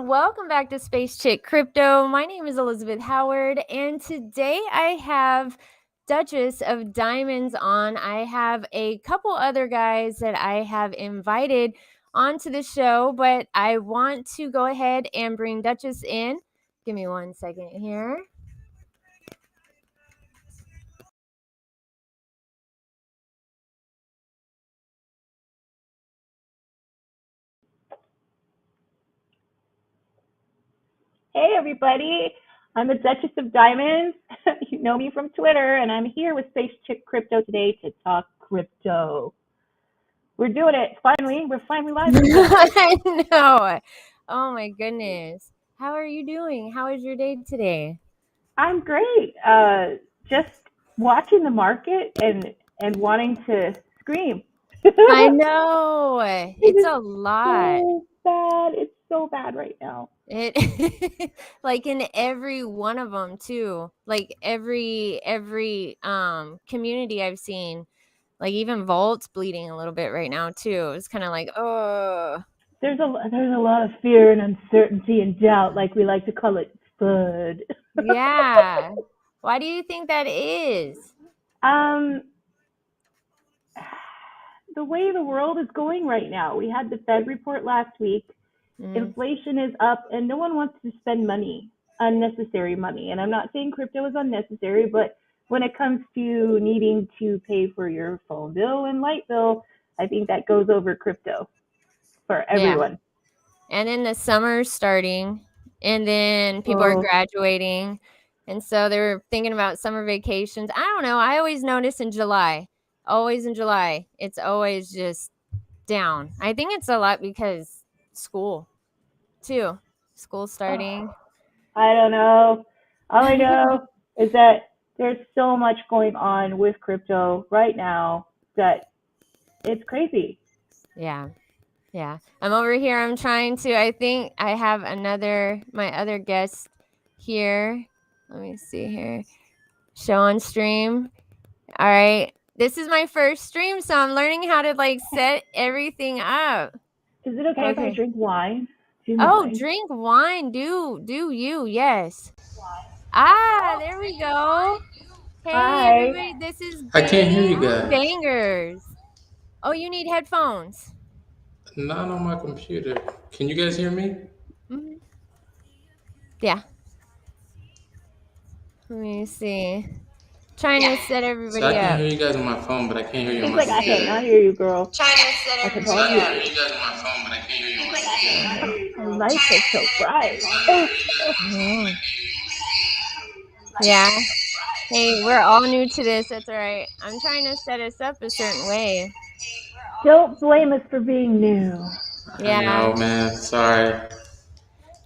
welcome back to Space Chick Crypto. My name is Elizabeth Howard, and today I have Duchess of Diamonds on. I have a couple other guys that I have invited onto the show, but I want to go ahead and bring Duchess in. Give me 1 second here. Hey, everybody. I'm the Duchess of Diamonds. You know me from Twitter, and I'm here with Space Chick Crypto today to talk crypto. We're doing it. Finally. We're finally live. I know. Oh, my goodness. How are you doing? How is your day today? I'm great. Just watching the market and wanting to scream. I know. It's a lot. So bad. It's so bad right now. It like in every one of them too. Like every community I've seen, like even Volt's bleeding a little bit right now too. It's kind of like, oh, There's a lot of fear and uncertainty and doubt, like we like to call it, FUD. yeah. Why do you think that is? The way the world is going right now. We had the Fed report last week. Inflation is up, and no one wants to spend money, unnecessary money. And I'm not saying crypto is unnecessary, but when it comes to needing to pay for your phone bill and light bill, I think that goes over crypto for everyone. Yeah. And then the summer's starting, and then people are graduating, and so they were thinking about summer vacations. I don't know. I always notice in July. Always in July. It's always just down. I think it's a lot because school, too. School starting. I don't know. All I know is that there's so much going on with crypto right now that it's crazy. Yeah. I'm over here. I'm trying to. I think I have my other guest here. Let me see here. Show on stream. All right. This is my first stream, so I'm learning how to set everything up. Is it okay if I drink wine? Drink wine. Do you? Yes. There we go. Hey, Hi. everybody. This is I can't hear you guys. GainBangers. Oh, you need headphones. Not on my computer. Can you guys hear me? Mm-hmm. Yeah. Let me see. Trying to set everybody So I can up. hear you guys on my phone, but I can't hear you on my He's like, I computer. cannot hear you, girl. Trying to set everybody I can up. hear you guys on my phone, but I can't hear you on my computer. My life is so bright. Yeah. Hey, we're all new to this. That's all right. I'm trying to set us up a certain way. Don't blame us for being new. Yeah. I know, man. Sorry.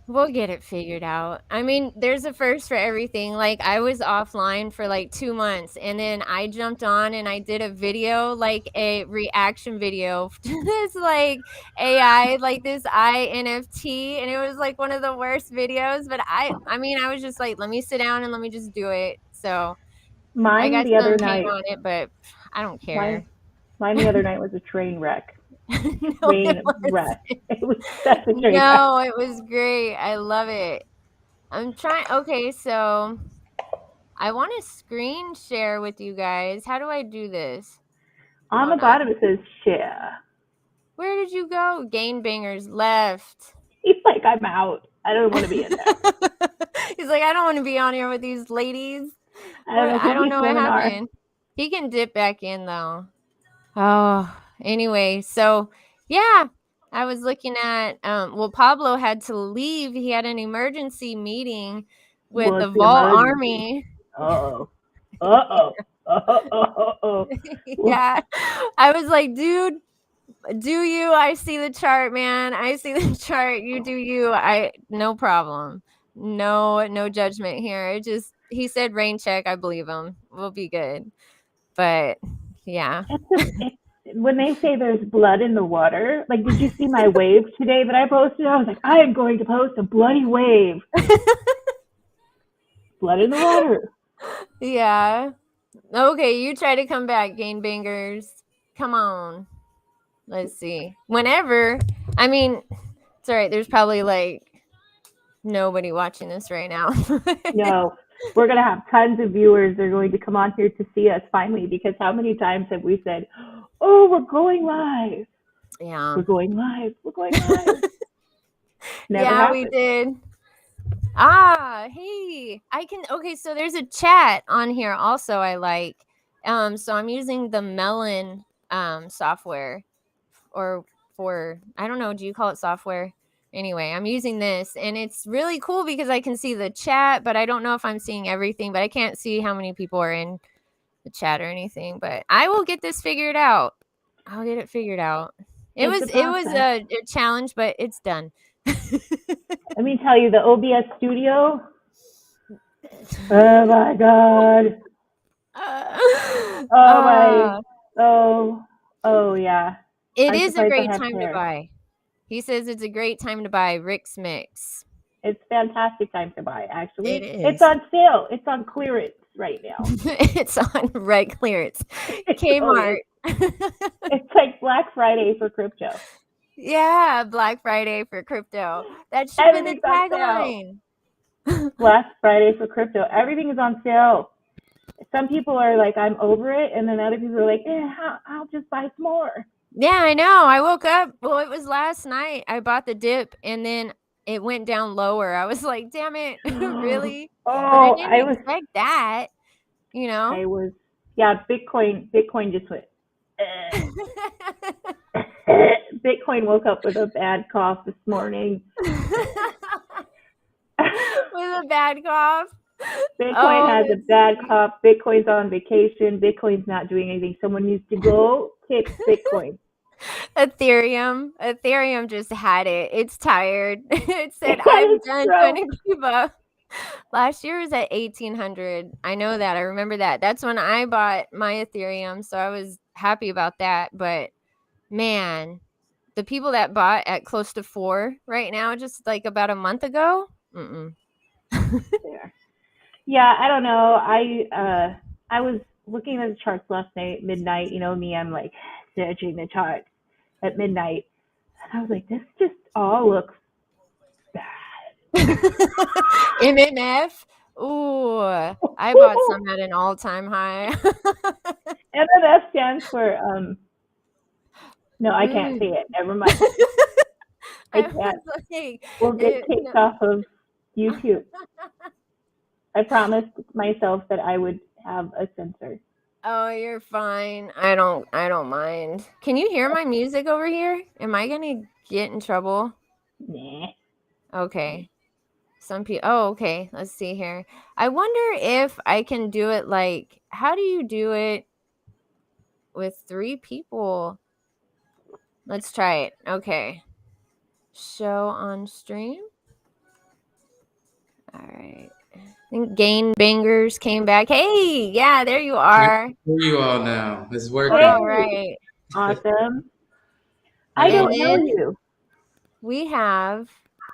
We'll get it figured out. I mean, there's a first for everything. Like, I was offline for 2 months, and then I jumped on and I did a video, a reaction video to this AI, this INFT, and it was one of the worst videos. But I mean, I was just let me sit down and let me just do it. So I got the other some hate night on it, but I don't care. Mine the other night was a train wreck. No, It was such a train wreck. No, it was great. I love it. I'm trying. Okay, so I want to screen share with you guys. How do I do this? On the bottom it says share. Where did you go? GainBangers left. He's like, I'm out. I don't want to be in there. He's like, I don't want to be on here with these ladies. I don't know what happened. He can dip back in though. Oh, anyway, so yeah, I was looking at Pablo had to leave. He had an emergency meeting with the Vault Army. Uh-oh. Yeah. I was like, dude, do you? I see the chart, man. I see the chart. You do you. No problem. No judgment here. He said rain check. I believe him. We'll be good. But yeah. When they say there's blood in the water, did you see my wave today that I posted? I was like, I am going to post a bloody wave. Blood in the water. Yeah. Okay, you try to come back, GainBangers. Come on. Let's see. Whenever. I mean, it's all right. There's probably nobody watching this right now. No, we're going to have tons of viewers. They're going to come on here to see us finally, because how many times have we said, oh, we're going live? Yeah. We're going live. We're going live. Never Yeah, we happened. did. Ah, hey. Okay, so there's a chat on here also I like. So I'm using the Melon software, or I don't know, do you call it software? Anyway, I'm using this and it's really cool because I can see the chat, but I don't know if I'm seeing everything, but I can't see how many people are in the chat or anything, but I will get this figured out. I'll get it figured out. It's a It was process. a challenge, but it's done. Let me tell you, the OBS studio. Oh my God. Oh my. uh, Oh yeah. it I'm is a surprised I great have time to hair. buy. He says it's a great time to buy Rick's Mix. It's fantastic time to buy. It Actually, it's is. on sale. It's on clearance right now. It's on red clearance. It totally Kmart. is. It's like Black Friday for crypto. Yeah, Black Friday for crypto. That should have been the Everything's on sale. tagline. Black Friday for crypto. Everything is on sale. Some people are like, I'm over it, and then other people are like, I'll just buy some more. Yeah, I know. I woke up. Well, it was last night. I bought the dip and then it went down lower. I was like, damn it, really? But I Oh, didn't expect that, you know? yeah, Bitcoin just went. Bitcoin woke up with a bad cough this morning. With a bad cough. Bitcoin has a that's bad funny. cough. Bitcoin's on vacation. Bitcoin's not doing anything. Someone needs to go kick Bitcoin. Ethereum just had it. It's tired. It said, That I'm is done trying so. to keep up. Last year was at 1800. I know that. I remember that. That's when I bought my Ethereum, so I was happy about that. But man, the people that bought at close to 4 right now, just like about a month ago, mm-mm. There. Yeah, I don't know. I was looking at the charts last night, midnight. You know me, I'm like searching the charts at midnight. And I was like, this just all looks bad. MMF. Ooh, I bought some at an all-time high. MMF stands for no, I can't Mm. say it. Never mind. I I was can't. like, We'll get kicked no. off of YouTube. I promised myself that I would have a censor. Oh, you're fine. I don't mind. Can you hear my music over here? Am I gonna get in trouble? Nah. Okay. Some people. Oh, okay. Let's see here. I wonder if I can do it like. How do you do it with 3 people? Let's try it. Okay. Show on stream. All right. I think GainBangers came back. Hey, yeah, there you I are. can hear you all now. It's working. All Hey, right. awesome. How I y'all And don't know then doing? you. we have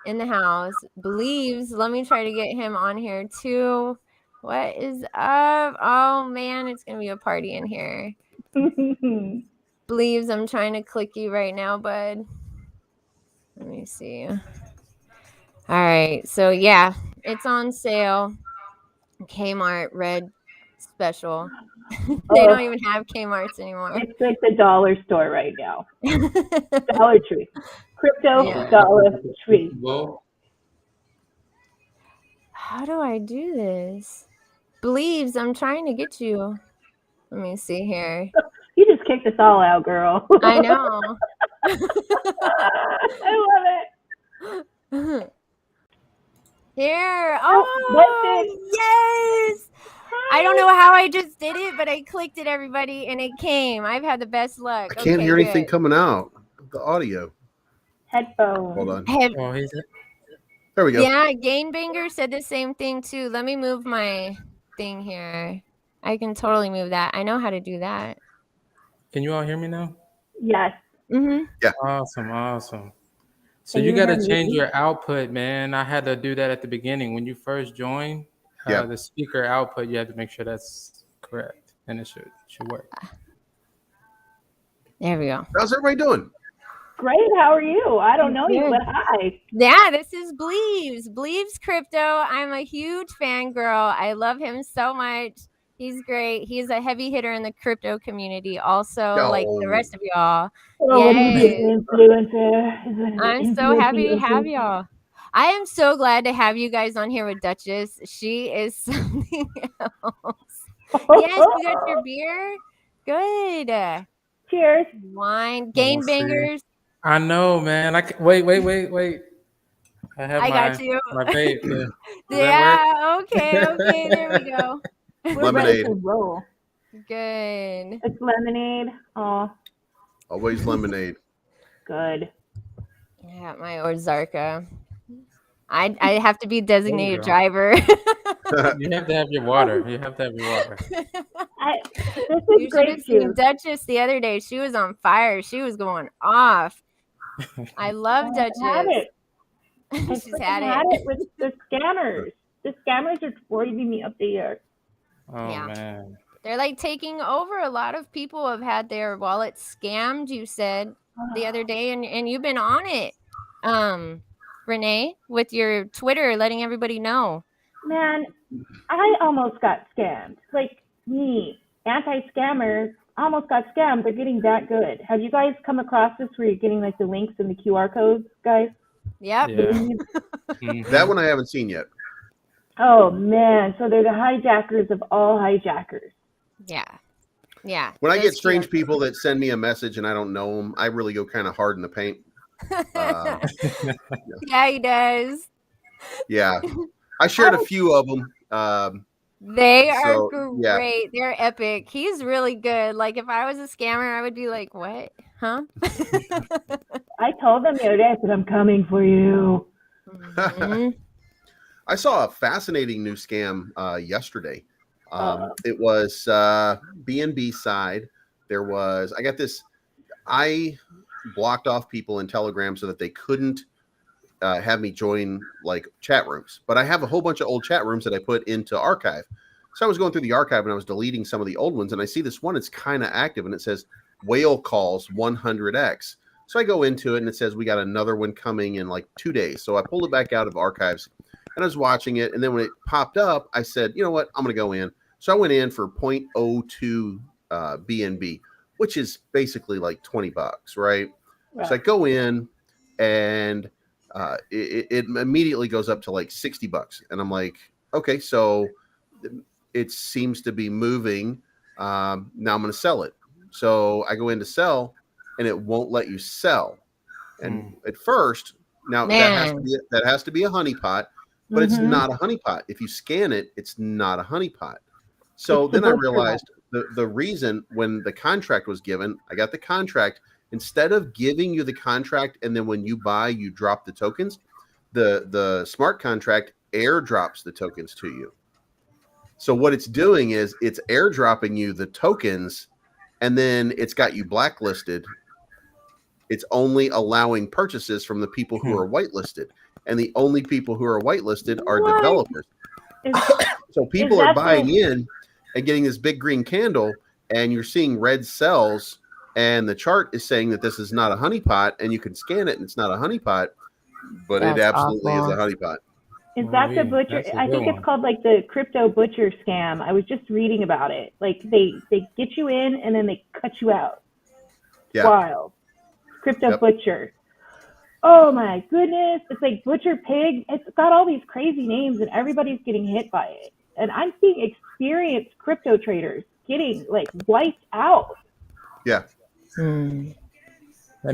in the house Bleeves. Let me try to get him on here too. What is up? Oh man, it's gonna be a party in here. Bleeves, I'm trying to click you right now, bud. Let me see. All right, so yeah, it's on sale. Kmart Red Special. They don't Oh, even have Kmart's anymore. it's like the dollar store right now. Dollar Tree. Crypto Yeah. Dollar Tree. Well, How do I do this? Bleeves, I'm trying to get you. Let me see here. You just kicked us all out, girl. I know. I love it. Here. Oh, that's it. Oh, yes. I don't know how I just did it, but I clicked it, everybody, and it came. I've had the best luck. I can't Okay, hear anything good. coming out of the audio. Hold Headphones. on. oh, he's There we go. Yeah, GainBanger said the same thing too. Let me move my thing here. I can totally move that. I know how to do that. Can you all hear me now? Yes. Mm-hmm. Awesome, awesome. So Can you you got hear to change me? your output, man. I had to do that at the beginning when you first join. Yeah. The speaker output, you have to make sure that's correct, and it should work. There we go. How's everybody doing? Great. How are you? I don't know you, but hi. Yeah, this is Bleeves. Bleeves Crypto. I'm a huge fangirl. I love him so much. He's great. He's a heavy hitter in the crypto community, also, like the rest of y'all. Oh, what do you be an influencer? I'm so happy to have y'all. I am so glad to have you guys on here with Duchess. She is something else. Yes, you got your beer? Good. Cheers. Wine. GainBangers. I know, man. Wait. I have I got you. my vape. Yeah. Does that work? Yeah, okay, there we go. We're ready to roll. Good. It's lemonade. Oh, Always lemonade. good. I got my Ozarka. I have to be designated driver. You have to have your water. You have to have your water. This You is should great have seen juice. Duchess the other day. She was on fire. She was going off. I love Duchess. Had it. She's had it with the scammers. The scammers are forcing me up the ear. Oh, man. They're like taking over. A lot of people have had their wallets scammed, you said the other day, and you've been on it. Renee, with your Twitter letting everybody know. Man, I almost got scammed. Like me, anti-scammers almost got scammed. They're getting that good. Have you guys come across this where you're getting like the links and the QR codes, guys? Yep. Yeah. That one I haven't seen yet. Oh man, so they're the hijackers of all hijackers. Yeah. When I get strange people that send me a message and I don't know them, I really go kind of hard in the paint. Yeah, he does. Yeah. I shared a few of them. They are great. Yeah. They're epic. He's really good. Like, if I was a scammer, I would be like, what? Huh? I told them the other day, I said, I'm coming for you. I saw a fascinating new scam yesterday. It was BNB side. I blocked off people in Telegram so that they couldn't have me join like chat rooms. But I have a whole bunch of old chat rooms that I put into archive. So I was going through the archive and I was deleting some of the old ones. And I see this one, it's kind of active and it says whale calls 100x. So I go into it and it says we got another one coming in like 2 days. So I pulled it back out of archives and I was watching it. And then when it popped up, I said, you know what? I'm going to go in. So I went in for 0.02 BNB, which is basically like $20, right? So I go in and it immediately goes up to like $60. And I'm like, okay, so it seems to be moving. Now I'm going to sell it. So I go in to sell and it won't let you sell. And at first, now that has to be a honeypot, but it's not a honeypot. If you scan it, it's not a honeypot. So then I realized the reason when the contract was given, I got the contract. Instead of giving you the contract and then when you buy, you drop the tokens, the smart contract airdrops the tokens to you. So what it's doing is it's airdropping you the tokens and then it's got you blacklisted. It's only allowing purchases from the people who are whitelisted. And the only people who are whitelisted are developers. So people are buying in and getting this big green candle and you're seeing red cells and the chart is saying that this is not a honeypot and you can scan it and it's not a honeypot, but it absolutely is a honeypot. Is that the butcher? I think it's called like the crypto butcher scam. I was just reading about it. Like they get you in and then they cut you out. Yeah. Wild. Crypto butcher. Oh my goodness. It's like butcher pig. It's got all these crazy names and everybody's getting hit by it. And I'm seeing experienced crypto traders getting like wiped out. Yeah. That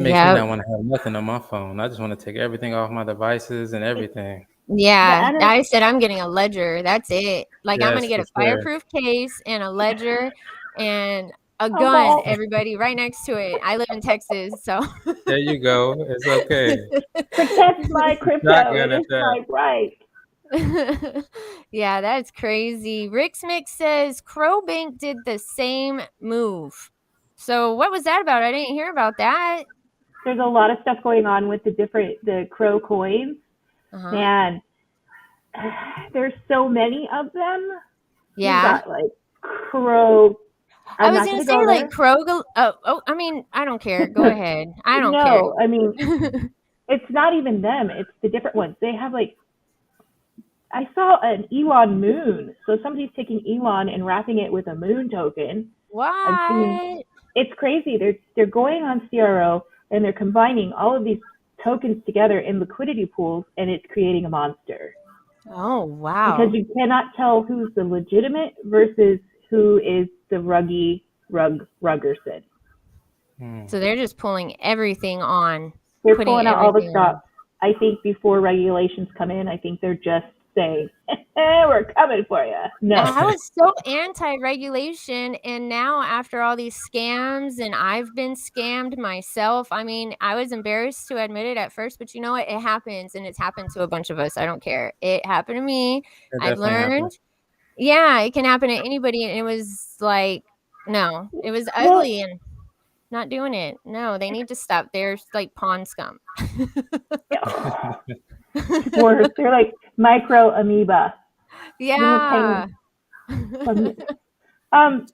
makes me not want to have nothing on my phone. I just want to take everything off my devices and everything. Yeah, I said I'm getting a ledger. That's it. Like I'm gonna get a fireproof case and a ledger and a gun. Everybody, right next to it. I live in Texas, so there you go. It's okay. Protect my crypto. It's my right. Yeah, that's crazy. Rick Smick says Crow Bank did the same move. So what was that about? I didn't hear about that. There's a lot of stuff going on with the Crow coins. And there's so many of them. Yeah. You got like Crow I I'm was not gonna going to say go like there. Kroger. I mean, I don't care. Go ahead. I don't care. No, I mean, it's not even them. It's the different ones. They have like, I saw an Elon moon. So somebody's taking Elon and wrapping it with a moon token. I've seen, What? it's crazy. They're going on CRO and they're combining all of these tokens together in liquidity pools, and it's creating a monster Oh because wow. you cannot tell who's the legitimate versus who is the ruggerson. So they're just pulling everything on, They're putting pulling out all the everything on. stops. I think before regulations come in, I think they're just saying, "We're coming for you." No, I was so anti-regulation, and now after all these scams, and I've been scammed myself. I mean, I was embarrassed to admit it at first, but you know what? It happens, and it's happened to a bunch of us. I don't care. It happened to me. It I've definitely happened. learned. Yeah, it can happen to anybody, and it was like, no, it was well, ugly, and not doing it. No, they need to stop. They're like pawn scum. it's worse. They're like micro amoeba. Little tiny. Yeah. Um,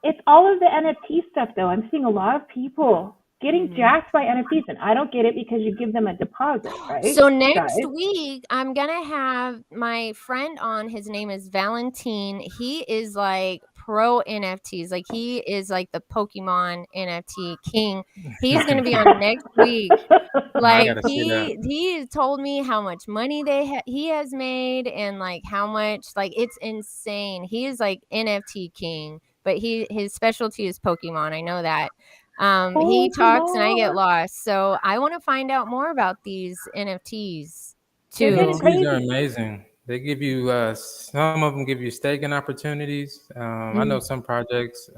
it's all of the NFT stuff though. I'm seeing a lot of people getting Mhm. jacked by NFTs, and I don't get it because you give them a deposit, right, So next guys? week, I'm gonna have my friend on. His name is Valentine. He is like pro NFTs. Like he is like the Pokemon NFT king. He's gonna be on next week. I Like gotta see that. he told me how much money he has made, and like how much, like it's insane. He is like NFT king, but his specialty is Pokemon. I know that. He talks and I get Pokemon. lost. So I want to find out more about these NFTs They're getting too. NFTs are crazy. amazing. They give you some of them give you staking opportunities. I know Mm, some projects,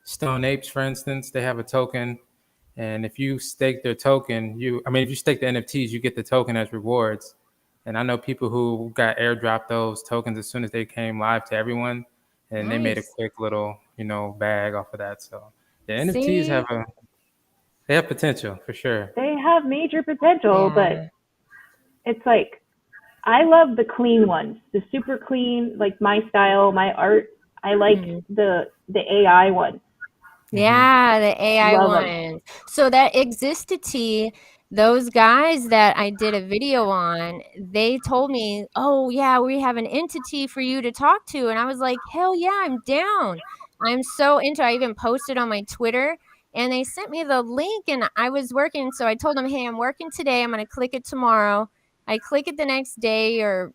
Stone Apes, for instance, they have a token, and if you stake their token, if you stake the NFTs, you get the token as rewards. And I know people who got airdropped those tokens as soon as they came live to everyone, and they made a nice. quick little, bag off of that. So the NFTs See? they have potential for sure. They have major potential, but Yeah. it's like I love the clean ones, the super clean, like my style, my art. I like Mhm. the AI ones. Hmm. Yeah, the AI Love them. ones. So that Existity, those guys that I did a video on, they told me, "Oh yeah, we have an entity for you to talk to," and I was like, "Hell yeah, I'm down." I'm so into. I even posted on my Twitter, and they sent me the link, and I was working, so I told them, "Hey, I'm working today. I'm gonna click it tomorrow." I click it the next day, or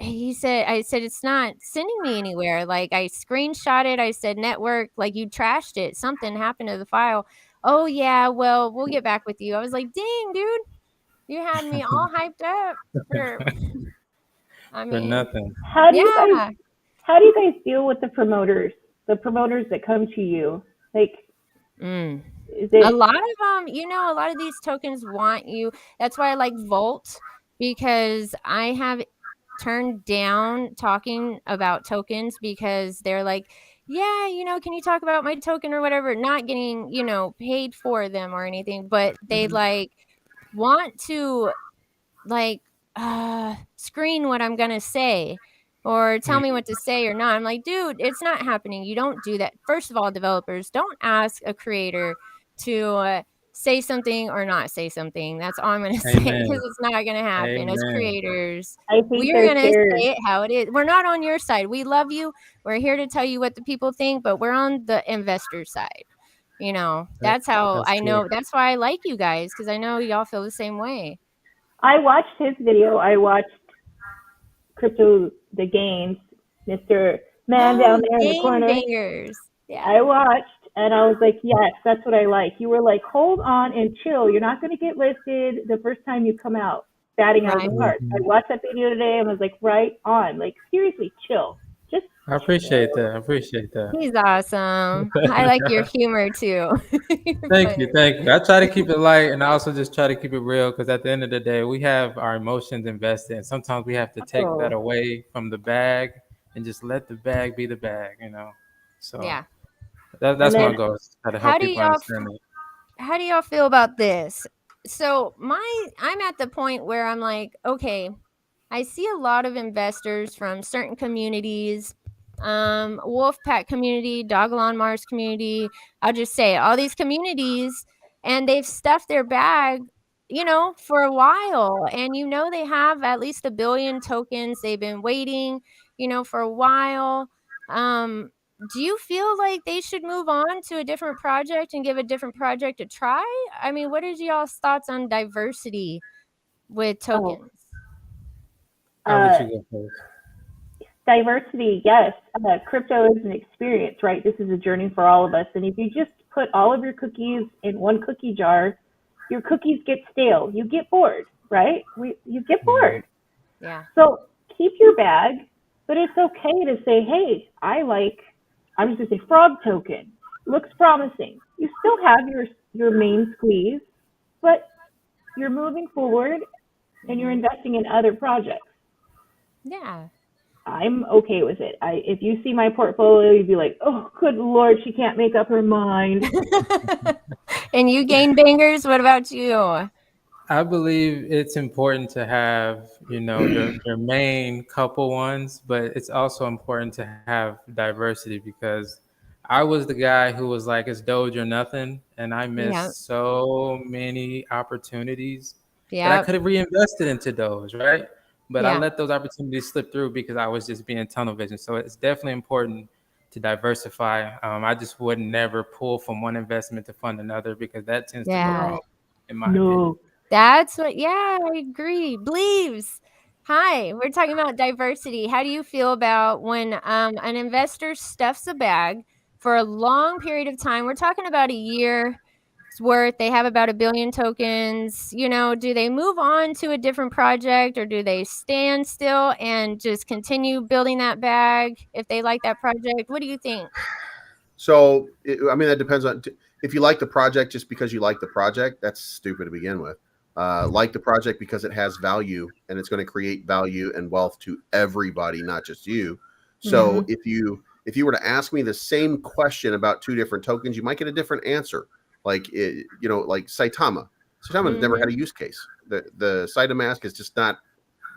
I said, "It's not sending me anywhere." Like, I screenshot it, I said, "Network, like, you trashed it. Something happened to the file." "Oh, yeah, well, we'll get back with you." I was like, "Dang, dude, you had me all hyped up for." I For mean, nothing. How do you guys yeah. how do you guys deal with the promoters? The promoters that come to you? Like, Mm. is A it lot of a lot of these tokens want you. That's why I like Volt, because I have turned down talking about tokens because they're like, "Yeah, can you talk about my token or whatever?" Not getting, paid for them or anything, but they Mhm. like want to like screen what I'm gonna say or tell me what to say or not. I'm like, dude, it's not happening. You don't do that. First of all, developers, don't ask a creator to say something or not say something. That's all I'm gonna say, because Amen. it's not gonna happen. As Amen. creators, I think we're they're gonna scared. say it how it is. We're not on your side. We love you. We're here to tell you what the people think, but we're on the investor side. That, That's how that's I true. know. That's why I like you guys, because I know y'all feel the same way. I watched his video. I watched Crypto the Gains, Mr. Man down Oh, there in the corner. GainBangers. Yeah. I watched and I was like, yes, that's what I like. You were like, hold on and chill. You're not going to get listed the first time you come out, batting out of Right. the park. I Mhm. watched that video today and was like, right on. Like, seriously, chill. Just I appreciate that. I appreciate that. He's awesome. I like your humor too. You're Thank you, funny. thank you. I try to keep it light, and I also just try to keep it real because at the end of the day, we have our emotions invested, and sometimes we have to take that chill. away from the bag and just let the bag be the bag. So Yeah. that's And my then goal, is to try to How help do people y'all understand it. how do y'all feel about this? So, I'm at the point where I'm like, okay, I see a lot of investors from certain communities Wolfpack community, Doggle on Mars community. I'll just say all these communities, and they've stuffed their bag, for a while. And they have at least 1 billion tokens. They've been waiting, for a while. Do you feel like they should move on to a different project and give a different project a try? I mean, what is y'all's thoughts on diversity with Oh, tokens? I'll let you go first. diversity, yes. Crypto is an experience, right? This is a journey for all of us. And if you just put all of your cookies in one cookie jar, your cookies get stale. You get bored, right? You get bored. Yeah. So keep your bag, but it's okay to say, hey, I'm just going to say frog token. Looks promising. You still have your main squeeze, but you're moving forward and you're investing in other projects. Yeah. I'm okay with it. If you see my portfolio, you'd be like, oh, good Lord, she can't make up her mind. And you GainBangers, what about you? I believe it's important to have, your main couple ones, but it's also important to have diversity because I was the guy who was like, it's Doge or nothing. And I Yeah. missed so many opportunities that I Yep. could have reinvested into Doge, right? But I Yeah. let those opportunities slip through because I was just being tunnel vision. So it's definitely important to diversify. I just would never pull from one investment to fund another because that tends to go Yeah. wrong, in my opinion. That's what, yeah, I agree. Bleeves. Hi, we're talking about diversity. How do you feel about when an investor stuffs a bag for a long period of time? We're talking about a year's worth. They have about 1 billion tokens. Do they move on to a different project, or do they stand still and just continue building that bag if they like that project? What do you think? So, that depends on if you like the project just because you like the project. That's stupid to begin with. Like the project because it has value and it's going to create value and wealth to everybody, not just you. So, if you were to ask me the same question about two different tokens, you might get a different answer. Like like Saitama. Saitama never had a use case. The Saitamask is just not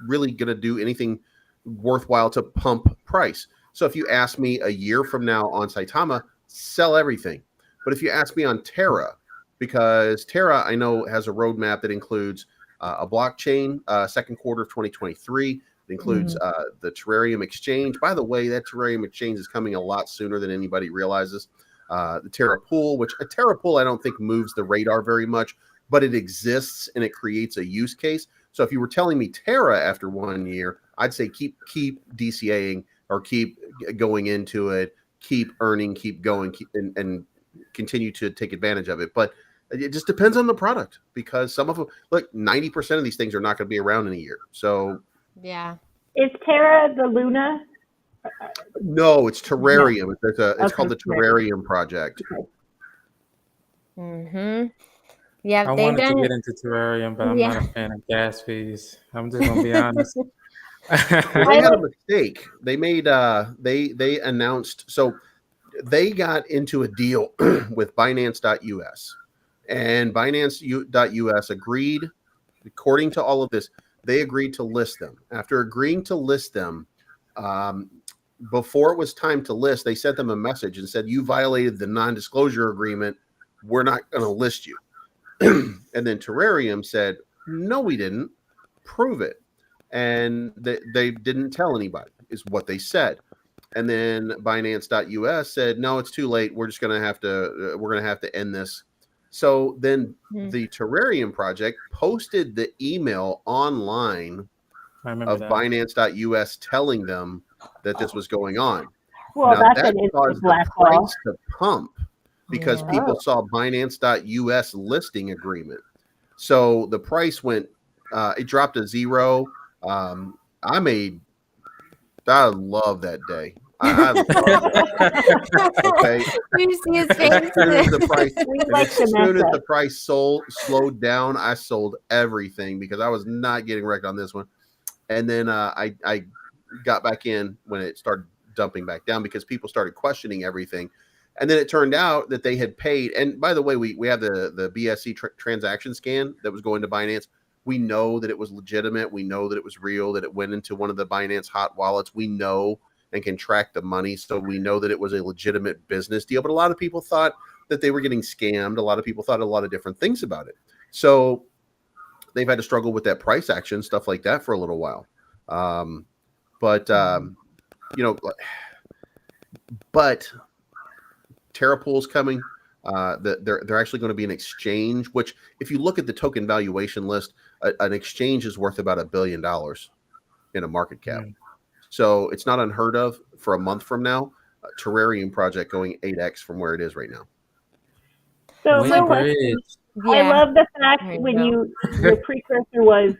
really going to do anything worthwhile to pump price. So if you ask me a year from now on Saitama, sell everything. But if you ask me on Terra, because Terra I know has a roadmap that includes a blockchain, second quarter of 2023. It includes the Terrarium exchange. By the way, that Terrarium exchange is coming a lot sooner than anybody realizes. The Terra pool, which a Terra pool I don't think moves the radar very much, but it exists and it creates a use case. So if you were telling me Terra after 1 year, I'd say keep DCAing or keep going into it, keep earning, keep going, and continue to take advantage of it. But it just depends on the product because some of them, look, 90% of these things are not going to be around in a year. So Yeah. Is Terra the Luna? no, it's Terrarium. It's called the Terrarium. Terrarium project. Mm-hmm. Yeah, I they've wanted to done. get into terrarium, but I'm not a fan of gas fees. I'm just gonna be honest. Well, they had a mistake. They made they announced, so they got into a deal with Binance.us, and Binance.us agreed, according to all of this, they agreed to list them. After agreeing to list them, before it was time to list, they sent them a message and said, you violated the non-disclosure agreement. We're not going to list you. And then Terrarium said, no, we didn't. Prove it. And they didn't tell anybody, is what they said. And then Binance.us said, no, it's too late. We're just going to have to end this. So then the Terrarium project posted the email online of Binance.us telling them that this was going on. Well, now that's that an caused instant the blackball. price to pump because people saw Binance.us listing agreement. So the price went, it dropped to zero. I love that day. I love that. Okay. You see his face. As soon as the price slowed down, I sold everything because I was not getting wrecked on this one. And then I got back in when it started dumping back down because people started questioning everything. And then it turned out that they had paid. And by the way, we have the BSC transaction scan that was going to Binance. We know that it was legitimate. We know that it was real, that it went into one of the Binance hot wallets. We know and can track the money, so we know that it was a legitimate business deal. But a lot of people thought that they were getting scammed. A lot of people thought a lot of different things about it. So they've had to struggle with that price action, stuff like that, for a little while. But TerraPool's coming. They're actually going to be an exchange, which, if you look at the token valuation list, an exchange is worth about $1 billion in a market cap. So it's not unheard of for a month from now. Terrarium project going 8x from where it is right now. So I love the fact when your precursor was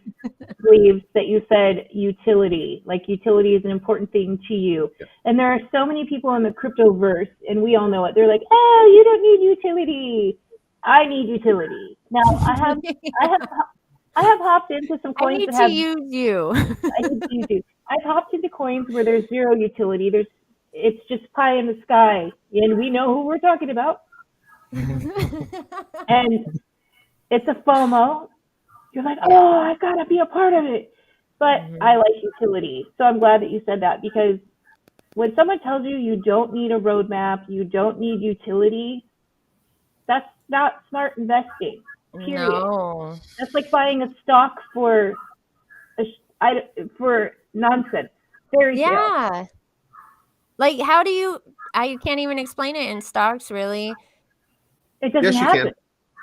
Bleeves that you said utility. Like, utility is an important thing to you. Yeah. And there are so many people in the cryptoverse, and we all know it. They're like, "Oh, you don't need utility. I need utility." Now I have hopped into some coins I need to use you. I need to use you. I've hopped into coins where there's zero utility. It's just pie in the sky, and we know who we're talking about. And it's a FOMO. You're like, "Oh, I've got to be a part of it." But I like utility. So I'm glad that you said that, because when someone tells you you don't need a roadmap, you don't need utility, that's not smart investing, period. No. That's like buying a stock for nonsense. Fairy tale. Yeah. Like, how do you can't even explain it in stocks, really. It doesn't happen.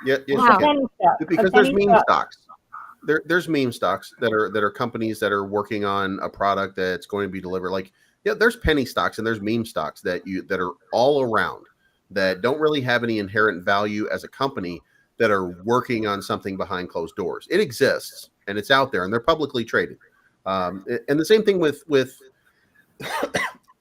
Yes, you can. Because there's meme stocks. There's meme stocks that are companies that are working on a product that's going to be delivered. Like, there's penny stocks and there's meme stocks that are all around, that don't really have any inherent value as a company, that are working on something behind closed doors. It exists and it's out there and they're publicly traded. And the same thing with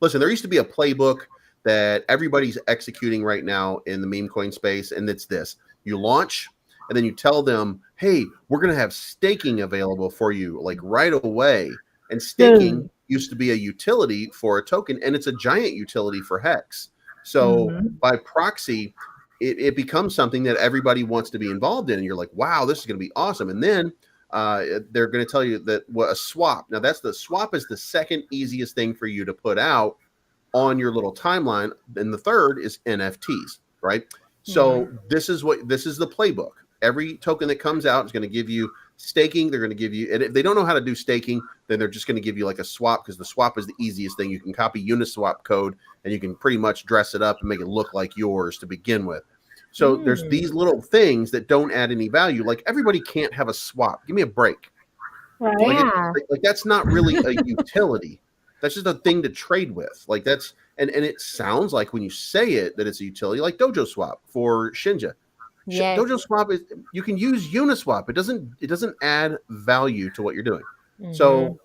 listen, there used to be a playbook that everybody's executing right now in the meme coin space, and it's this: you launch, and then you tell them, "Hey, we're going to have staking available for you, like, right away." And staking used to be a utility for a token, and it's a giant utility for Hex. So by proxy, it becomes something that everybody wants to be involved in, and you're like, "Wow, this is going to be awesome." And then they're going to tell you that a swap. Now, the swap is the second easiest thing for you to put out on your little timeline, and the third is NFTs, right? So this is the playbook. Every token that comes out is going to give you staking. They're going to give you, and if they don't know how to do staking, then they're just going to give you like a swap, because the swap is the easiest thing. You can copy Uniswap code and you can pretty much dress it up and make it look like yours to begin with. So there's these little things that don't add any value. Like, everybody can't have a swap. Give me a break. Right. Like that's not really a utility. That's just a thing to trade with. Like, that's, and it sounds like when you say it that it's a utility, like Dojo Swap for Shinja. Yes. Dojo Swap is, you can use Uniswap. It doesn't add value to what you're doing. So,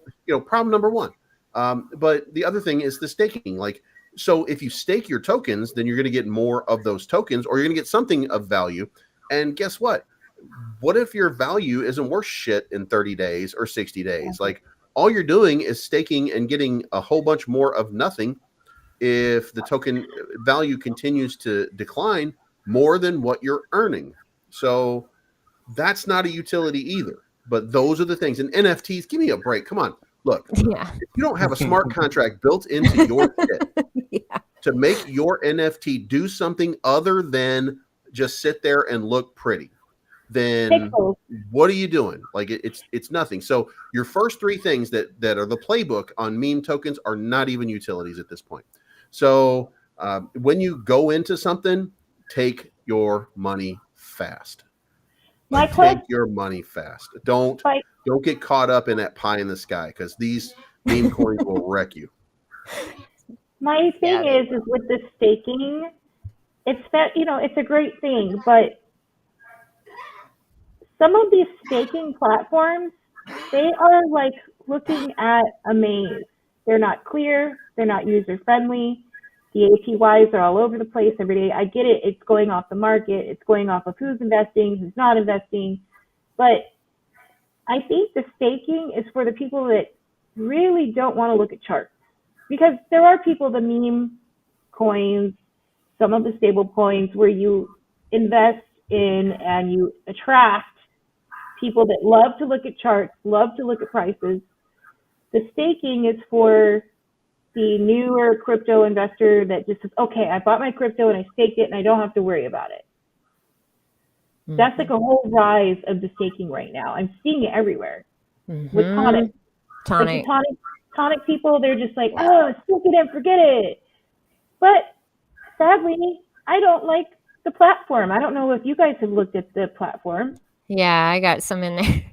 problem number one. But the other thing is the staking. Like, so if you stake your tokens, then you're going to get more of those tokens, or you're going to get something of value. And guess what? What if your value isn't worth shit in 30 days or 60 days? Like, all you're doing is staking and getting a whole bunch more of nothing if the token value continues to decline more than what you're earning. So that's not a utility either. But those are the things. And NFTs, give me a break. Come on. Look, if you don't have a smart contract built into your shit to make your NFT do something other than just sit there and look pretty, then what are you doing? Like, it's nothing. So your first three things that are the playbook on meme tokens are not even utilities at this point. So when you go into something, take your money fast. Take your money fast. Don't get caught up in that pie in the sky, because these meme coins will wreck you. My thing is with the staking, it's that, it's a great thing, but some of these staking platforms, they are like looking at a maze. They're not clear. They're not user friendly. The APYs are all over the place every day. I get it. It's going off the market. It's going off of who's investing, who's not investing. But I think the staking is for the people that really don't want to look at charts. Because there are people, the meme coins, some of the stable coins, where you invest in and you attract people that love to look at charts, love to look at prices. The staking is for the newer crypto investor that just says, okay, I bought my crypto and I staked it and I don't have to worry about it. That's like a whole rise of the staking right now. I'm seeing it everywhere with tonic. Like the tonic people, they're just like, oh, stake it and forget it. But sadly, I don't like the platform. I don't know if you guys have looked at the platform. Yeah, I got some in there.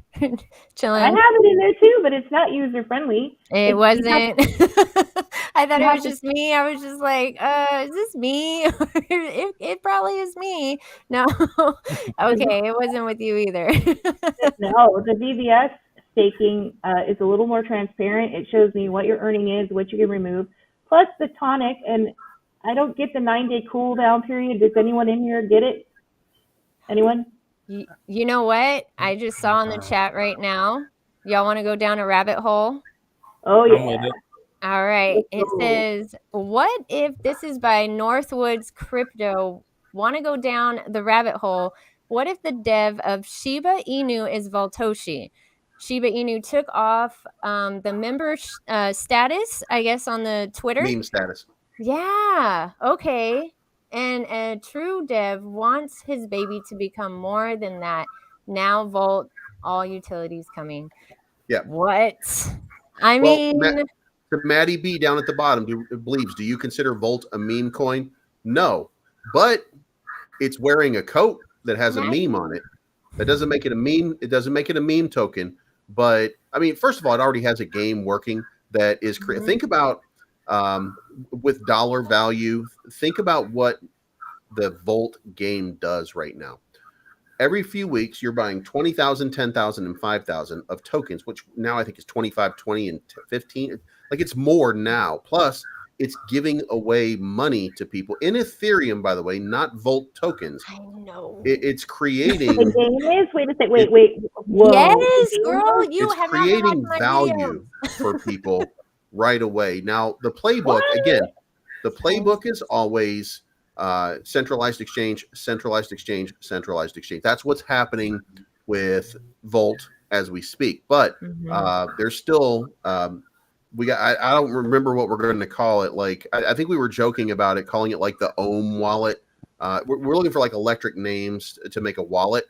Chilling. I have it in there too, but it's not user friendly. It wasn't. I thought it was just me. I was just like, is this me? it probably is me. No. Okay, it wasn't with you either. No, the VBS staking is a little more transparent. It shows me what your earning is, what you can remove, plus the tonic. And I don't get the 9-day cooldown period. Does anyone in here get it? Anyone? You know what? I just saw in the chat right now. Y'all want to go down a rabbit hole? Oh, yeah. All right. It says, what if this is by Northwoods Crypto? Want to go down the rabbit hole? What if the dev of Shiba Inu is Voltoshi? Shiba Inu took off the member status, I guess, on the Twitter. Meme status. Yeah. Okay. And a true dev wants his baby to become more than that. Now Volt, all utilities coming. Yeah. What? I mean... To Maddie B down at the bottom, Bleeves, do you consider Volt a meme coin? No, but it's wearing a coat that has a meme on it. That doesn't make it a meme. It doesn't make it a meme token. But I mean, first of all, it already has a game working that is. Think about with dollar value. Think about what the Volt game does right now. Every few weeks, you're buying 20,000, 10,000, and 5,000 of tokens, which now I think is 25, 20, and 15. Like it's more now. Plus, it's giving away money to people in Ethereum, by the way, not Volt tokens. I know. It's creating. The game is. Wait a second. Wait. Whoa. Yes, girl. You have creating not value for people right away. Now, the playbook again. The playbook is always. Centralized exchange, centralized exchange, centralized exchange. That's what's happening with Volt as we speak. But there's still we got. I don't remember what we're going to call it. Like I think we were joking about it, calling it like the Ohm wallet. We're looking for like electric names to make a wallet.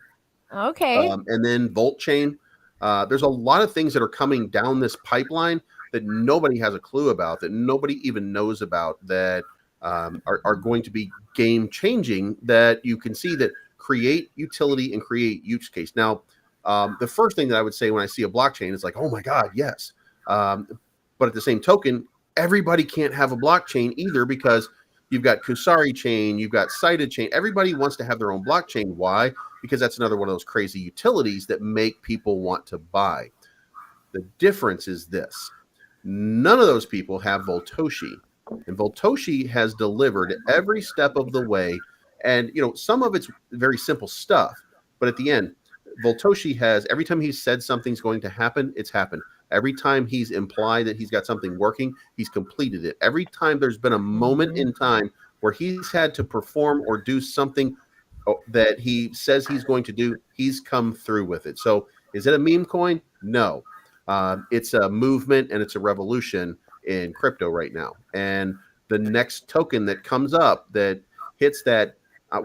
Okay. And then Volt chain. There's a lot of things that are coming down this pipeline that nobody has a clue about, that nobody even knows about, that are going to be game changing, that you can see that create utility and create use case. Now, the first thing that I would say when I see a blockchain is like, oh my God, yes. But at the same token, everybody can't have a blockchain either, because you've got Kusari chain, you've got Cited chain. Everybody wants to have their own blockchain. Why? Because that's another one of those crazy utilities that make people want to buy. The difference is this. None of those people have Voltoshi. And Voltoshi has delivered every step of the way. And, you know, some of it's very simple stuff. But at the end, Voltoshi has, every time he's said something's going to happen, it's happened. Every time he's implied that he's got something working, he's completed it. Every time there's been a moment in time where he's had to perform or do something that he says he's going to do, he's come through with it. So is it a meme coin? No. It's a movement and it's a revolution in crypto right now. And the next token that comes up that hits that,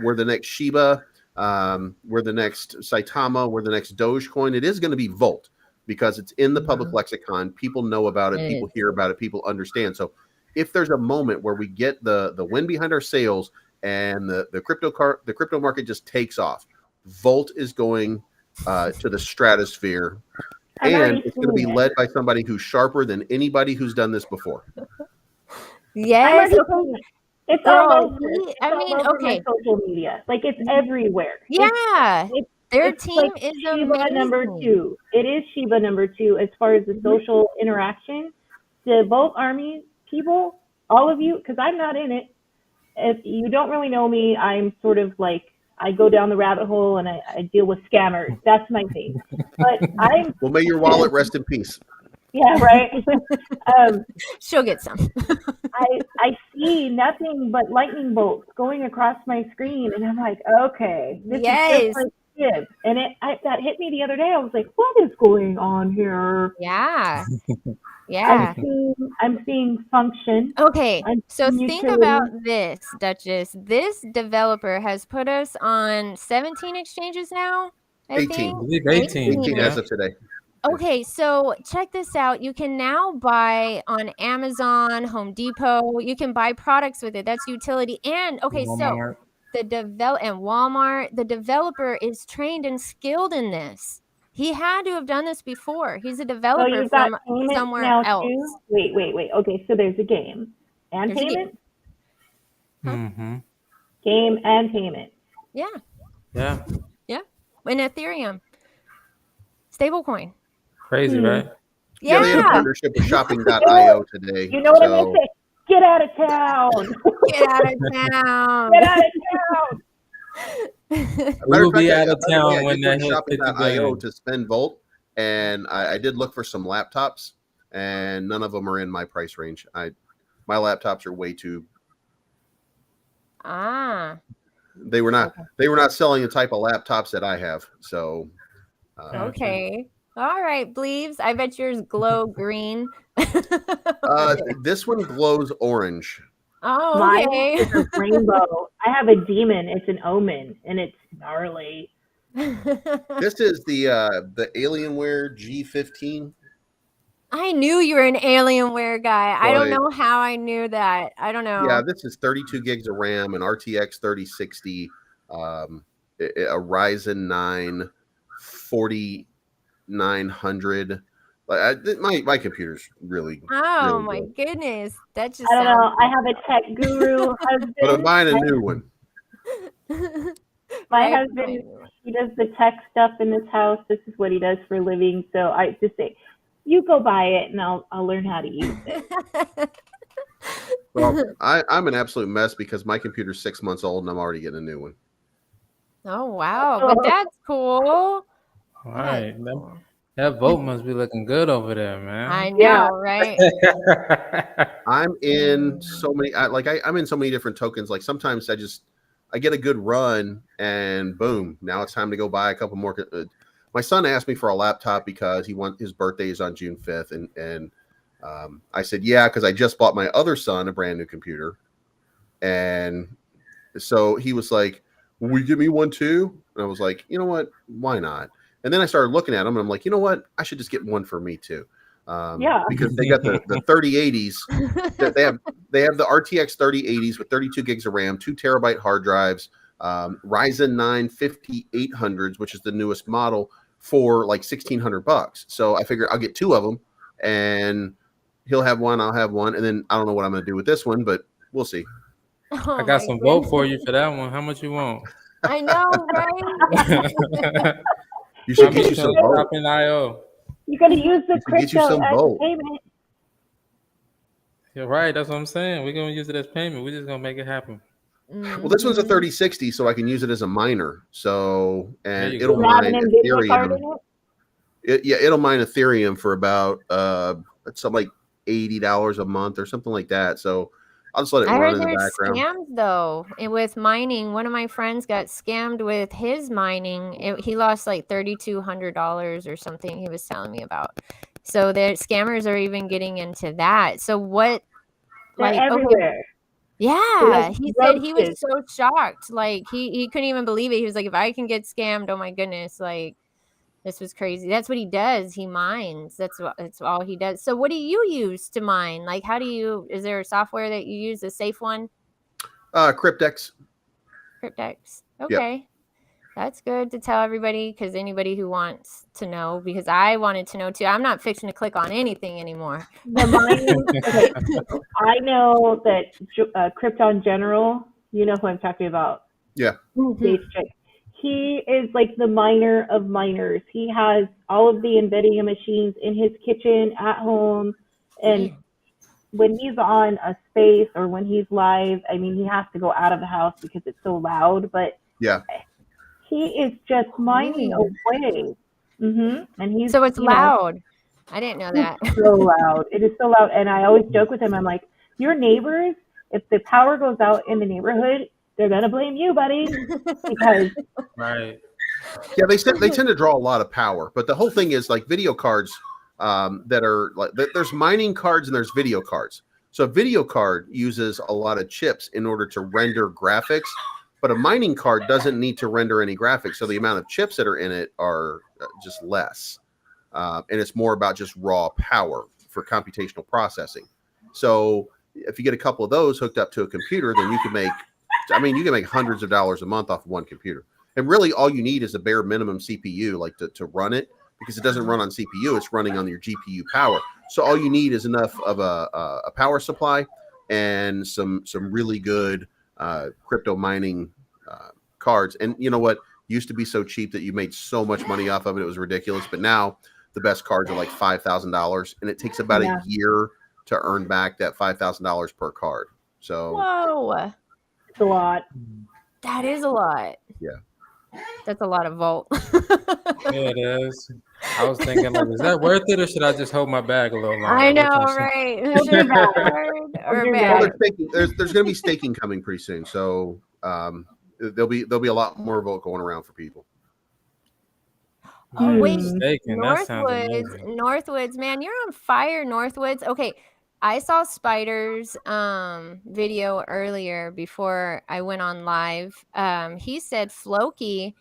we're the next Shiba, we're the next Saitama, we're the next Dogecoin, it is going to be Volt, because it's in the public lexicon. People know about it, people hear about it, people understand. So if there's a moment where we get the wind behind our sails and the crypto market just takes off, Volt is going to the stratosphere. And it's going to be led by somebody who's sharper than anybody who's done this before. Yes. It's all over. I mean, okay. Social media, like it's everywhere. Yeah. Their team like is Shiba amazing. number 2. It is Shiba number 2 as far as the social interaction. The Volt Army people, all of you, because I'm not in it. If you don't really know me, I'm sort of like, I go down the rabbit hole and I deal with scammers. That's my thing. But well, may your wallet rest in peace. Yeah, right. She'll get some. I see nothing but lightning bolts going across my screen, and I'm like, okay, this is just like Skib. And that hit me the other day. I was like, what is going on here? Yeah. Yeah. I'm seeing function. Okay, I'm so seeing think about utility. this, Duchess. This developer has put us on 17 exchanges now, I 18. I think. believe 18. 18 as Yeah. of today. Okay, so check this out. You can now buy on Amazon, Home Depot. You can buy products with it. That's utility. And okay, so Walmart. and Walmart, the developer is trained and skilled in this. He had to have done this before. He's a So developer you've got from payments somewhere now too. else. Wait. Okay, so there's a game and There's a payment, game. Huh? Mm-hmm. game and payment. Yeah. Yeah. Yeah. In Ethereum. Stablecoin. Crazy, right? Yeah, they had a Yeah. partnership with shopping.io today. You know what I'm gonna So say? Get out of town. Get out of town. Get out of town. We will be by out of the way, town I when did go that to hits 50 shopping.io billion. to spend Volt, and I did look for some laptops, and none of them are in my price range. My laptops are way too. Ah. They were not. Okay. They were not selling the type of laptops that I have. So. Okay. All right, Bleeves. I bet yours glow green. This one glows orange. Oh, Mine okay. is a rainbow. I have a demon. It's an omen, and it's gnarly. This is the Alienware G15. I knew you were an Alienware guy. I don't Right. know how I knew that. I don't know. Yeah, this is 32 gigs of RAM, an RTX 3060, a Ryzen 9 4900. My computer's really. Oh really my good. goodness. That just I don't sounds know. I have a tech guru husband. But I'm buying a new one. My Right, husband, he does the tech stuff in this house. This is what he does for a living. So I just say, you go buy it, and I'll learn how to use it. Well, I'm an absolute mess because my computer's 6 months old and I'm already getting a new one. Oh wow, but that's cool. All right. That vote must be looking good over there, man. I know, Yeah. right? I'm in so many. I'm in so many different tokens. Like sometimes I get a good run, and boom, now it's time to go buy a couple more. My son asked me for a laptop because his birthday is on June 5th, and I said yeah because I just bought my other son a brand new computer, and so he was like, "Will you give me one too?" And I was like, "You know what? Why not?" And then I started looking at them, and I'm like, "You know what? I should just get one for me too." Yeah. Because they got the 3080s. They have the RTX 3080s with 32 gigs of RAM, 2 terabyte hard drives, Ryzen 9 5800s, which is the newest model, for like $1,600. So I figure I'll get 2 of them, and he'll have one, I'll have one, and then I don't know what I'm going to do with this one, but we'll see. Oh I got my some vote for goodness. you for that one. How much you want? I know, right? You should How get much you some on Volt. Shopping.io? You got to use the You should get you crypto some as a Volt. payment. You're right. That's what I'm saying. We're gonna use it as payment. We're just gonna make it happen. Well, this one's a 3060, so I can use it as a miner. So, and you it'll go. Does it have an mine NVIDIA card Ethereum. in it? It'll mine Ethereum for about something like $80 a month or something like that. So I'll just let it I run heard in the there's background. scams though with mining. One of my friends got scammed with his mining. He lost like $3,200 or something. He was telling me about. So the scammers are even getting into that. So what? They're Like everywhere. yeah, he said he was roaches. so shocked. Like he couldn't even believe it. He was like, if I can get scammed, oh my goodness, like this was crazy. That's what he does. He mines. That's all he does. So what do you use to mine? Like is there a software that you use, a safe one? Cryptex. Cryptex. Yep. Okay. That's good to tell everybody, because anybody who wants to know, because I wanted to know too. I'm not fixing to click on anything anymore. The mining. Okay, I know that Krypton General. You know who I'm talking about. Yeah. Dave Chick. He is like the miner of miners. He has all of the NVIDIA machines in his kitchen at home, and when he's on a space or when he's live, I mean, he has to go out of the house because it's so loud. But yeah, he is just mining away. And he's so it's loud. I didn't know that. It's so loud. It is so loud. And I always joke with him. I'm like, your neighbors, if the power goes out in the neighborhood, they're gonna blame you, buddy, because right. Yeah, they tend to draw a lot of power, but the whole thing is like video cards that are like there's mining cards and there's video cards. So a video card uses a lot of chips in order to render graphics, but a mining card doesn't need to render any graphics. So the amount of chips that are in it are just less. And it's more about just raw power for computational processing. So if you get a couple of those hooked up to a computer, then you can make hundreds of dollars a month off of one computer. And really all you need is a bare minimum CPU, like to run it, because it doesn't run on CPU, it's running on your GPU power. So all you need is enough of a power supply and some really good crypto mining cards. And you know what? Used to be so cheap that you made so much money off of it. It was ridiculous. But now the best cards are like $5,000, and it takes about a year to earn back that $5,000 per card. So whoa, it's a lot. That is a lot. Yeah. That's a lot of Volt. Yeah, it is. I was thinking, like, is that worth it, or should I just hold my bag a little longer? I know, right? Is it hard or bad? There's going to be staking coming pretty soon, so there'll be a lot more Volt going around for people. Oh wait, Staking, Northwoods, man, you're on fire, Northwoods. Okay, I saw Spider's video earlier before I went on live. He said Floki,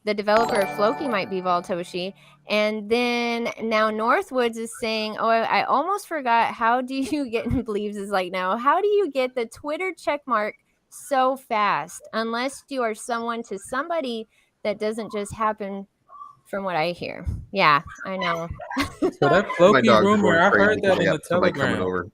the developer of Floki, might be Voltoshi. And then now Northwoods is saying, oh, I almost forgot. How do you get in Bleeves is like now, how do you get the Twitter check mark so fast? Unless you are someone to somebody, that doesn't just happen from what I hear. Yeah, I know. So that Floki rumor, I heard that in the Telegram.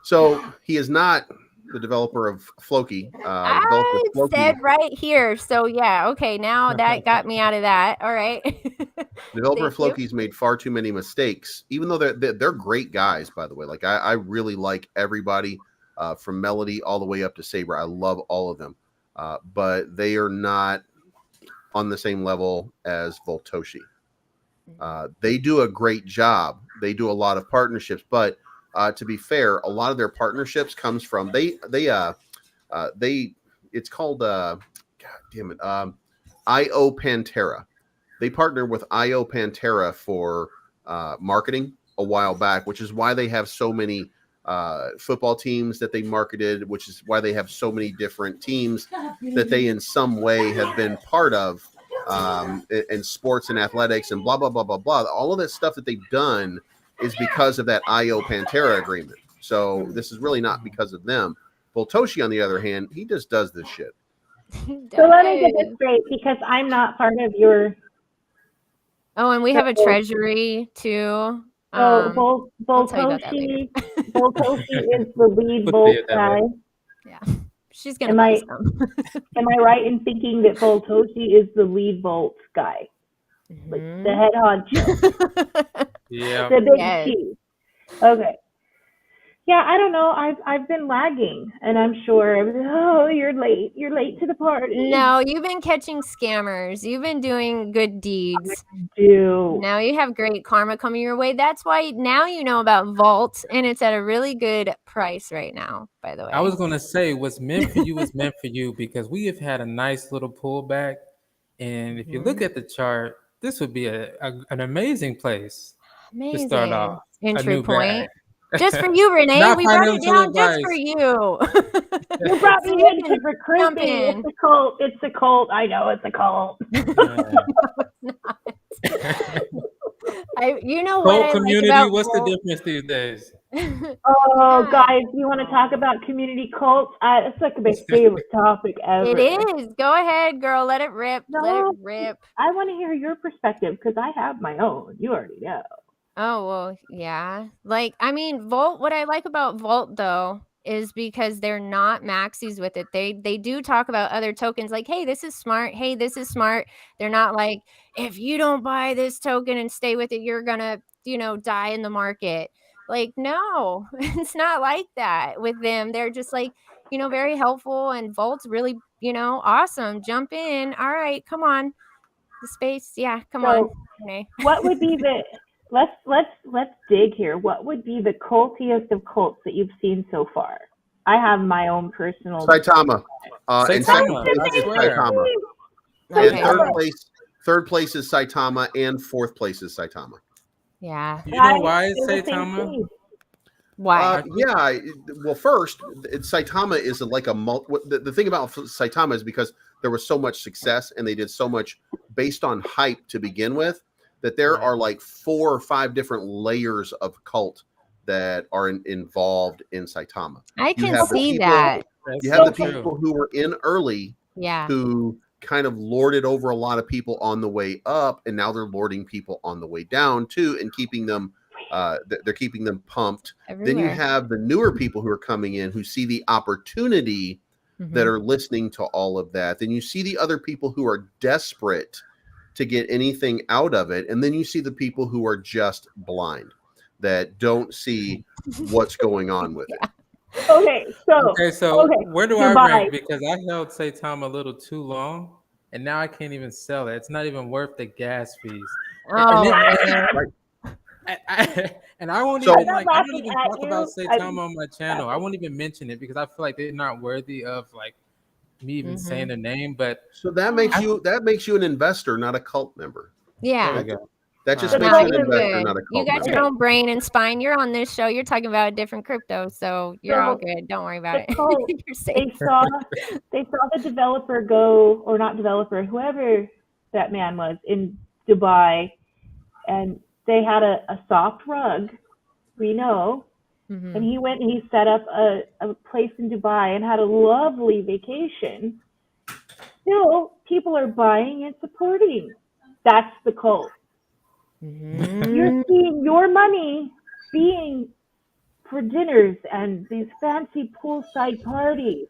So he is not the developer of Floki. I said right here. So yeah, okay. Now that got me out of that. All right. Developer of Floki's made far too many mistakes, even though they're great guys, by the way. Like I really like everybody from Melody all the way up to Saber. I love all of them, but they are not on the same level as Voltoshi. They do a great job. They do a lot of partnerships, but to be fair, a lot of their partnerships comes from it's called God damn it, IO Pantera. They partnered with IO Pantera for marketing a while back, which is why they have so many football teams that they marketed, which is why they have so many different teams that they in some way have been part of in sports and athletics and blah, blah, blah, blah, blah. All of that stuff that they've done is because of that IO Pantera agreement. So this is really not because of them. Voltoshi, on the other hand, he just does this shit. So let me get this straight, because I'm not part of your... Oh, and we have a treasury too. Voltoshi is the lead Volt guy. Yeah, she's gonna buy some. Am I right in thinking that Voltoshi is the lead Volt guy, like the head honcho? Yeah, the big T. Okay. Yeah, I don't know. I've been lagging, and I'm sure. Oh, you're late. You're late to the party. No, you've been catching scammers. You've been doing good deeds. I do. Now you have great karma coming your way. That's why now you know about Vault, and it's at a really good price right now, by the way. I was going to say, what's meant for you is meant for you, because we have had a nice little pullback. And if you look at the chart, this would be an amazing place to start off. Entry point. Just for you, Renee. We brought it down just for you. You brought me in to recruit me. It's a cult. It's a cult. I know it's a cult. You know what? Cult community. Like what's the difference these days? Oh, guys, you want to talk about community cults? It's like my favorite topic ever. It is. Go ahead, girl. Let it rip. No, let it rip. I want to hear your perspective, because I have my own. You already know. Oh, well, yeah. Like, I mean, Volt, what I like about Volt, though, is because they're not maxis with it. They do talk about other tokens like, hey, this is smart. Hey, this is smart. They're not like, if you don't buy this token and stay with it, you're going to, die in the market. Like, no, it's not like that with them. They're just like, very helpful, and Volt's really, awesome. Jump in. All right, come on. The space. Yeah, come on. Okay. What would be the... Let's dig here. What would be the cultiest of cults that you've seen so far? I have my own personal... Saitama. Saitama. In second place is Saitama. In third place, Third place is Saitama, and fourth place is Saitama. Yeah. You know why it's They're the same Saitama? thing. Why? Well, first, Saitama is like the thing about Saitama is because there was so much success and they did so much based on hype to begin with, that there are like 4 or 5 different layers of cult that are involved in Saitama. I You can have the see people, that. That's you have so the true. people who were in early, Yeah. who kind of lorded over a lot of people on the way up, and now they're lording people on the way down too, and keeping them they're keeping them pumped. Everywhere. Then you have the newer people who are coming in who see the opportunity, that are listening to all of that. Then you see the other people who are desperate to get anything out of it, and then you see the people who are just blind, that don't see what's going on with it. Okay, So where do I Dubai. rank? Because I held Saitama a little too long, and now I can't even sell it. It's not even worth the gas fees. Oh, man. And I won't So- even I'm like. not I don't laughing even at talk you. about Saitama I'm on my channel. I won't even mention it because I feel like they're not worthy of like me even saying their name. But So that makes you an investor, not a cult member. there Yeah. we go. That just All makes No, you an you're investor, good. not a You cult got member. your own brain and spine. You're on this show. You're talking about a different crypto, so you're all So, good. Don't worry about the it. cult, You're safe. they saw the developer go, or not developer, whoever that man was in Dubai, and they had a soft rug, we know, and he went and he set up a place in Dubai and had a lovely vacation. Still, people are buying and supporting. That's the cult. You're seeing your money being for dinners and these fancy poolside parties.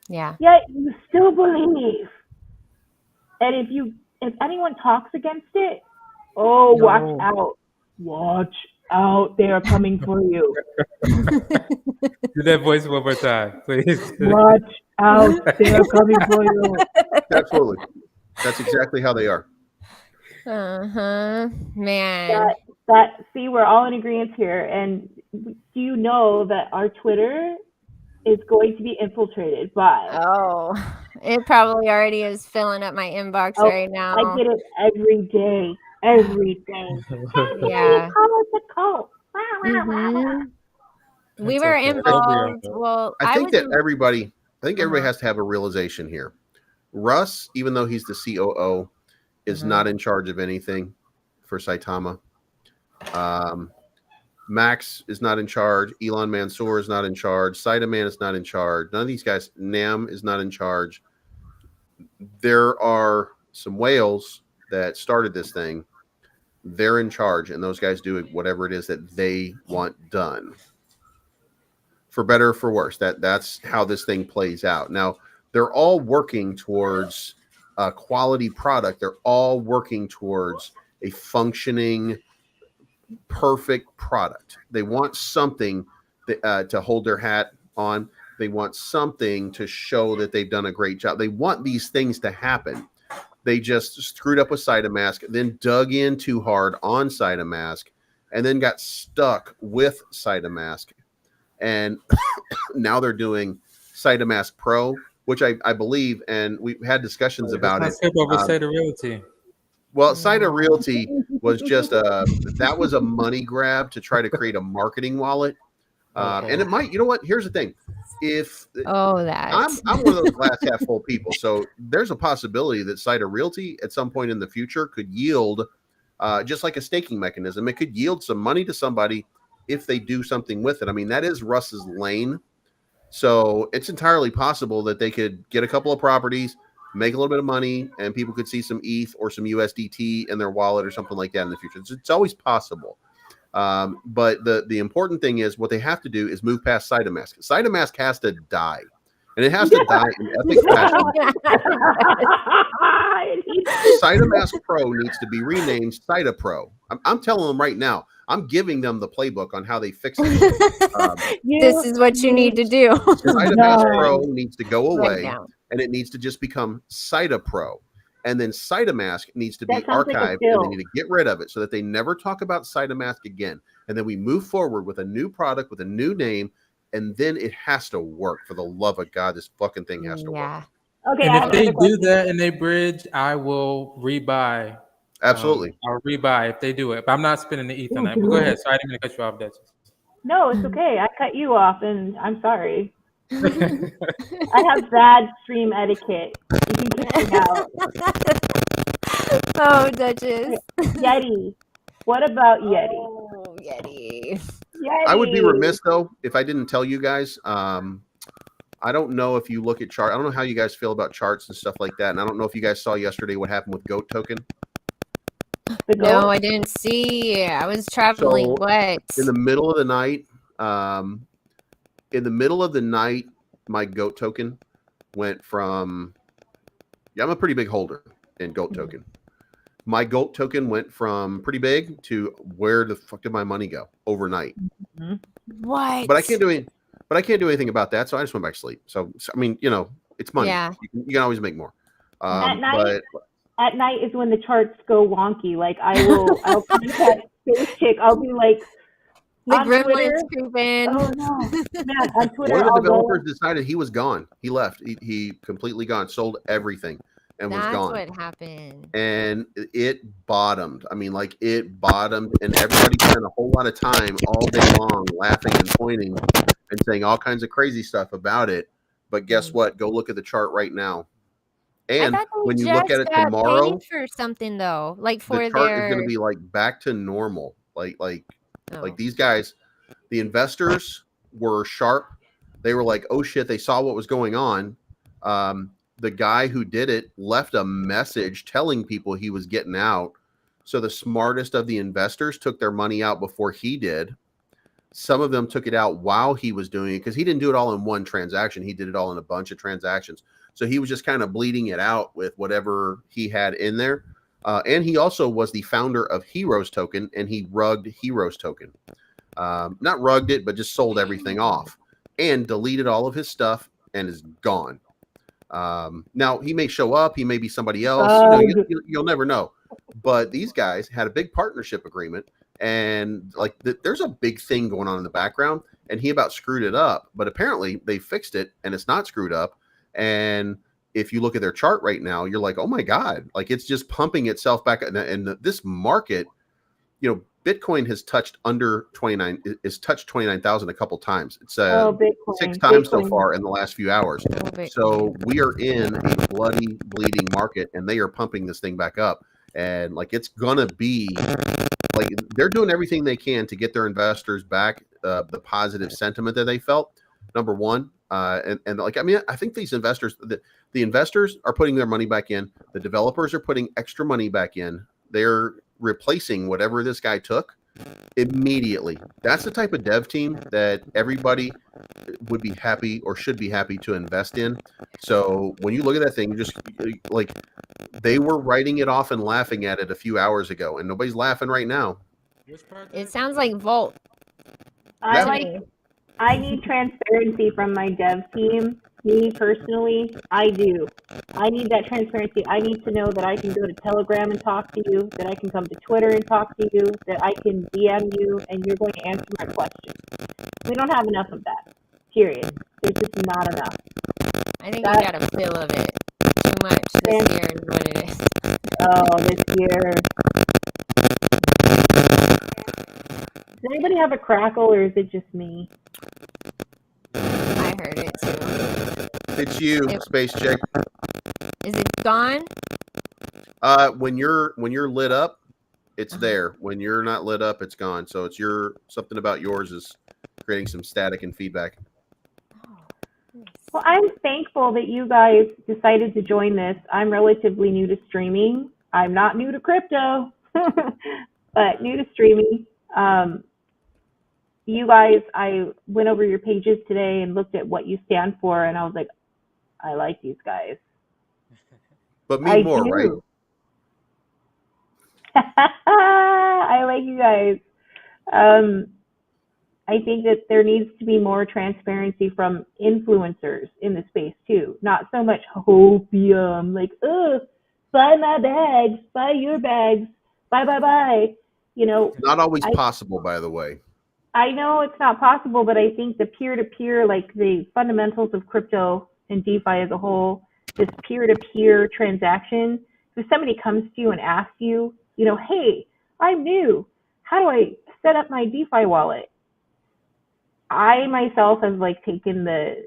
Yeah. Yet you still believe. And if anyone talks against it, oh, watch out. Watch out. They are coming for you. Do that voice one more time, please. Watch out. They are coming for you. Absolutely. That's exactly how they are. Man. See, we're all in agreement here. And do you know that our Twitter is going to be infiltrated by? Oh, it probably already is filling up my inbox right now. I get it every day. Every day. Yeah. Call us a cult. We That's were okay. involved. Well, I think was that everybody has to have a realization here. Russ, even though he's the COO, is not in charge of anything for Saitama. Max is not in charge. Elon Mansour is not in charge. Saitaman is not in charge. None of these guys. Nam is not in charge. There are some whales that started this thing. They're in charge, and those guys do whatever it is that they want done. For better or for worse, that's how this thing plays out. Now, they're all working towards a quality product. They're all working towards a functioning, perfect product. They want something to hold their hat on. They want something to show that they've done a great job. They want these things to happen. They just screwed up with Cytomask, then dug in too hard on Cytomask, and then got stuck with Cytomask. And now they're doing Cytomask Pro, which I believe, and we've had discussions about it. Over State of Realty. Well, Cyto Realty was just that was a money grab to try to create a marketing wallet. And it might, you know what? Here's the thing. If I'm one of those glass half full people, so there's a possibility that Cyto Realty at some point in the future could yield, just like a staking mechanism, it could yield some money to somebody if they do something with it. I mean, that is Russ's lane. So it's entirely possible that they could get a couple of properties, make a little bit of money, and people could see some ETH or some USDT in their wallet or something like that in the future. It's always possible. But the important thing is what they have to do is move past Cytomask. Cytomask has to die. And it has to die in epic fashion. Cytomask Pro needs to be renamed Cyto Pro. I'm telling them right now. I'm giving them the playbook on how they fix it. This is what you need to do. Cytomask Pro needs to go away, and it needs to just become Cyto Pro. And then Cytomask needs to be archived, and they need to get rid of it so that they never talk about Cytomask again. And then we move forward with a new product, with a new name, and then it has to work. For the love of God, this fucking thing has to work. Okay, And I if have they another do question. that and they bridge, I will rebuy. Absolutely. I'll rebuy if they do it. But I'm not spending the ETH on Ooh, that. But go do ahead. it. Sorry, I didn't mean to cut you off, Duchess. No, it's okay. I cut you off, and I'm sorry. I have bad stream etiquette. You can kick me out. Oh, Duchess. Yeti. What about Yeti? Oh, Yeti. I would be Yeti. remiss though if I didn't tell you guys. I don't know if you look at chart. I don't know how you guys feel about charts and stuff like that. And I don't know if you guys saw yesterday what happened with Goat Token. The No, goat? I didn't see. I was traveling. So What? in the middle of the night, my Goat Token went from. Yeah, I'm a pretty big holder in Goat Token. My Goat Token went from pretty big to where the fuck did my money go overnight? What? But I can't do anything about that. So I just went back to sleep. So I mean, it's money. Yeah. You can always make more. At night, But at night is when the charts go wonky. Like I'll contact Space Chick. I'll be like The on Twitter. gremlins creeping. Oh no, man! On Twitter, one of the I'll developers go. decided he was gone. He left. He completely gone. Sold everything and was That's gone. what happened. And it bottomed. I mean, like it bottomed, and everybody spent a whole lot of time all day long laughing and pointing and saying all kinds of crazy stuff about it. But guess what? Go look at the chart right now. I And thought when they you look at just it got tomorrow, paid for something though, like the for chart is going to their. be like back to normal. Like Oh. these guys, the investors were sharp. They were like, oh shit, they saw what was going on. The guy who did it left a message telling people he was getting out. So the smartest of the investors took their money out before he did. Some of them took it out while he was doing it because he didn't do it all in one transaction. He did it all in a bunch of transactions. So he was just kind of bleeding it out with whatever he had in there. And he also was the founder of Heroes Token, and he rugged Heroes Token. Not rugged it, but just sold everything off and deleted all of his stuff and is gone. Now he may show up, he may be somebody else. You'll never know. But these guys had a big partnership agreement, and like there's a big thing going on in the background, and he about screwed it up. But apparently they fixed it, and it's not screwed up. And if you look at their chart right now, you're like, oh my god, like it's just pumping itself back. And this market, Bitcoin has touched under 29. It's touched 29,000 a couple times. It's 6 times so far in the last few hours. So we are in a bloody, bleeding market, and they are pumping this thing back up. And like it's gonna be like they're doing everything they can to get their investors back the positive sentiment that they felt. Number one, and like I mean, I think these investors, the investors are putting their money back in. The developers are putting extra money back in. They're replacing whatever this guy took immediately. That's the type of dev team that everybody would be happy or should be happy to invest in. So when you look at that thing, just like they were writing it off and laughing at it a few hours ago, and nobody's laughing right now. It sounds like Volt. I need transparency from my dev team. Me personally, I do. I need that transparency. I need to know that I can go to Telegram and talk to you, that I can come to Twitter and talk to you, that I can DM you, and you're going to answer my questions. We don't have enough of that. Period. There's just not enough. I think you got a fill of it. Too much this year is what it is. Oh, this year. Does anybody have a crackle, or is it just me? I heard it too. It's you, Space Chick. Is it gone? When you're lit up, it's there. When you're not lit up, it's gone. So it's something about yours is creating some static and feedback. Well, I'm thankful that you guys decided to join this. I'm relatively new to streaming. I'm not new to crypto, but new to streaming. You guys, I went over your pages today and looked at what you stand for, and I was like, I like these guys. But me more, right? I like you guys. I think that there needs to be more transparency from influencers in the space too. Not so much hopium, like, buy my bags, buy your bags, buy. Not always possible, by the way. I know it's not possible, but I think the peer-to-peer, like the fundamentals of crypto and DeFi as a whole, this peer-to-peer transaction. If somebody comes to you and asks you, hey, I'm new. How do I set up my DeFi wallet? I myself have taken the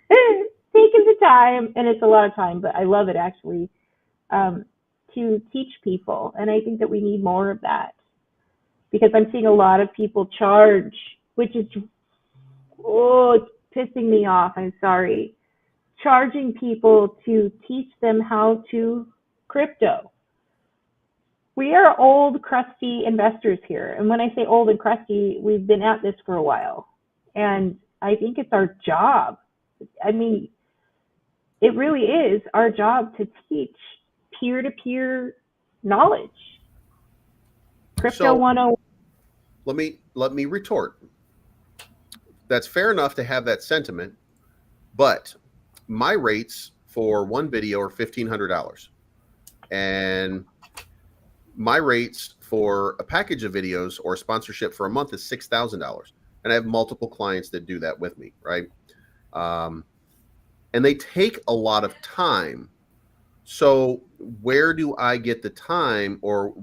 taken the time, and it's a lot of time, but I love it actually, to teach people. And I think that we need more of that, because I'm seeing a lot of people charge, which is, it's pissing me off. I'm sorry. Charging people to teach them how to crypto. We are old, crusty investors here. And when I say old and crusty, we've been at this for a while. And I think it's our job. I mean, it really is our job to teach peer-to-peer knowledge. Crypto 101. Let me retort. That's fair enough to have that sentiment, but my rates for one video are $1,500, and my rates for a package of videos or sponsorship for a month is $6,000, and I have multiple clients that do that with me, right? And they take a lot of time. So where do I get the time, or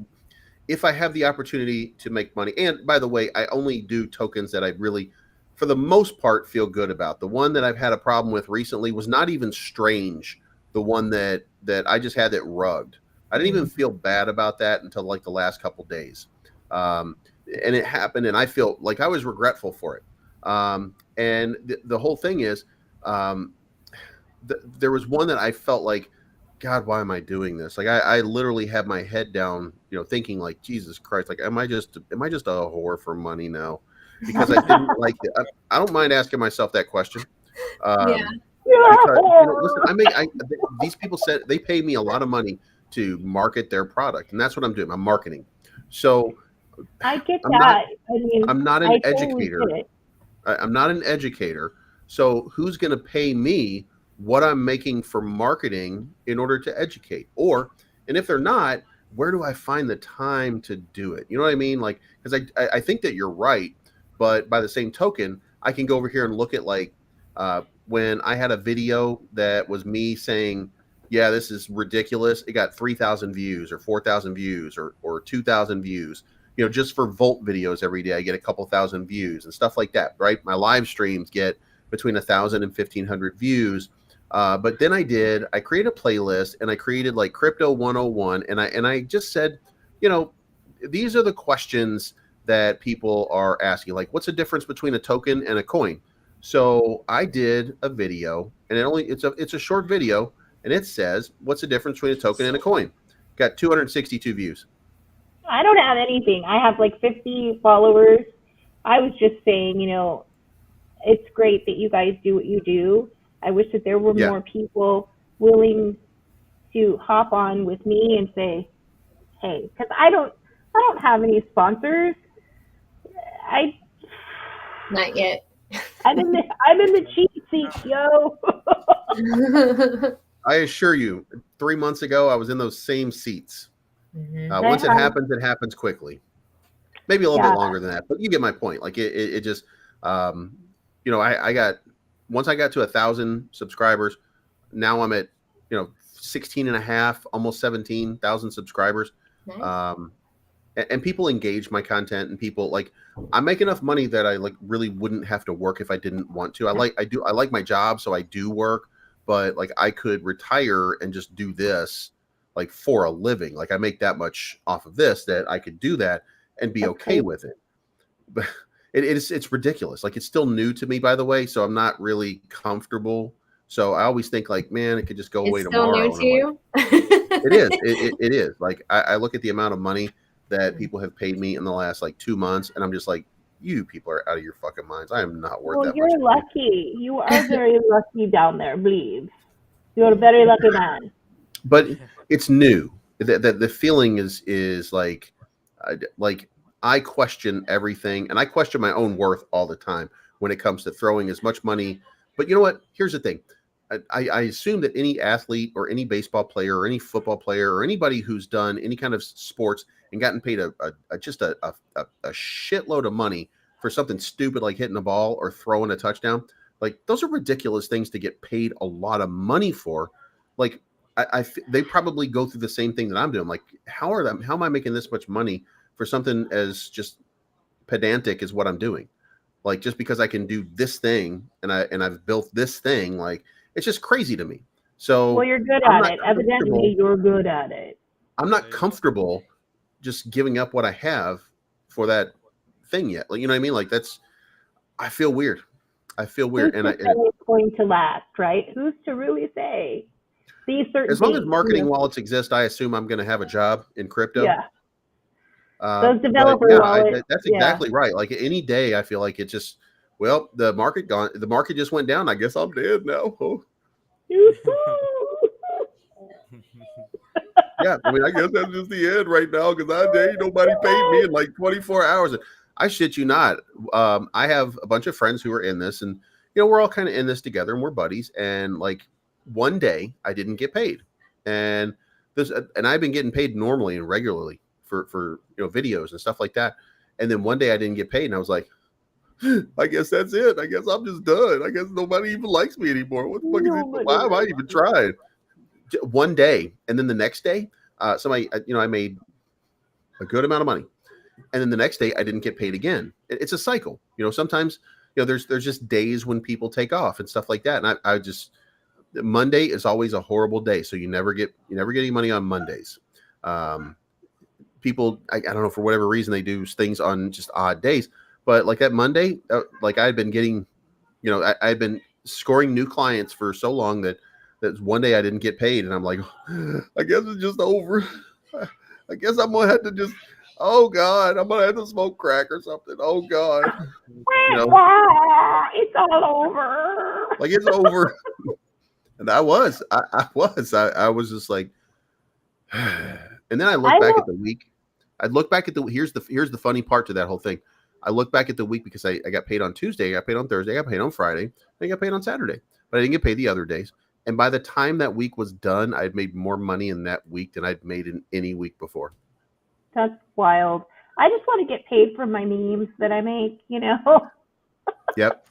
if I have the opportunity to make money? And by the way, I only do tokens that I really, for the most part, feel good about. The one that I've had a problem with recently was not even strange. The one that I just had that rugged. I didn't even feel bad about that until like the last couple days. And it happened, and I feel like I was regretful for it. And the whole thing is, there was one that I felt like, God, why am I doing this? Like I literally had my head down, thinking like, Jesus Christ, like, am I just a whore for money now? Because I didn't like it. I don't mind asking myself that question. Yeah. Because, listen, these people said they pay me a lot of money to market their product, and that's what I'm doing. I'm marketing. So I get that. I'm not an totally educator. I'm not an educator. So who's going to pay me what I'm making for marketing in order to educate? And if they're not, where do I find the time to do it? You know what I mean? Like, because I think that you're right, but by the same token, I can go over here and look at when I had a video that was me saying, yeah, this is ridiculous. It got 3,000 views or 4,000 views or 2,000 views. Just for Volt videos every day, I get a couple thousand views and stuff like that, right? My live streams get between 1,000 and 1,500 views. But then I created a playlist, and I created like Crypto 101. And I just said, these are the questions that people are asking. Like, what's the difference between a token and a coin? So I did a video, and it's a short video, and it says, what's the difference between a token and a coin? Got 262 views. I don't have anything. I have like 50 followers. I was just saying, it's great that you guys do what you do. I wish that there were more people willing to hop on with me and say, hey, because I don't have any sponsors. Not yet. I'm in the cheap seat, yo. I assure you, 3 months ago, I was in those same seats. Once it happens quickly. Maybe a little bit longer than that, but you get my point. Like it just, once I got to 1,000 subscribers, now I'm at, 16 and a half, almost 17,000 subscribers. Nice. And people engage my content, and people I make enough money that I really wouldn't have to work if I didn't want to. I like my job, so I do work, but I could retire and just do this for a living. I make that much off of this that I could do that and be okay with it. But it's ridiculous. It's still new to me, by the way, so I'm not really comfortable. So I always think man, it could just go away tomorrow. It's still new to you? It is. It is. I look at the amount of money that people have paid me in the last 2 months, and I'm just like, you people are out of your fucking minds. I am not worth that much. Well, you're lucky. You are very lucky down there, Bleeves. You're a very lucky man. But it's new. The feeling is I question everything, and I question my own worth all the time when it comes to throwing as much money. But you know what? Here's the thing. I assume that any athlete or any baseball player or any football player or anybody who's done any kind of sports and gotten paid a shitload of money for something stupid like hitting a ball or throwing a touchdown, Like those are ridiculous things to get paid a lot of money for. Like they probably go through the same thing that I'm doing. Like how am I making this much money for something as just pedantic as what I'm doing? Like just because I can do this thing and I've built this thing, like it's just crazy to me. So Well, you're good I'm at not it. comfortable. Evidently, you're good at it. I'm not comfortable just giving up what I have for that thing yet. Like, you know what I mean? Like I feel weird. Who's And to say it's going to last, right? Who's to really say these certain as long as things? marketing wallets exist, I assume I'm going to have a job in crypto. Yeah. Those But developer yeah, wallets. that's Yeah. exactly right. Like any day, I feel like it just, well, the market just went down. I guess I'm dead now. Oh. Yeah, I mean, I guess that's just the end right now because ain't nobody paid me in like 24 hours. I shit you not. I have a bunch of friends who are in this, and we're all kind of in this together, and we're buddies. And like one day, I didn't get paid, and I've been getting paid normally and regularly for videos and stuff like that. And then one day I didn't get paid, and I was like, I guess that's it. I guess I'm just done. I guess nobody even likes me anymore. What the fuck is it? Why am I even trying? One day, and then the next day, somebody, I made a good amount of money, and then the next day I didn't get paid again. It's a cycle. Sometimes there's just days when people take off and stuff like that, and I just Monday is always a horrible day, so you never get any money on Mondays. People, I don't know, for whatever reason they do things on just odd days, but like that Monday, like I had been getting, I had been scoring new clients for so long that one day I didn't get paid, and I'm like, I guess it's just over. I guess I'm gonna have to just, oh God, I'm gonna have to smoke crack or something. Oh God, it's all over. Like it's over. And I was just like, and then I look back at the week. I look back at here's the funny part to that whole thing. I look back at the week because I got paid on Tuesday, I got paid on Thursday, I got paid on Friday, I got paid on Saturday, but I didn't get paid the other days. And by the time that week was done, I'd made more money in that week than I'd made in any week before. That's wild. I just want to get paid for my memes that I make, Yep.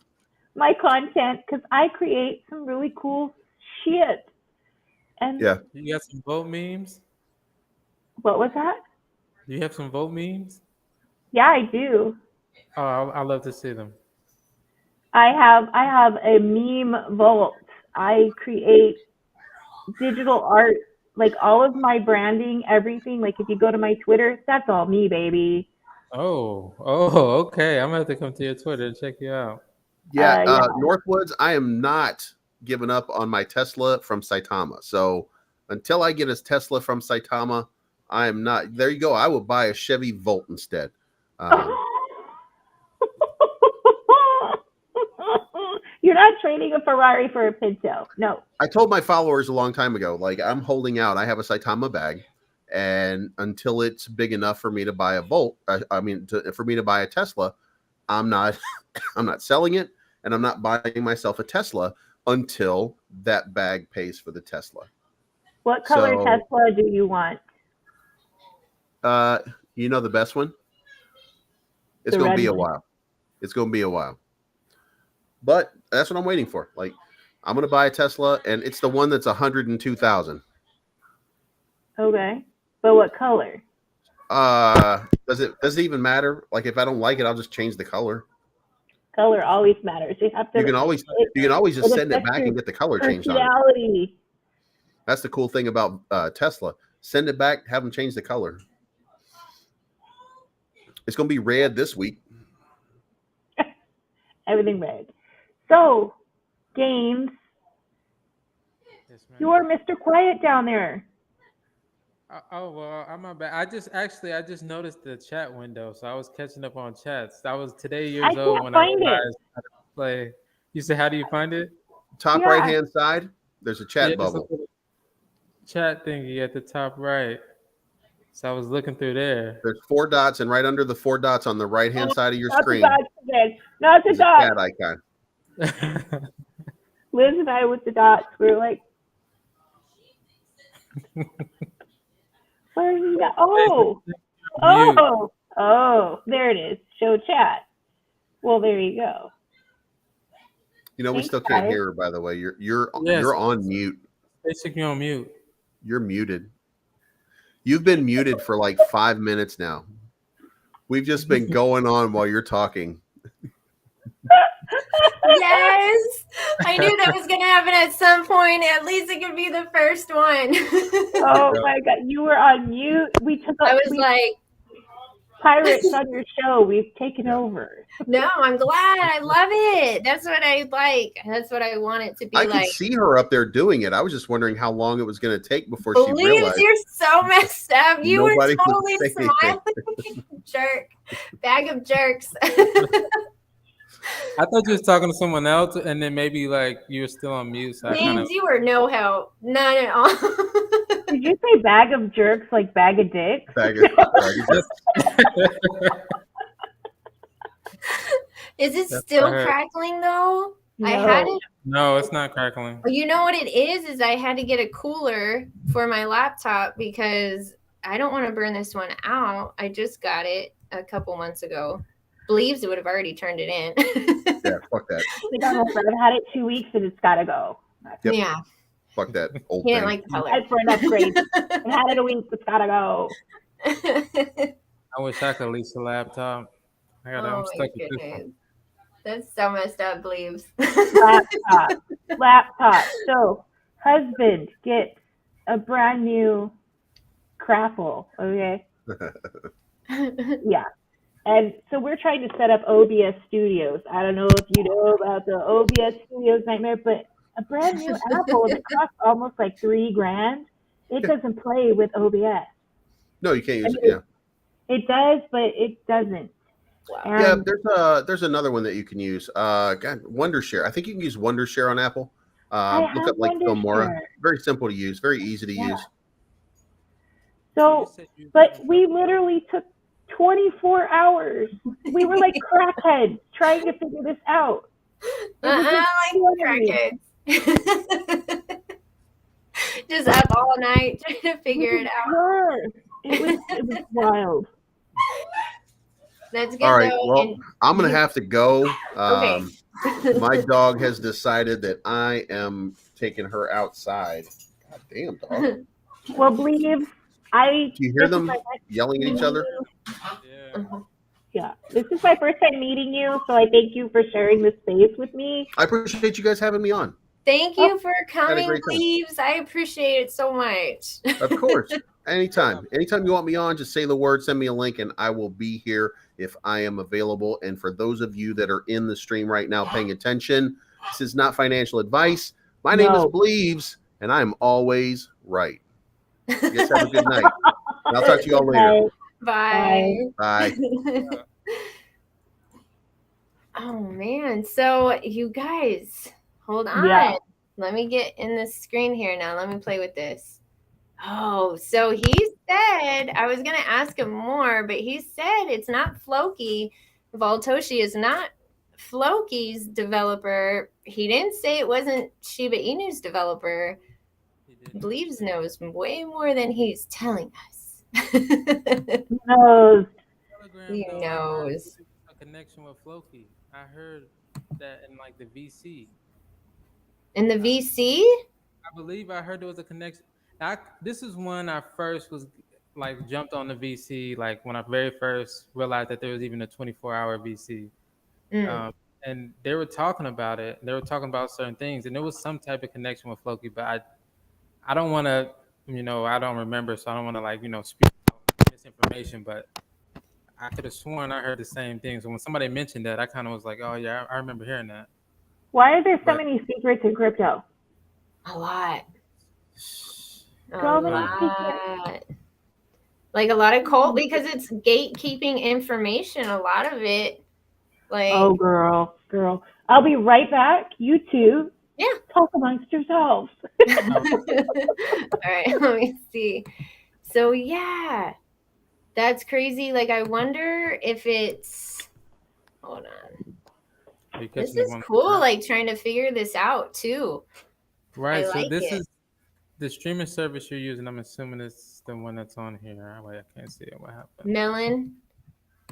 My content, because I create some really cool shit. And yeah. You got some vote memes? What was that? Do you have some vote memes? Yeah, I do. Oh, I love to see them. I have a meme vault. I create digital art, like all of my branding, everything. Like if you go to my Twitter, that's all me, baby. Oh, okay. I'm gonna have to come to your Twitter and check you out. Yeah, Northwoods, I am not giving up on my Tesla from Saitama. So until I get a Tesla from Saitama, I am not. There you go. I will buy a Chevy Volt instead. You're not trading a Ferrari for a Pinto. No. I told my followers a long time ago, like I'm holding out. I have a Saitama bag, and until it's big enough for me to buy a Volt, for me to buy a Tesla, I'm not selling it, and I'm not buying myself a Tesla until that bag pays for the Tesla. What color Tesla do you want? The best one? It's going to be a while. It's going to be a while. But that's what I'm waiting for. Like, I'm going to buy a Tesla, and it's the one that's $102,000. Okay. But what color? Does it even matter? Like, if I don't like it, I'll just change the color. Color always matters. You can always just send it back and get the color changed on it. That's the cool thing about Tesla. Send it back, have them change the color. It's going to be red this week. Everything red. So, Gaines, you're Mr. Quiet down there. Oh well, I'm not bad. I just noticed the chat window, so I was catching up on chats. I was today years old when I realized how to play. You said, how do you find it? Top right hand side. There's a chat bubble. Chat thingy at the top right. So I was looking through there. There's 4 dots, and right under the 4 dots on the right hand side of your screen, not the dots. Chat icon. Liz and I with the dots, we were like, where is he? Oh, there it is. Show chat. Well, there you go. You know, we Thanks, still can't guys. hear her. By the way, you're Yes, on mute. basically on mute. You're muted. You've been muted for like 5 minutes now. We've just been going on while you're talking. Yes, I knew that was gonna happen at some point. At least it could be the first one. Oh my God, you were on mute. We took I up. was like, Pirates on your show. We've taken over. no, I'm glad. I love it. That's what I like. That's what I want it to be I like. could see her up there doing it. I was just wondering how long it was going to take before she Bleeves, realized. you're so messed up. You were Nobody was totally saying smiling. Jerk. Bag of jerks. I thought you was talking to someone else, and then maybe like you were still on mute. So I kind of Bleeves, you were no help. None at all. Did you say bag of jerks like bag of dicks? Is it That's still what I heard. crackling though? No. I had it. No, it's not crackling. You know what it is I had to get a cooler for my laptop because I don't want to burn this one out. I just got it a couple months ago. Bleeves would have already turned it in. Yeah, fuck that. I've had it 2 weeks and it's got to go. Yep. Yeah. Fuck that old He thing. didn't like the color. It's for an upgrade. I've had it a week. It's got to go. I wish I could lease a laptop. I'm stuck with this one. That's so messed up, Bleeves. Laptop. So, husband gets a brand new crapple. Okay. Yeah. And so we're trying to set up OBS Studios. I don't know if you know about the OBS Studios nightmare, but a brand new Apple that costs almost like $3,000. It doesn't play with OBS. No, you can't use it. Yeah. It does, but it doesn't. Wow. Yeah, there's another one that you can use. God, Wondershare. I think you can use Wondershare on Apple. Look up like Filmora. Very simple to use. Very easy to use. So, but we literally took 24 hours. We were like crackheads trying to figure this out. Like crackheads. Just up all night trying to figure it out. It was wild. That's good. All right. Though. Well, I'm gonna have to go. Okay. My dog has decided that I am taking her outside. God damn, dog. Well, Bleeves, do you hear them yelling at each other? Yeah. This is my first time meeting you, so I thank you for sharing this space with me. I appreciate you guys having me on. Thank you for coming, Bleeves. I appreciate it so much. Of course. Anytime. Anytime you want me on, just say the word, send me a link, and I will be here if I am available. And for those of you that are in the stream right now paying attention, this is not financial advice. My name is Bleeves, and I'm always right. You guys have a good night. And I'll talk to you all later. Bye. Bye. Oh, man. So, you guys, hold on. Yeah. Let me get in the screen here now. Let me play with this. Oh, so he said, I was going to ask him more, but he said it's not Floki. Voltoshi is not Floki's developer. He didn't say it wasn't Shiba Inu's developer. Bleeves knows way more than he's telling us. He knows. He knows. A connection with Floki. I heard that in like the VC. In the VC? I believe I heard there was a connection. This is when I first was like jumped on the VC, like when I very first realized that there was even a 24-hour VC. And they were talking about it. They were talking about certain things, and there was some type of connection with Floki, but I don't want to, I don't remember, so I don't want to speak misinformation, but I could have sworn I heard the same thing. So when somebody mentioned that, I kind of was like, oh yeah, I remember hearing that. Why are there so many secrets in crypto? A lot. So many secrets. Like a lot of cult, because it's gatekeeping information. A lot of it. Like, oh, girl. I'll be right back. You two. Yeah. Talk amongst yourselves. All right. Let me see. So, yeah. That's crazy. Like, I wonder if it's. Hold on. This is cool. Like, trying to figure this out, too. Right. So, this is the streaming service you're using. I'm assuming it's the one that's on here. Wait, I can't see it. What happened? Melon.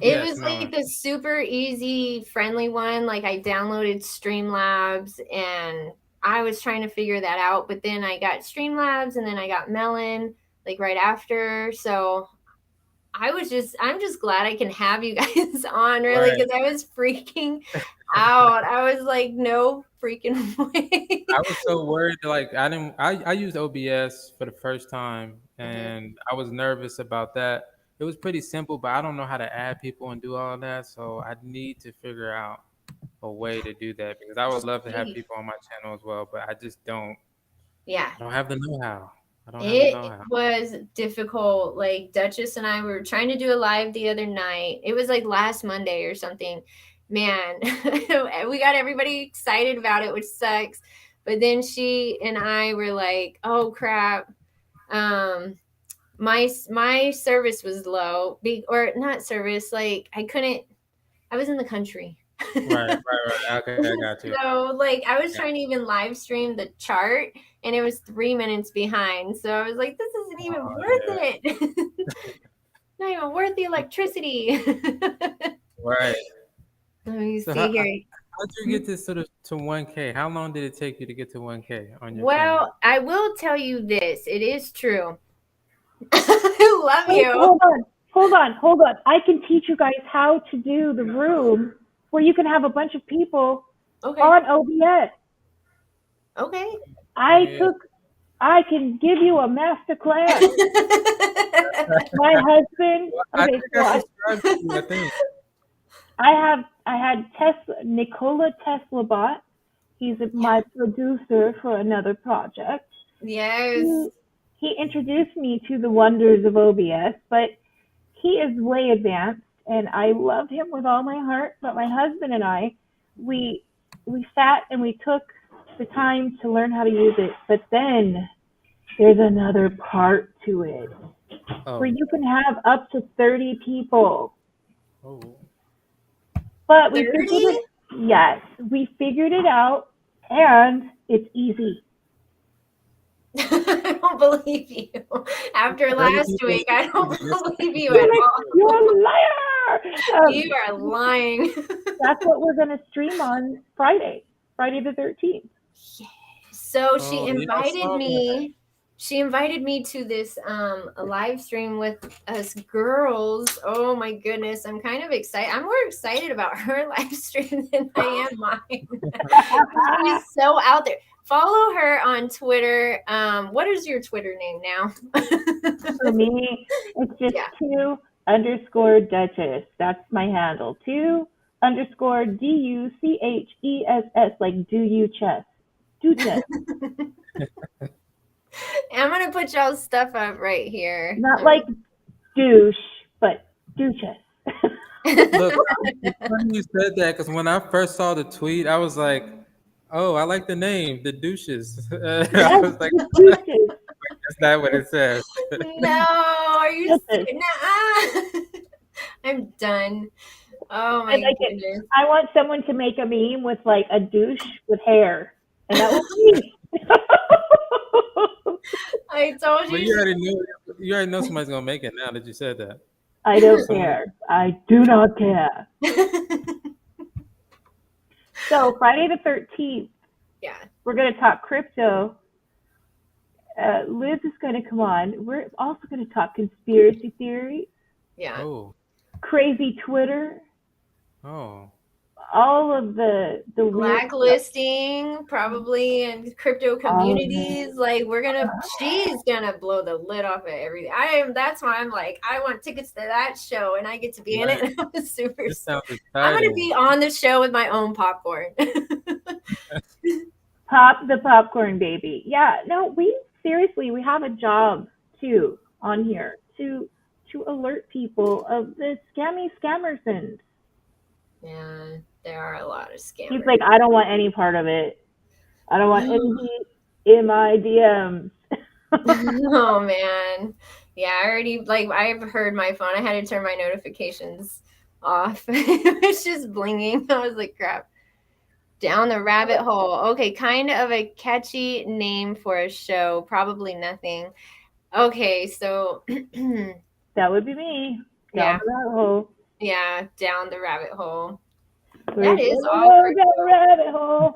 It Yes, was Melon. like the super easy, friendly one. Like I downloaded Streamlabs and I was trying to figure that out, but then I got Streamlabs and then I got Melon like right after. So I'm just glad I can have you guys on really Right. because I was freaking out. I was like, no freaking way. I was so worried. Like I used OBS for the first time, Mhm. and I was nervous about that. It was pretty simple, but I don't know how to add people and do all that. So I need to figure out a way to do that because I would love to have people on my channel as well, but I just don't. Yeah. I don't have the know-how. I don't have the It know-how. was difficult. Like Duchess and I were trying to do a live the other night. It was like last Monday or something. Man, we got everybody excited about it, which sucks. But then she and I were like, "Oh crap. Um my service was low. Or not service, like I was in the country." Right. Okay, I got you. So, like, I was Yeah. trying to even live stream the chart and it was 3 minutes behind. So I was like, this isn't even Oh, worth yeah. it. Not even worth the electricity. Right. Let me So see here. how'd you get to sort of to 1K? How long did it take you to get to 1K on your channel? Well, I will tell you this. It is true. I love Wait, you. hold on. I can teach you guys how to do the room where you can have a bunch of people Okay. on OBS. Okay. I can give you a master class. My husband, Well, I okay, think so I subscribed to you, I think. I had Nikola Tesla Bot. He's my producer for another project. Yes. He introduced me to the wonders of OBS, but he is way advanced and I love him with all my heart. But my husband and I, we sat and we took the time to learn how to use it. But then there's another part to it where Oh. you can have up to 30 people. Oh. But we 30? figured it. Yes, we figured it out, and it's easy. I don't believe you. After 30 last people. week, I don't Yes, believe you at all. You're a liar. You are lying. That's what we're gonna stream on Friday, Friday the 13th. So Oh, yeah, I saw that. she invited me to this a live stream with us girls. Oh my goodness, I'm kind of excited. I'm more excited about her live stream than I am mine. She's so out there. Follow her on Twitter. What is your Twitter name now? For me, it's just Yeah. 2_Duchess. That's my handle. 2_DUCHESS, like do you chess. Duchess. I'm gonna put y'all's stuff up right here. Not like douche, but Duchess. Look, it's funny you said that because when I first saw the tweet, I was like, "Oh, I like the name, the Duchess." I Yes, was like, Duchess. "That's not what it says." No, are you Duchess. serious? I'm done. Oh I my like it. goodness. I want someone to make a meme with like a douche with hair, and that was me. I told But you. you already know somebody's gonna make it now that you said that. I don't Someone, care. I do not care. So Friday the 13th, Yeah. we're going to talk crypto. Liz is going to come on. We're also going to talk conspiracy theories, Yeah. oh, crazy Twitter, oh, all of the weird stuff. Blacklisting probably and crypto All of communities. Like she's gonna blow the lid off of everything. That's why I'm like, I want tickets to that show and I get to be in it. right. And I'm super This sounds I'm gonna exciting. be on the show with my own popcorn. Pop the popcorn baby. Yeah, no, we have a job too on here to alert people of the scammersons. Yeah, there are a lot of scammers. He's like, I don't want any part of it. I don't want any in my DMs. Oh man. Yeah, I already I've heard my phone. I had to turn my notifications off. It was just blinging. I was like, crap. Down the rabbit hole. Okay, kind of a catchy name for a show. Probably nothing. Okay, so That would be me. yeah. Down the rabbit hole. Yeah, down the rabbit hole. We're That is gonna all go down the crypto. rabbit hole.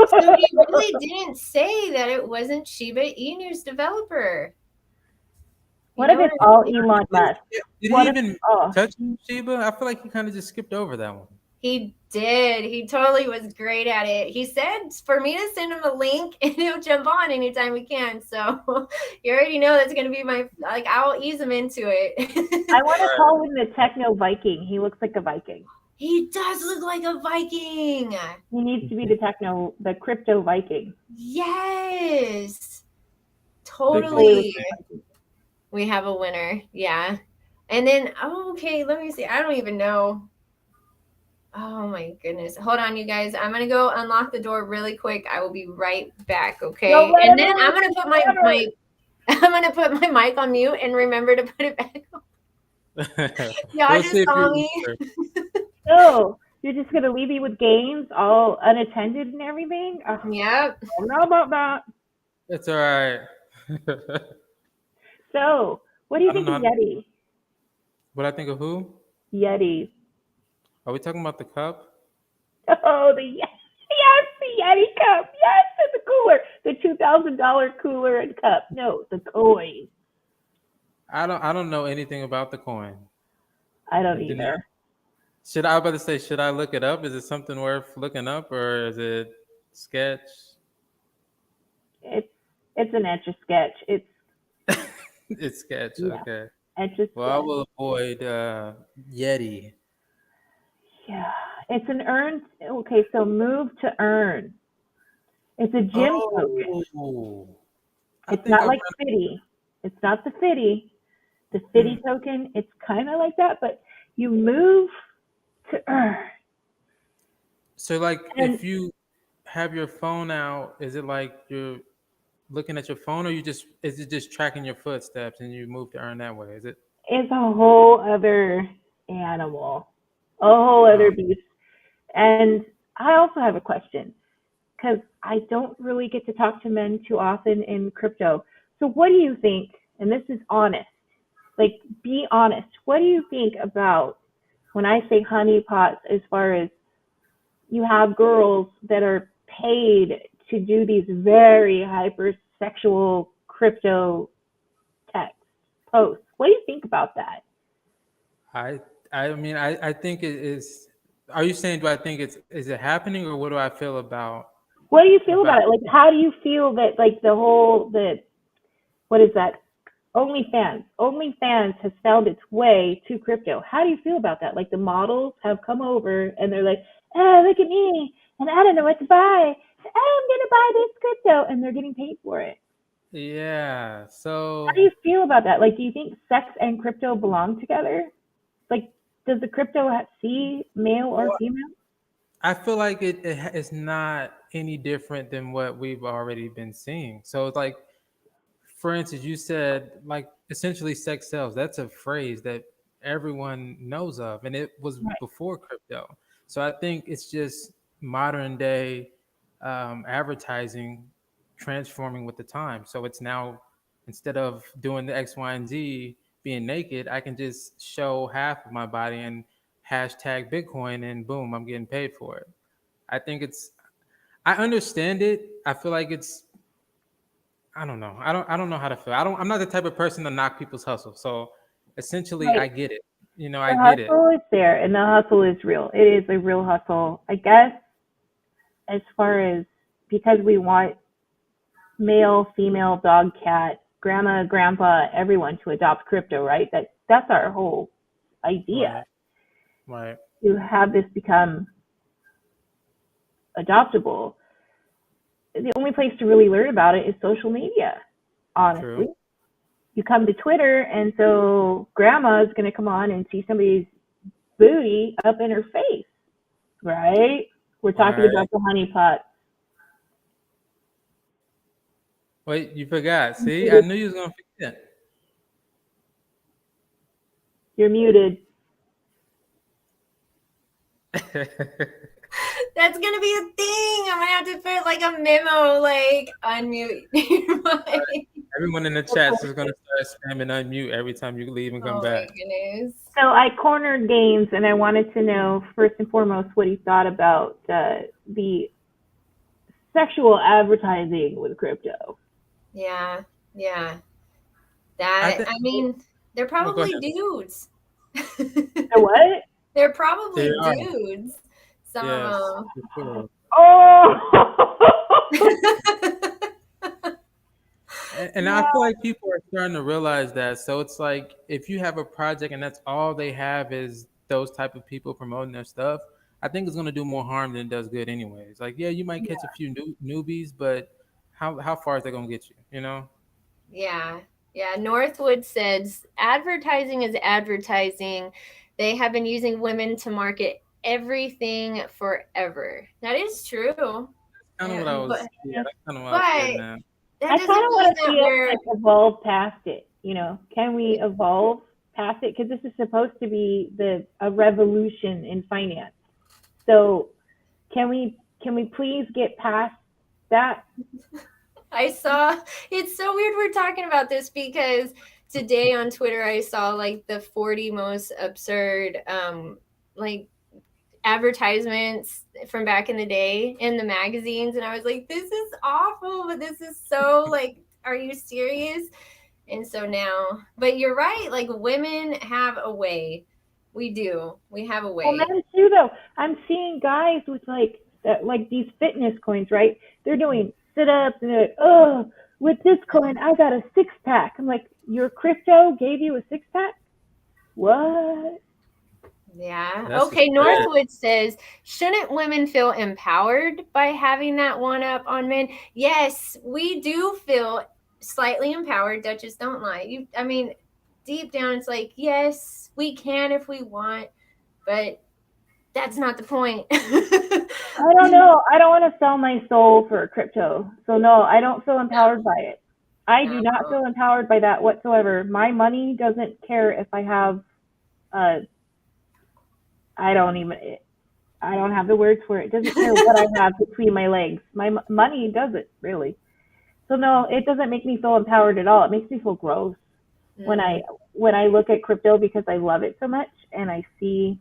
So he really didn't say that it wasn't Shiba Inu's developer. You What if know it's what I all mean? Elon Musk? Did he What if? even Oh, touch Sheba? I feel like he kind of just skipped over that one. He did. He totally was great at it. He said for me to send him a link and he'll jump on anytime we can. So you already know that's going to be I'll ease him into it. I want to call him the Techno Viking. He looks like a Viking. He does look like a Viking. He needs to be the crypto Viking. Yes. Totally. We have a winner. Yeah. And then, okay, let me see. I don't even know. Oh my goodness. Hold on, you guys. I'm going to go unlock the door really quick. I will be right back, okay? And then I'm going to put my I'm going to put my mic on mute and remember to put it back on. Y'all just saw me. So, you're just going to leave me with games all unattended and everything? Yep. I don't know about that. That's all right. So, what do you think of Yeti? What I think of who? Yeti. Are we talking about the cup? Oh, the Yeti cup. Yes, it's a cooler. The $2,000 cooler and cup. No, the coin. I don't know anything about the coin. I don't either. Should I about to say, should I look it up? Is it something worth looking up, or is it sketch? It's an etch a sketch. It's It's sketch. Yeah. Okay. Etch a sketch. Well, I will avoid Yeti. Yeah, it's an earn. Okay, so move to earn. It's a gym token. It's not like Fitty. It's not the Fitty. The Fitty token, it's kind of like that, but you move to earn. So, like, if you have your phone out, is it like you're looking at your phone, or is it just tracking your footsteps and you move to earn that way? Is it? It's a whole other animal, a whole other beast. And I also have a question because I don't really get to talk to men too often in crypto. So what do you think? And this is honest. Like, be honest. What do you think about when I say honeypots as far as you have girls that are paid to do these very hypersexual crypto text posts? What do you think about that? I mean, I think it is. Are you saying, do I think is it happening, or what do I feel about? What do you feel about it? Like, how do you feel that, like, what is that? OnlyFans has found its way to crypto. How do you feel about that? Like, the models have come over and they're like, oh, look at me, and I don't know what to buy. I'm going to buy this crypto, and they're getting paid for it. Yeah. So how do you feel about that? Like, do you think sex and crypto belong together? Like, does the crypto see male or female? I feel like it's not any different than what we've already been seeing. So it's like, for instance, you said, like, essentially sex sells. That's a phrase that everyone knows of, and it was before crypto. So I think it's just modern day advertising transforming with the time. So it's now, instead of doing the X, Y, and Z, being naked, I can just show half of my body and hashtag Bitcoin, and boom, I'm getting paid for it. I think I understand it. I feel like I don't know. I don't know how to feel. I'm not the type of person to knock people's hustle. So essentially, I get it. You know, I get it. The hustle is there, and the hustle is real. It is a real hustle. I guess as far as, because we want male, female, dog, cat, grandma, grandpa, everyone to adopt crypto, right? That's our whole idea. Right. To have this become adoptable. The only place to really learn about it is social media, honestly. True. You come to Twitter, and so grandma's going to come on and see somebody's booty up in her face, right? We're talking about the honeypot. Wait, you forgot. See, I knew you was going to forget. You're muted. That's gonna be a thing. I'm gonna have to put like a memo, like unmute your mic. Everyone in the chat is gonna start spamming unmute every time you leave and come Oh back. my goodness. So I cornered Gaines, and I wanted to know first and foremost what he thought about the sexual advertising with crypto. Yeah. I think. I mean, they're Oh, go probably ahead. dudes. The what? They're They probably are. dudes. Some Yes, of for sure. Oh. them. And I feel like people are starting to realize that. So it's like if you have a project and that's all they have is those type of people promoting their stuff, I think it's gonna do more harm than it does good anyways. Like, yeah, you might catch a few newbies, but how far is that gonna get you? You know? Yeah. Northwood says advertising is advertising. They have been using women to market everything forever. That is true. Kind of what I was. But Yeah, that's kind of what I was getting but at. that I doesn't kind of mean want to that see us we're like evolve past it. Can we evolve past it? Because this is supposed to be a revolution in finance. So can we please get past that? I saw it's so weird we're talking about this because today on Twitter I saw like the 40 most absurd like advertisements from back in the day in the magazines, and I was like, this is awful, but this is so like, are you serious? And so now, but you're right, like women have a way. We do. We have a Well, way. men too, though. I'm seeing guys with like these fitness coins, right? They're doing sit ups and they're like, oh, with this coin, I got a 6-pack. I'm like, your crypto gave you a 6-pack? What? Yeah. That's Okay. absurd. Northwood says, shouldn't women feel empowered by having that one up on men? Yes, we do feel slightly empowered. Duchess, don't lie. I mean, deep down, it's like, yes, we can if we want, but that's not the point. I don't know. I don't want to sell my soul for crypto. So, no, I don't feel empowered by it. I do not No. feel empowered by that whatsoever. My money doesn't care if I have, I don't even, I don't have the words for it. It doesn't care what I have between my legs. My money doesn't really. So no, it doesn't make me feel empowered at all. It makes me feel gross when I look at crypto because I love it so much and I see.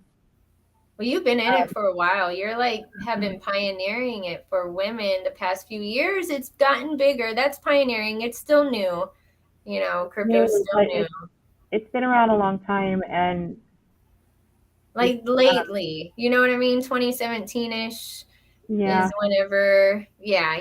Well, you've been in it for a while. You're like, have been pioneering it for women the past few years. It's gotten bigger. That's pioneering. It's still new. Crypto's New, still but new. it's been around a long time and it's Like lately, you know what I mean? 2017-ish yeah. is whenever, yeah,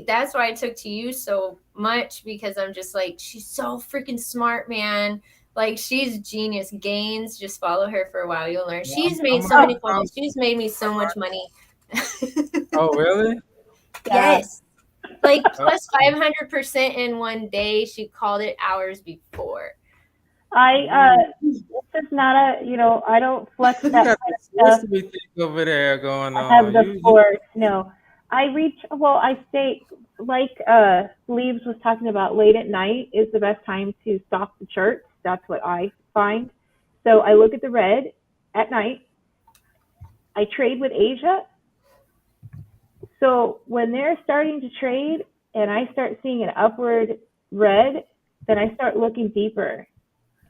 that's why I took to you so much, because I'm just like, she's so freaking smart, man. Like, she's genius. Gaines, just follow her for a while. You'll learn. Yeah, She's made I'm so gonna, many phone calls. She's made me so much money. oh, really? Yeah. Yes. Like Oh, plus 500% in one day. She called it hours before. This is not I don't flex you that got kind the of stuff. sorcery thing over there going I have on. the You force. No. I stay like Bleeves was talking about, late at night is the best time to stop the charts. That's what I find. So I look at the red at night. I trade with Asia. So when they're starting to trade and I start seeing an upward red, then I start looking deeper.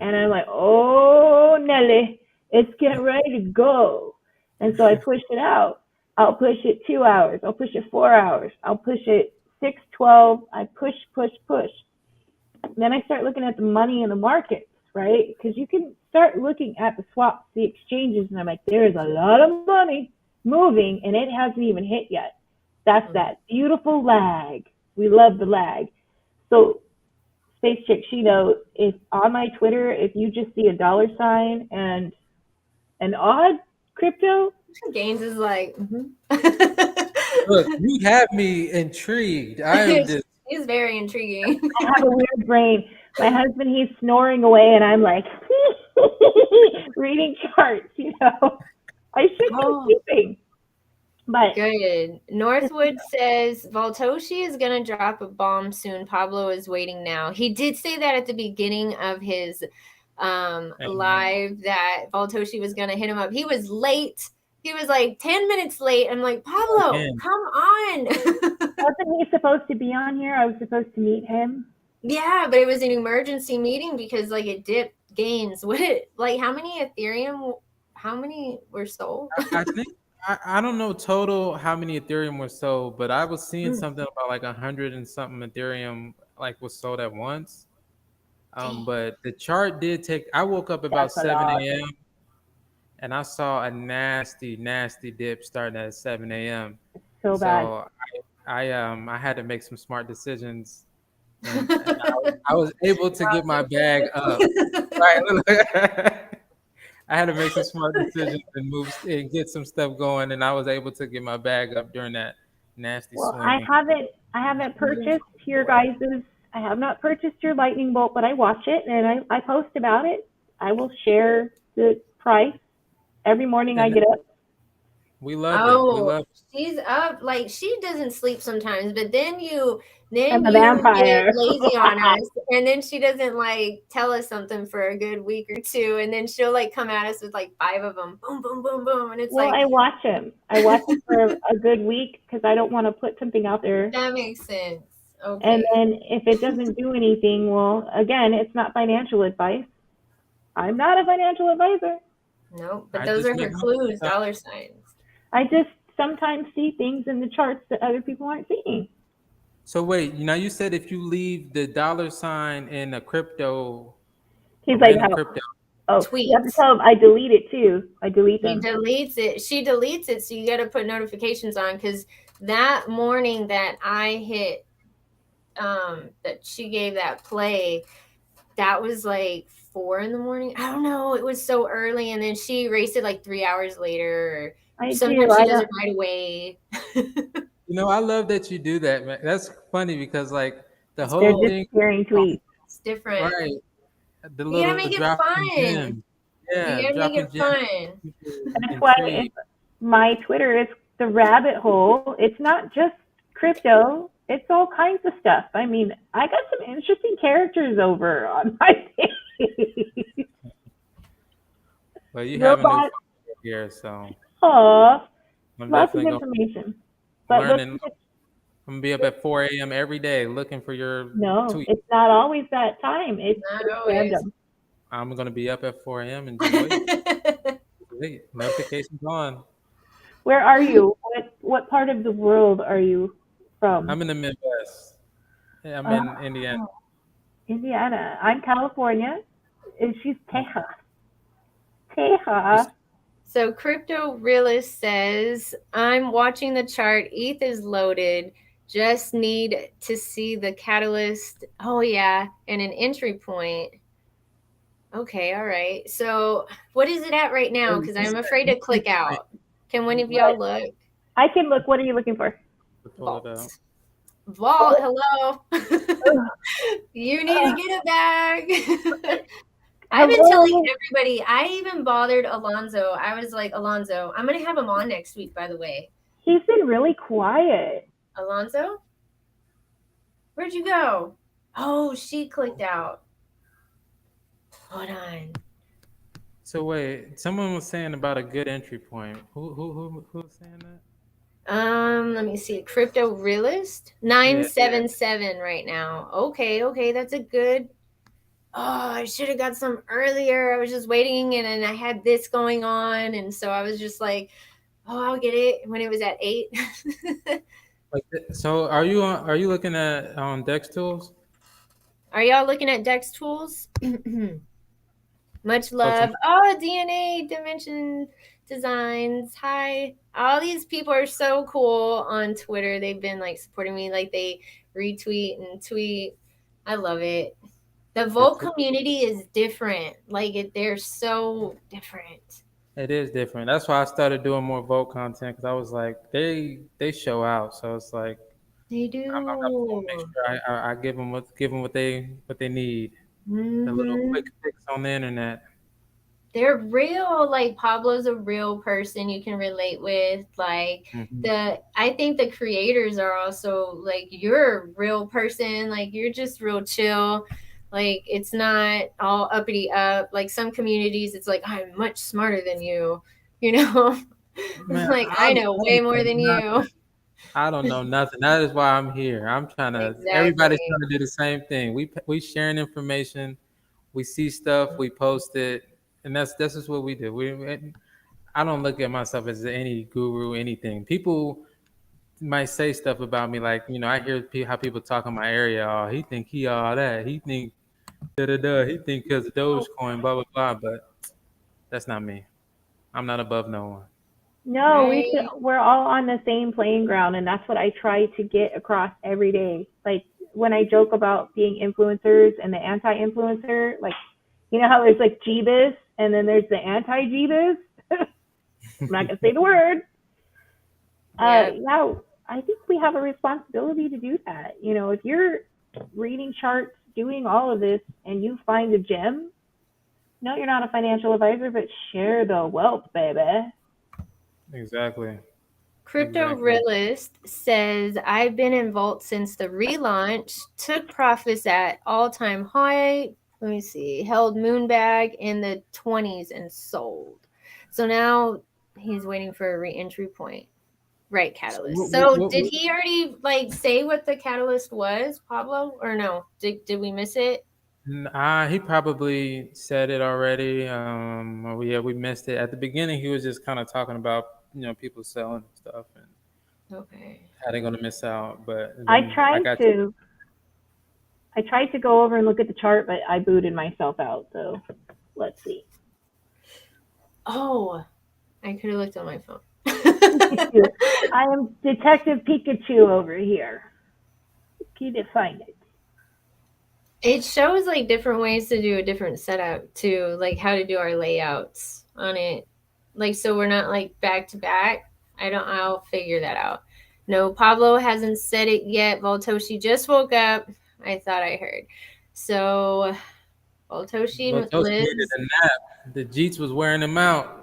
And I'm like, oh, Nelly, it's getting ready to go. And so I pushed it out. I'll push it 2 hours. I'll push it 4 hours. I'll push it 6, 12. I push, push, push. Then I start looking at the money in the markets, right? Because you can start looking at the swaps, the exchanges, and I'm like, there's a lot of money moving, and it hasn't even hit yet. That's that beautiful lag. We love the lag. So Space Chick, she knows, if on my Twitter, if you just see a dollar sign and an odd crypto, Gaines is like, look, you have me intrigued. I am just He's very intriguing. I have a weird brain. My husband, he's snoring away, and I'm like reading charts. I should be sleeping. But good. Northwood says Valtoshi is gonna drop a bomb soon. Pablo is waiting now. He did say that at the beginning of his live, that Valtoshi was gonna hit him up. He was late. He was like 10 minutes late. I'm like, Pablo, come on. Wasn't he supposed to be on here? I was supposed to meet him. Yeah, but it was an emergency meeting because like it dipped gains. What it like? How many Ethereum? How many were sold? I think I don't know total how many Ethereum was sold, but I was seeing something about like 100 and something Ethereum like was sold at once. Dang. But the chart did take. I woke up about That's a 7 lot. a.m. and I saw a nasty, nasty dip starting at 7 a.m. So bad. So I had to make some smart decisions, and I was able to get my bag up. Right. I had to make some smart decisions and move and get some stuff going, and I was able to get my bag up during that nasty Well, swing. I haven't purchased your guys's. I have not purchased your lightning bolt, but I watch it and I post about it. I will share the price every morning I And get up. we love it. We Oh, love it. she's up. Like she doesn't sleep sometimes, but then I'm a get vampire. lazy on us, and then she doesn't like tell us something for a good week or two, and then she'll like come at us with like 5 of them, boom, boom, boom, boom, and it's Well, like I watch him. I watch him for a good week because I don't want to put something out there. that makes sense. And Okay, then if it doesn't do anything, well, again, it's not financial advice. I'm not a financial advisor. no, but I those just are her make clues, money. dollar signs. I just sometimes see things in the charts that other people aren't seeing. So wait, you said if you leave the dollar sign in a He's like, random oh, crypto. oh, you have to Tweets. tell him I delete it too. I delete He them. deletes it. She deletes it, so you got to put notifications on because that morning that I hit that she gave that play, that was like 4 in the morning. I don't know. It was so early, and then she erased it like 3 hours later. I do. Sometimes she I does don't. it right away. I love that you do that, man. That's funny because like the It's They're whole cool. thing, disappearing tweets. It's different. right? The You gotta little make it dropping fun. gems, You yeah, gotta make dropping it gems, fun. people That's why intrigued. my Twitter is the rabbit hole. It's not just crypto. It's all kinds of stuff. I mean, I got some interesting characters over on my page. But you have a new Robot. phone here, so Aw, I'm lots of definitely gonna information. But let's learn. I'm gonna be up at 4 a.m. every day looking for your no, tweet. it's not always that time. Not It's always. random. I'm gonna be up at 4 a.m. and just wait. Wait, notifications on. Where are you? What part of the world are you from? I'm in the Midwest. Yeah, I'm in Indiana. Oh, Indiana. I'm California. And she's Texas. You Texas. So Crypto Realist says, I'm watching the chart. ETH is loaded. Just need to see the catalyst. Oh yeah, and an entry point. Okay, all right. So what is it at right now? Because I'm afraid to click out. Can one of y'all look? I can look. What are you looking for? pull it Vault. out. Vault, hello. Ugh. You need to get a bag. I've been telling Hello. everybody. I even bothered Alonzo. I was like, Alonzo, I'm going to have him on next week, by the way. He's been really quiet. Alonzo? Where'd you go? Oh, she clicked out. Hold on. So wait, someone was saying about a good entry point. Who was saying that? Let me see. Crypto Realist? 977 right now. Okay, that's a good. Oh, I should have got some earlier. I was just waiting and then I had this going on. And so I was just like, oh, I'll get it when it was at 8. So are you looking at Dex tools? Are y'all looking at Dex tools? Much love. Oh, DNA Dimension Designs. Hi. All these people are so cool on Twitter. They've been like supporting me. Like they retweet and tweet. I love it. The Volt community is different. Like they're so different. It is different. That's why I started doing more Vote content because I was like, they show out, so it's like They I'm gonna make do. sure I give them what they need. The little Mm-hmm. quick fix on the internet. They're real. Like Pablo's a real person you can relate with. Like Mm-hmm. I think the creators are also like you're a real person. Like you're just real chill. Like it's not all uppity up. Like some communities, it's like I'm much smarter than you. You know, Man, like I know way more than you. I don't know nothing. That is why I'm here. I'm trying to. Everybody's Exactly. trying to do the same thing. We sharing information. We see stuff. We post it, and that's just what we do. I don't look at myself as any guru, anything. People might say stuff about me, like I hear how people talk in my area. Oh, he think he all that. He think da da da. He think because of Dogecoin, blah blah blah. But that's not me. I'm not above no one. No, Right. we're all on the same playing ground, and that's what I try to get across every day. Like when I joke about being influencers and the anti-influencer, like you know how there's like Jeebus and then there's the anti-Jeebus. I'm not gonna say the word. Yep. Yeah, I think we have a responsibility to do that. You know, if you're reading charts, doing all of this, and you find a gem, no, you're not a financial advisor, but share the wealth, baby. Exactly. Crypto Exactly. Realist says, I've been in Vault since the relaunch, took profits at all time high. Let me see, held Moonbag in the 20s and sold. So now he's waiting for a re entry point. Right, So catalyst. So did he already like say what the catalyst was, Pablo, or no? Did we miss it? He probably said it already. Or we missed it at the beginning. He was just kind of talking about people selling stuff and Okay. how they're gonna miss out. But I then I tried got to I tried to go over and look at the chart, but I booted myself out. So let's see. Oh, I could have looked on my phone. Pikachu. I am Detective Pikachu over here. Can you find it? It shows like different ways to do a different setup too, like how to do our layouts on it. Like so we're not like back to back. I'll figure that out. No, Pablo hasn't said it yet. Voltoshi just woke up. I thought I heard. So but Voltoshi those needed lives. a nap. The Jeets was wearing them out.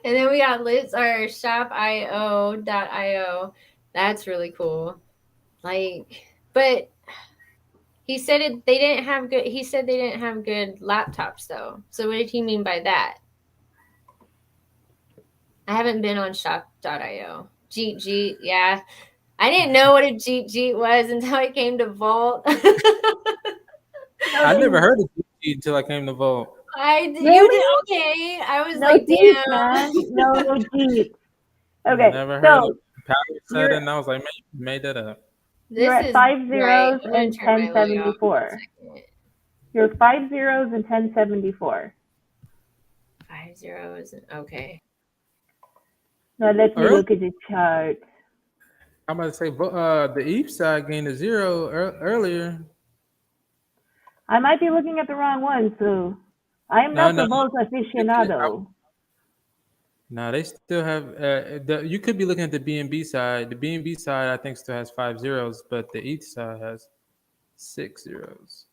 And then we got Liz our shopio.io. That's really cool. Like but he said they didn't have good laptops though. So what did he mean by that? I haven't been on shop.io. Jeet Jeet, yeah. I didn't know what a Jeet Jeet was until I came to Vault. No, I never they heard of Jeet until I came to vote. You did really okay. I was no like, deep, damn. man. No deep. Okay, Never heard of so Power said it, you're and I was like, man, you made that up. you're This at is five right. zeros I'm gonna and turn my ten logo seventy off one four. second. You're 5 zeros and 1074. 5 zeros. Okay. Now let me Early, look at the chart. I'm about to say, the Eve side gained a zero earlier. I might be looking at the wrong one, so I am No, not no, the Volt you could. aficionado. No, they still have. You could be looking at the B&B side. The B&B side, I think, still has 5 zeros, but the ETH side has 6 zeros.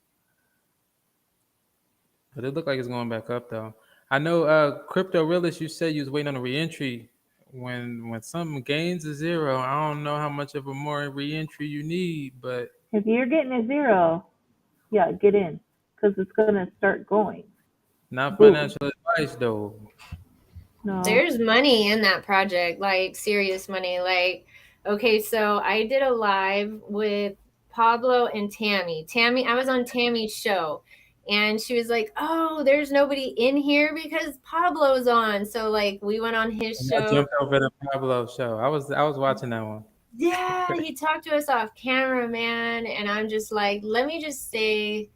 But it looked like it's going back up though. I know, crypto realist. You said you was waiting on a reentry. When something gains a zero, I don't know how much of a more reentry you need, but If you're getting a zero, yeah, get in because it's gonna start going. not Boom. financial advice though. No. There's money in that project, like serious money. Like, okay, so I did a live with Pablo and Tammy. I was on Tammy's show and she was like, "Oh, there's nobody in here because Pablo's on." So like we went on his And I show. jumped over the Pablo show. I was watching that one. Yeah, he talked to us off camera, man, and I'm just like, let me just say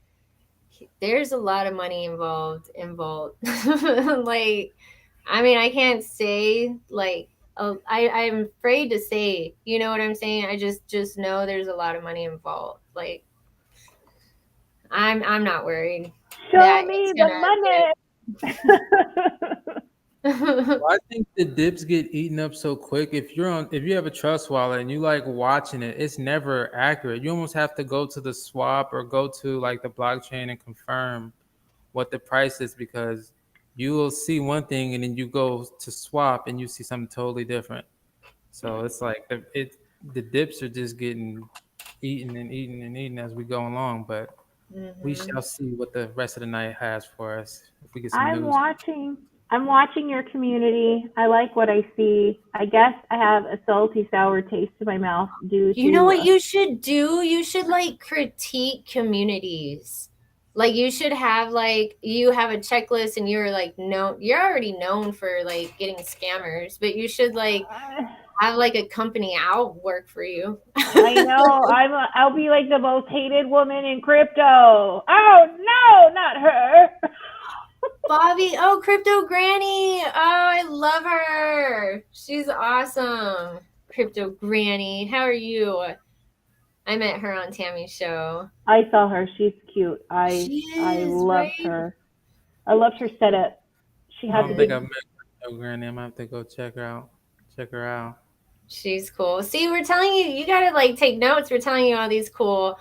there's a lot of money involved. Like I mean, I can't say like I'm afraid to say, you know what I'm saying? I just know there's a lot of money involved. Like I'm not worried Show that me it's the money. gonna Well, I think the dips get eaten up so quick. If you have a trust wallet and you like watching it, it's never accurate. You almost have to go to the swap or go to like the blockchain and confirm what the price is, because you will see one thing and then you go to swap and you see something totally different. So it's like the dips are just getting eaten and eaten and eaten as we go along. But we hmm shall see what the rest of the night has for us if we get some I'm news. watching. I'm watching your community. I like what I see. I guess I have a salty, sour taste in my mouth due to. You know what you should do? You should like critique communities. Like you should have like you have a checklist and you're like you're already known for like getting scammers, but you should like have like a company out work for you. I know. I'll be like the most hated woman in crypto. Oh no, not her. Bobby, oh, Crypto Granny. Oh, I love her. She's awesome. Crypto Granny. How are you? I met her on Tammy's show. I saw her. She's cute. She I is, loved right? her. I loved her setup. She I had don't the think big. I've met Crypto Granny. I'm gonna have to go check her out. Check her out. She's cool. See, we're telling you, you gotta like take notes. We're telling you all these cool,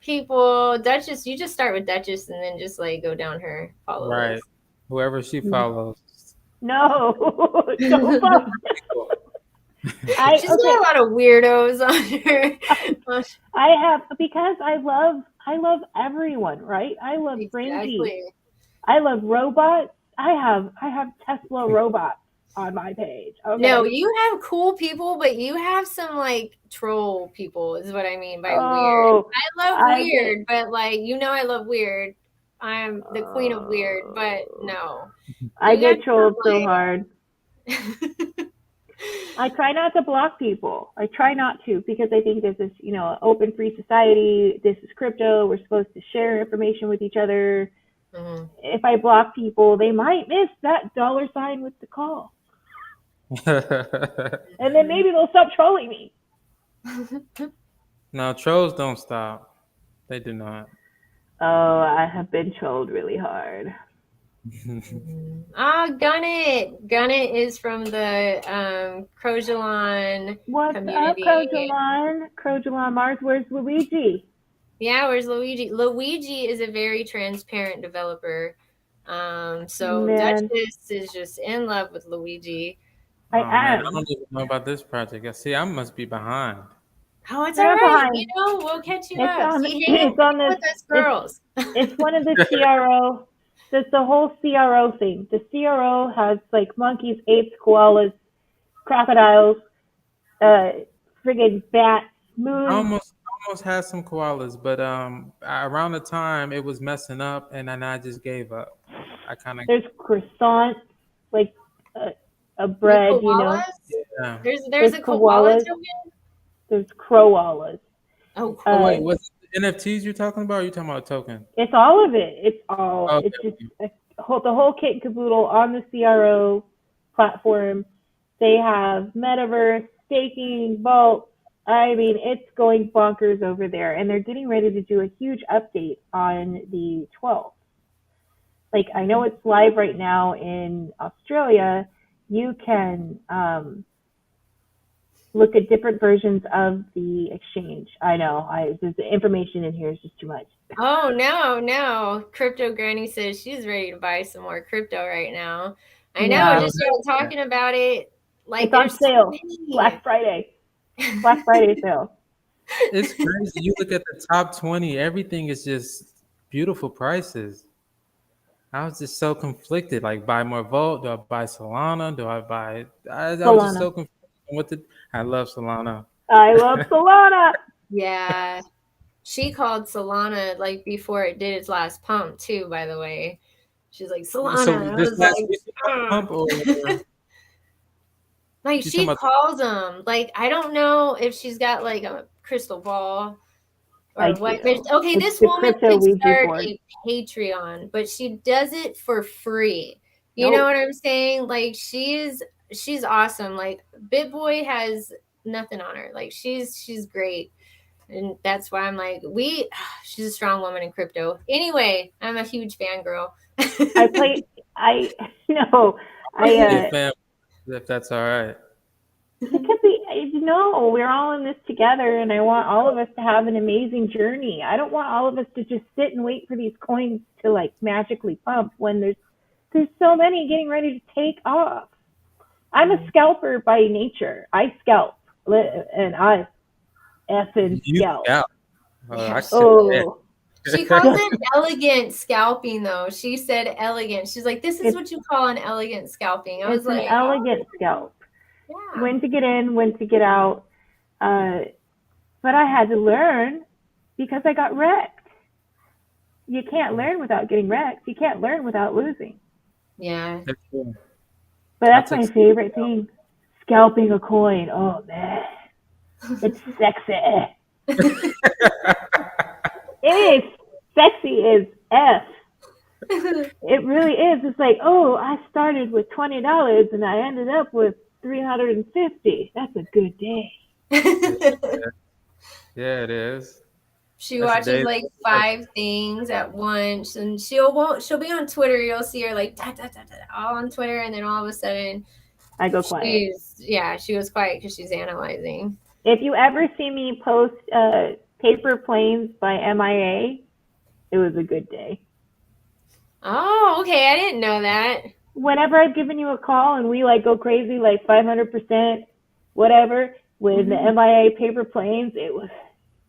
people. Duchess, you just start with Duchess and then just like go down her follow Right. list. Whoever she follows. No, don't fuck. She's got a lot of weirdos on her. I have because I love everyone, right? I love Fringy. I love robots. I have Tesla robots on my page. Okay. No, you have cool people, but you have some like troll people is what I mean by weird. I love weird, but like I love weird. I'm the queen of weird, but no. I get trolled so hard. I try not to block people. I try not to because I think this is, an open free society. This is crypto. We're supposed to share information with each other. Mm-hmm. If I block people, they might miss that $sign with the call. And then maybe they'll stop trolling me. No, trolls don't stop. They do not. Oh, I have been trolled really hard. Gun It is from the Crojalon What's community. up, Crojalon Mars? Where's Luigi? Yeah, where's Luigi? Luigi is a very transparent developer. So Duchess is just in love with Luigi. I don't even know about this project. See, I must be behind. Oh, it's all right. We'll catch you up. It's on with us girls. It's one of the CRO. It's the whole CRO thing. The CRO has like monkeys, apes, koalas, crocodiles, friggin' bats, moons. Almost had some koalas, but around the time it was messing up, and then I just gave up. There's croissants, like a bread, Yeah. There's a koala token. There's crowalas. Oh, cool. Wait, was it the NFTs you're talking about? Or are you talking about a token? It's all of it. It's all. Okay. It's just the whole kit and caboodle on the CRO platform. They have metaverse, staking, vault. I mean, it's going bonkers over there, and they're getting ready to do a huge update on the 12th. Like, I know it's live right now in Australia. You can look at different versions of the exchange. I know. The information in here is just too much. Oh, no. Crypto Granny says she's ready to buy some more crypto right now. I know. Just talking about it. Like, it's on sale. Black Friday. Black Friday sale. It's crazy. You look at the top 20, everything is just beautiful prices. I was just so conflicted. Like, buy more Volt? Do I buy Solana? Do I buy? I was just so conflicted. I love Solana. I love Solana. Yeah, she called Solana like before it did its last pump too. By the way, she's like Solana. So this last pump, or like she calls them. Like I don't know if she's got like a crystal ball. Or what? Okay, this woman could start a Patreon, but she does it for free. You know what I'm saying? Like she's awesome. Like BitBoy has nothing on her. Like she's great, and that's why I'm like she's a strong woman in crypto. Anyway, I'm a huge fangirl. I know. If that's all right. It could be, we're all in this together, and I want all of us to have an amazing journey. I don't want all of us to just sit and wait for these coins to like magically pump when there's so many getting ready to take off. I'm a scalper by nature. I scalp, and I effing scalp. She calls it elegant scalping, though. She said elegant. She's like, this is what you call an elegant scalping. I was It's an like, elegant scalp. yeah. When to get in, when to get out. But I had to learn because I got wrecked. You can't learn without getting wrecked. You can't learn without losing. Yeah. That's true. But that's I my took- favorite thing. Scalping a coin. Oh, man. It's sexy. It is sexy as F. It really is. It's like, oh, I started with $20 and I ended up with $350. That's a good day. Yeah, it is. She That's the watches day. like 5 things at once, and she'll be on Twitter. You'll see her like da, da, da, da, all on Twitter, and then all of a sudden I go quiet. she was quiet because she's analyzing. If you ever see me post Paper Planes by MIA, it was a good day. Oh, okay. I didn't know that. Whenever I've given you a call and we like go crazy, like 500%, whatever, with the MIA Paper Planes, it was.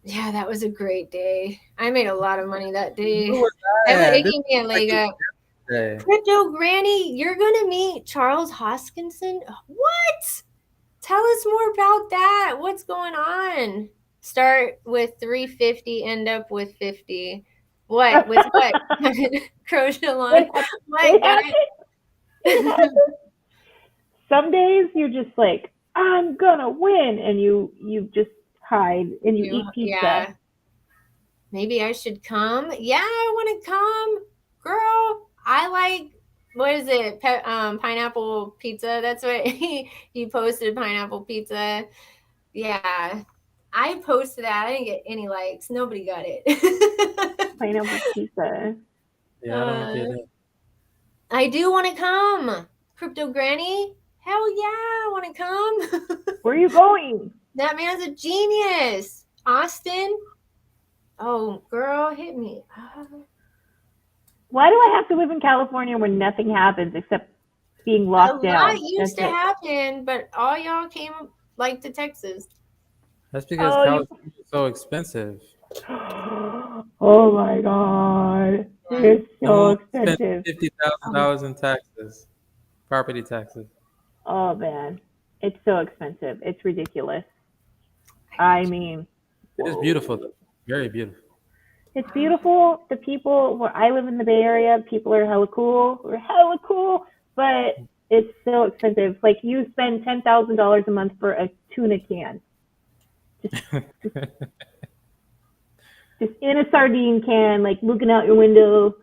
Yeah, that was a great day. I made a lot of money that day. Who was It that? gave me a leg up. Day. Crypto Granny, you're gonna meet Charles Hoskinson. What? Tell us more about that. What's going on? Start with 350, end up with 50. What? With what? Crochet line. My God. Some days you're just like, I'm gonna win, and you just hide and you eat pizza. Yeah. Maybe I should come. Yeah, I want to come, girl. I like, what is it? Pineapple pizza. That's what he posted. Pineapple pizza. Yeah, I posted that. I didn't get any likes. Nobody got it. Pineapple pizza. Yeah, I don't get it. I do want to come, Crypto Granny. Hell yeah, I want to come. Where are you going? That man's a genius. Austin. Oh, girl, hit me. Why do I have to live in California where nothing happens except being locked down? A lot used to happen, but all y'all came like to Texas. That's because California is so expensive. Oh my God. It's so expensive. $50,000 in taxes, property taxes. Oh man. It's so expensive. It's ridiculous. I mean, it is beautiful though. Very beautiful. It's beautiful. The people where I live in the Bay Area, people are hella cool. We're hella cool, but it's so expensive. Like you spend $10,000 a month for a tuna can. Just in a sardine can, like looking out your window.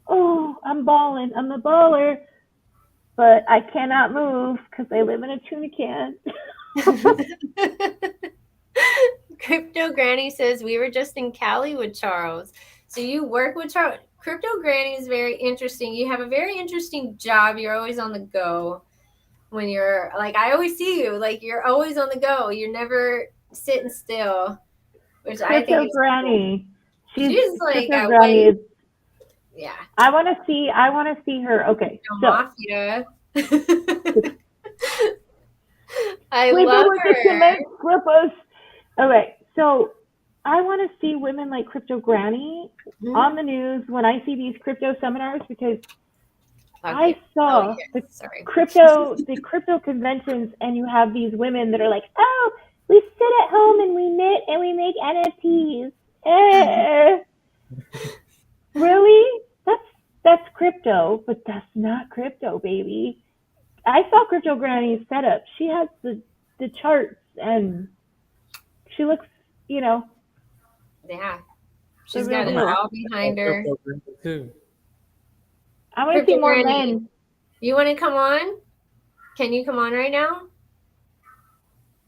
Oh, I'm balling. I'm a baller. But I cannot move because I live in a tuna can. Crypto Granny says we were just in Cali with Charles. So you work with Charles. Crypto Granny is very interesting. You have a very interesting job. You're always on the go. When you're like, I always see you. Like you're always on the go. You're never sitting still. Which Crypto I think is Granny. Cool. She's like Crypto Granny is. Yeah. I want to see her. Okay. Mafia. I Sleeping love with her. the cement slippers. Okay, so I want to see women like Crypto Granny on the news when I see these crypto seminars because I saw the crypto conventions and you have these women that are like, oh, we sit at home and we knit and we make NFTs. Really? That's crypto, but that's not crypto, baby. I saw Crypto Granny's setup. She has the charts and she looks, Yeah. She's got it all behind her. I want to see more men. You want to come on? Can you come on right now?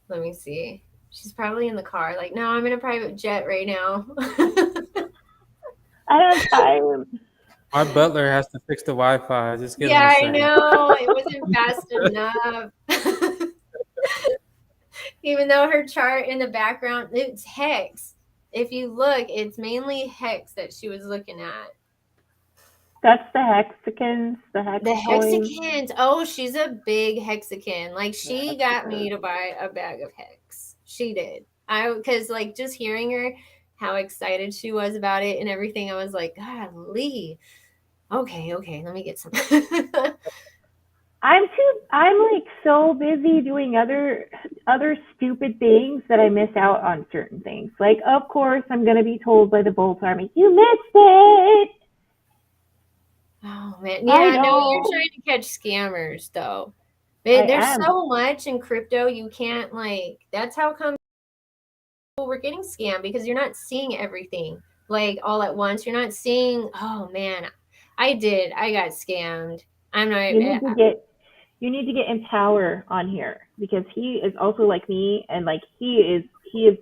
Let me see. She's probably in the car. Like, no, I'm in a private jet right now. I don't have time. Our butler has to fix the Wi-Fi. Just give him a I second. know. It wasn't fast enough. Even though her chart in the background, it's hex. If you look, it's mainly hex that she was looking at. That's the hexicans, the hexicans. Oh, she's a big hexican. Like she got me to buy a bag of hex. She did. Because like just hearing her, how excited she was about it and everything. I was like, golly. Okay, let me get some. I'm like so busy doing other stupid things that I miss out on certain things. Like, of course, I'm gonna be told by the Bolt Army, "You missed it." Oh man, I yeah, no, you're know. trying to catch scammers though. I There's am. so much in crypto, you can't like. That's how come we're getting scammed, because you're not seeing everything like all at once. You're not seeing. Oh man, I got scammed. I'm not. You need to get you need to get Empower on here because he is also like me, and like he is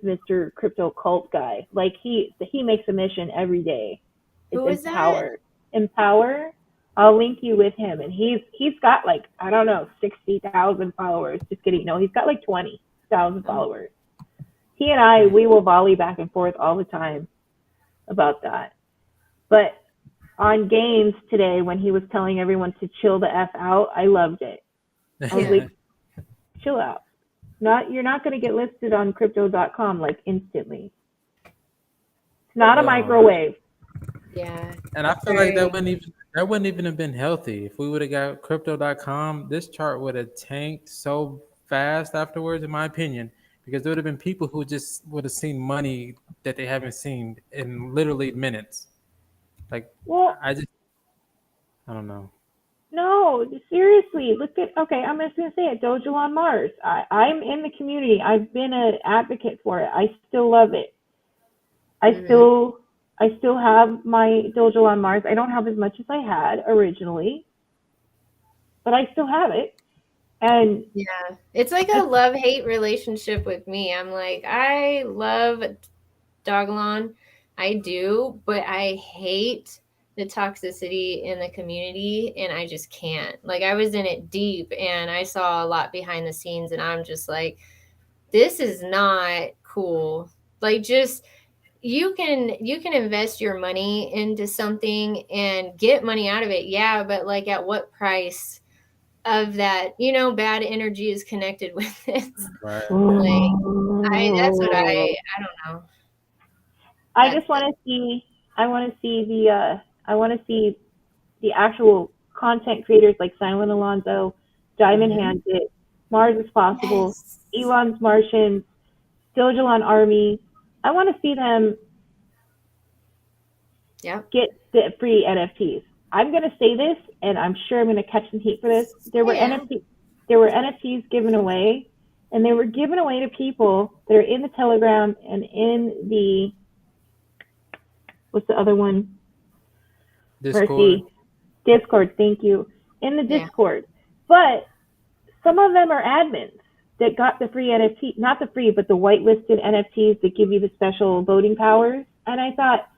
Mr. Crypto Cult guy. Like he makes a mission every day. It's Who is that? Empower. I'll link you with him, and he's got like I don't know 60,000 followers. Just kidding. No, he's got like 20,000 Oh, followers. He and I we will volley back and forth all the time about that. But on games today, when he was telling everyone to chill the f out, I loved it. I was yeah, like, chill out. You're not going to get listed on crypto.com like instantly. It's not a No, microwave. yeah. and I feel like that wouldn't even have been healthy if we would have got crypto.com. This chart would have tanked so fast afterwards, in my opinion, because there would have been people who just would have seen money that they haven't seen in literally minutes. Like Well, I don't know. no, seriously. Look at okay. I'm just gonna say it. Dojo on Mars. I'm in the community. I've been an advocate for it. I still love it. I Hmm. still I still have my Dojo on Mars. I don't have as much as I had originally, but I still have it. And Yeah, it's like a love-hate relationship with me. I'm like, I love Dogalon, I do, but I hate the toxicity in the community, and I just can't. Like, I was in it deep, and I saw a lot behind the scenes, and I'm just like, this is not cool. Like, just you can invest your money into something and get money out of it, yeah, but like at what price of that? Bad energy is connected with it. Right. Like, that's what I don't know. I That's just want to see. I want to see the. I want to see the actual content creators like Silent Alonso, Diamond Mhm. Hands It, Mars is Possible, Yes. Elon's Martians, Dojalon Army. I want to see them Yep. get the free NFTs. I'm going to say this, and I'm sure I'm going to catch some heat for this. Yeah. There were NFTs given away, and they were given away to people that are in the Telegram and in the what's the other one? Discord. Mercy. Discord, thank you. In the Yeah. Discord. But some of them are admins that got the free NFT, not the free, but the whitelisted NFTs that give you the special voting powers. And I thought,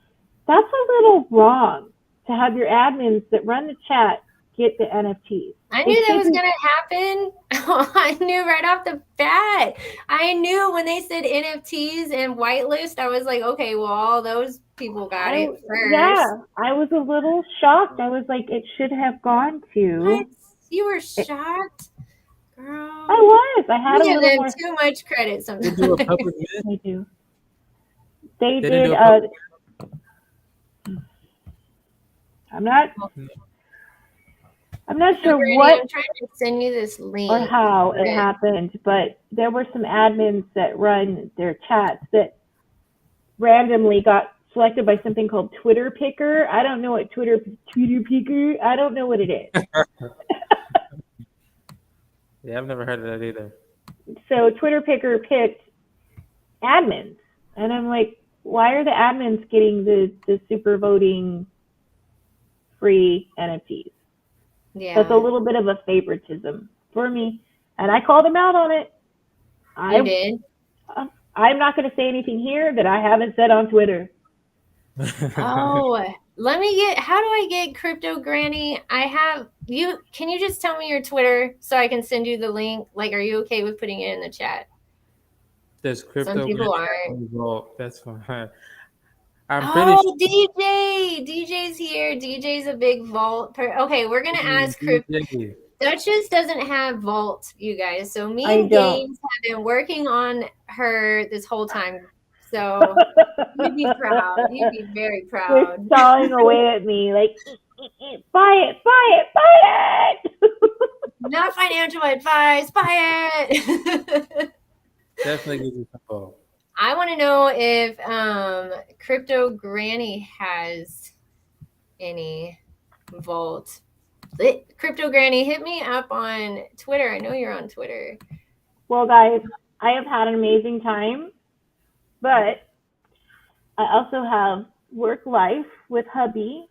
that's a little wrong to have your admins that run the chat get the NFTs. I They knew that should was be, gonna happen. I knew right off the bat. I knew when they said NFTs and whitelist, I was like, okay, well, all those people got I, it first. yeah, I was a little shocked. I was like, it should have gone What? to, You were it, shocked? I Girl. was. I had You a give little them more, too much credit They do a sometimes. public mint. they do. They They didn't did, do a public. I'm not, I'm not So, sure Granny, what I'm trying to send you this or link. how it But happened, but there were some admins that run their chats that randomly got selected by something called Twitter Picker. I don't know what Twitter Picker. I don't know what it is. Yeah, I've never heard of that either. So Twitter Picker picked admins, and I'm like, why are the admins getting the super voting free NFTs? That's a yeah, little bit of a favoritism for me, and I called them out on it. you I did. I'm not going to say anything here that I haven't said on Twitter. Oh, how do I get Crypto Granny? I have you. Can you just tell me your Twitter so I can send you the link? Like, are you okay with putting it in the chat? There's Some crypto people Granny aren't. on Vault. That's fine. I'm pretty sure Oh, DJ. DJ's here. DJ's a big vault. Okay, we're gonna ask DJ. Duchess doesn't have vault, you guys. So me I and don't. Gaines have been working on her this whole time. So You'd be proud. You'd be very They're proud. sawing away at me like, buy it, buy it, buy it. Not financial advice. Buy it. Definitely gives you some hope. I want to know if Crypto Granny has any vault. Crypto Granny, hit me up on Twitter. I know you're on Twitter. Well, guys, I have had an amazing time, but I also have work life with hubby.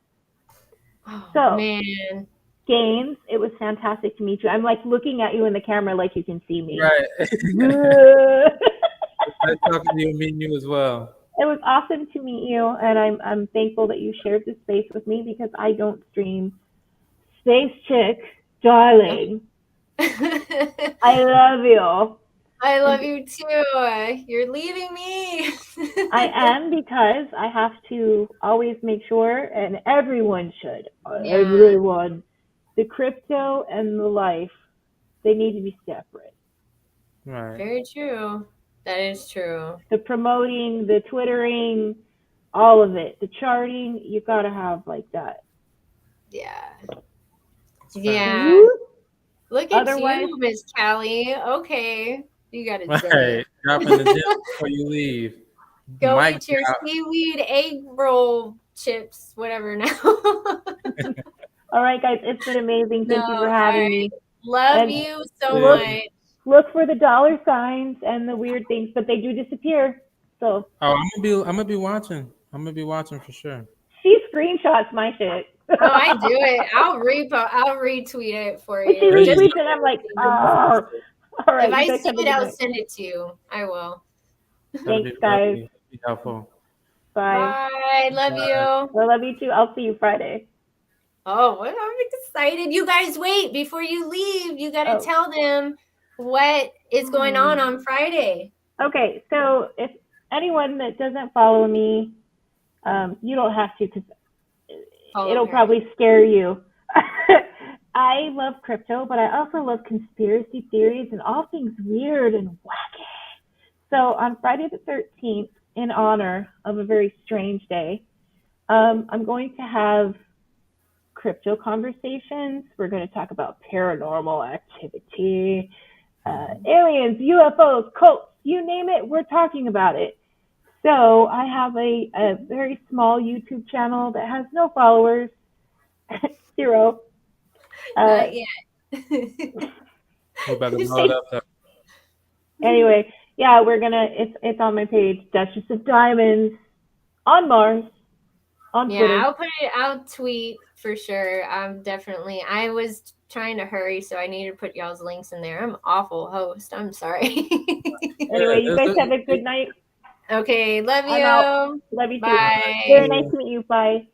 Oh, So, man. Gaines, it was fantastic to meet you. I'm like looking at you in the camera like you can see me. Right. It Nice talking to you and meeting you as well. was awesome to meet you, and I'm thankful that you shared this space with me because I don't stream. Space Chick, darling, I love you. I love you too. You're leaving me. I am because I have to always make sure, and everyone should, Yeah. everyone, the crypto and the life, they need to be separate. Right. Very true. That is true. The promoting, the twittering, all of it, the charting, you gotta have like that. Yeah. That's fine. Yeah. Look at Otherwise- you, Miss Callie. Okay. You got to say Right. it. Dropping the gym before you leave. Go Mic eat your drop. seaweed egg roll chips, whatever now. All right, guys, it's been amazing. Thank you for having me. Love And you so look- much. Look for the dollar signs and the weird things, but they do disappear. So Oh, I'm gonna be watching. I'm gonna be watching for sure. she screenshots my shit. Oh, I do it. I'll retweet it for But she you. There you Just- retweets it. I'm like, oh. All right. if I you guys see have a it, good I'll night. send it to you. I will. That'd Thanks, be guys. really be helpful. Bye. Bye. Love you. I love you too. I'll see you Friday. Oh, what? I'm excited. You guys wait before you leave. You got to Oh. tell them what is going on Friday. Okay, so if anyone that doesn't follow me, you don't have to because Follow it'll her. probably scare you. I love crypto, but I also love conspiracy theories and all things weird and wacky. So on Friday the 13th, in honor of a very strange day, I'm going to have crypto conversations. We're going to talk about paranormal activity, aliens, UFOs, cults, you name it, we're talking about it. So I have a very small YouTube channel that has no followers, 0. Not yet. You better blow it up though. Anyway, yeah, it's on my page, Duchess of Diamonds, on Mars, on Twitter. Yeah, I'll tweet for sure. I was trying to hurry, so I need to put y'all's links in there. I'm an awful host. I'm sorry. Anyway, you guys have a good night. Okay, love I'm out. you. Love you too. Bye. Very nice to meet you. Bye.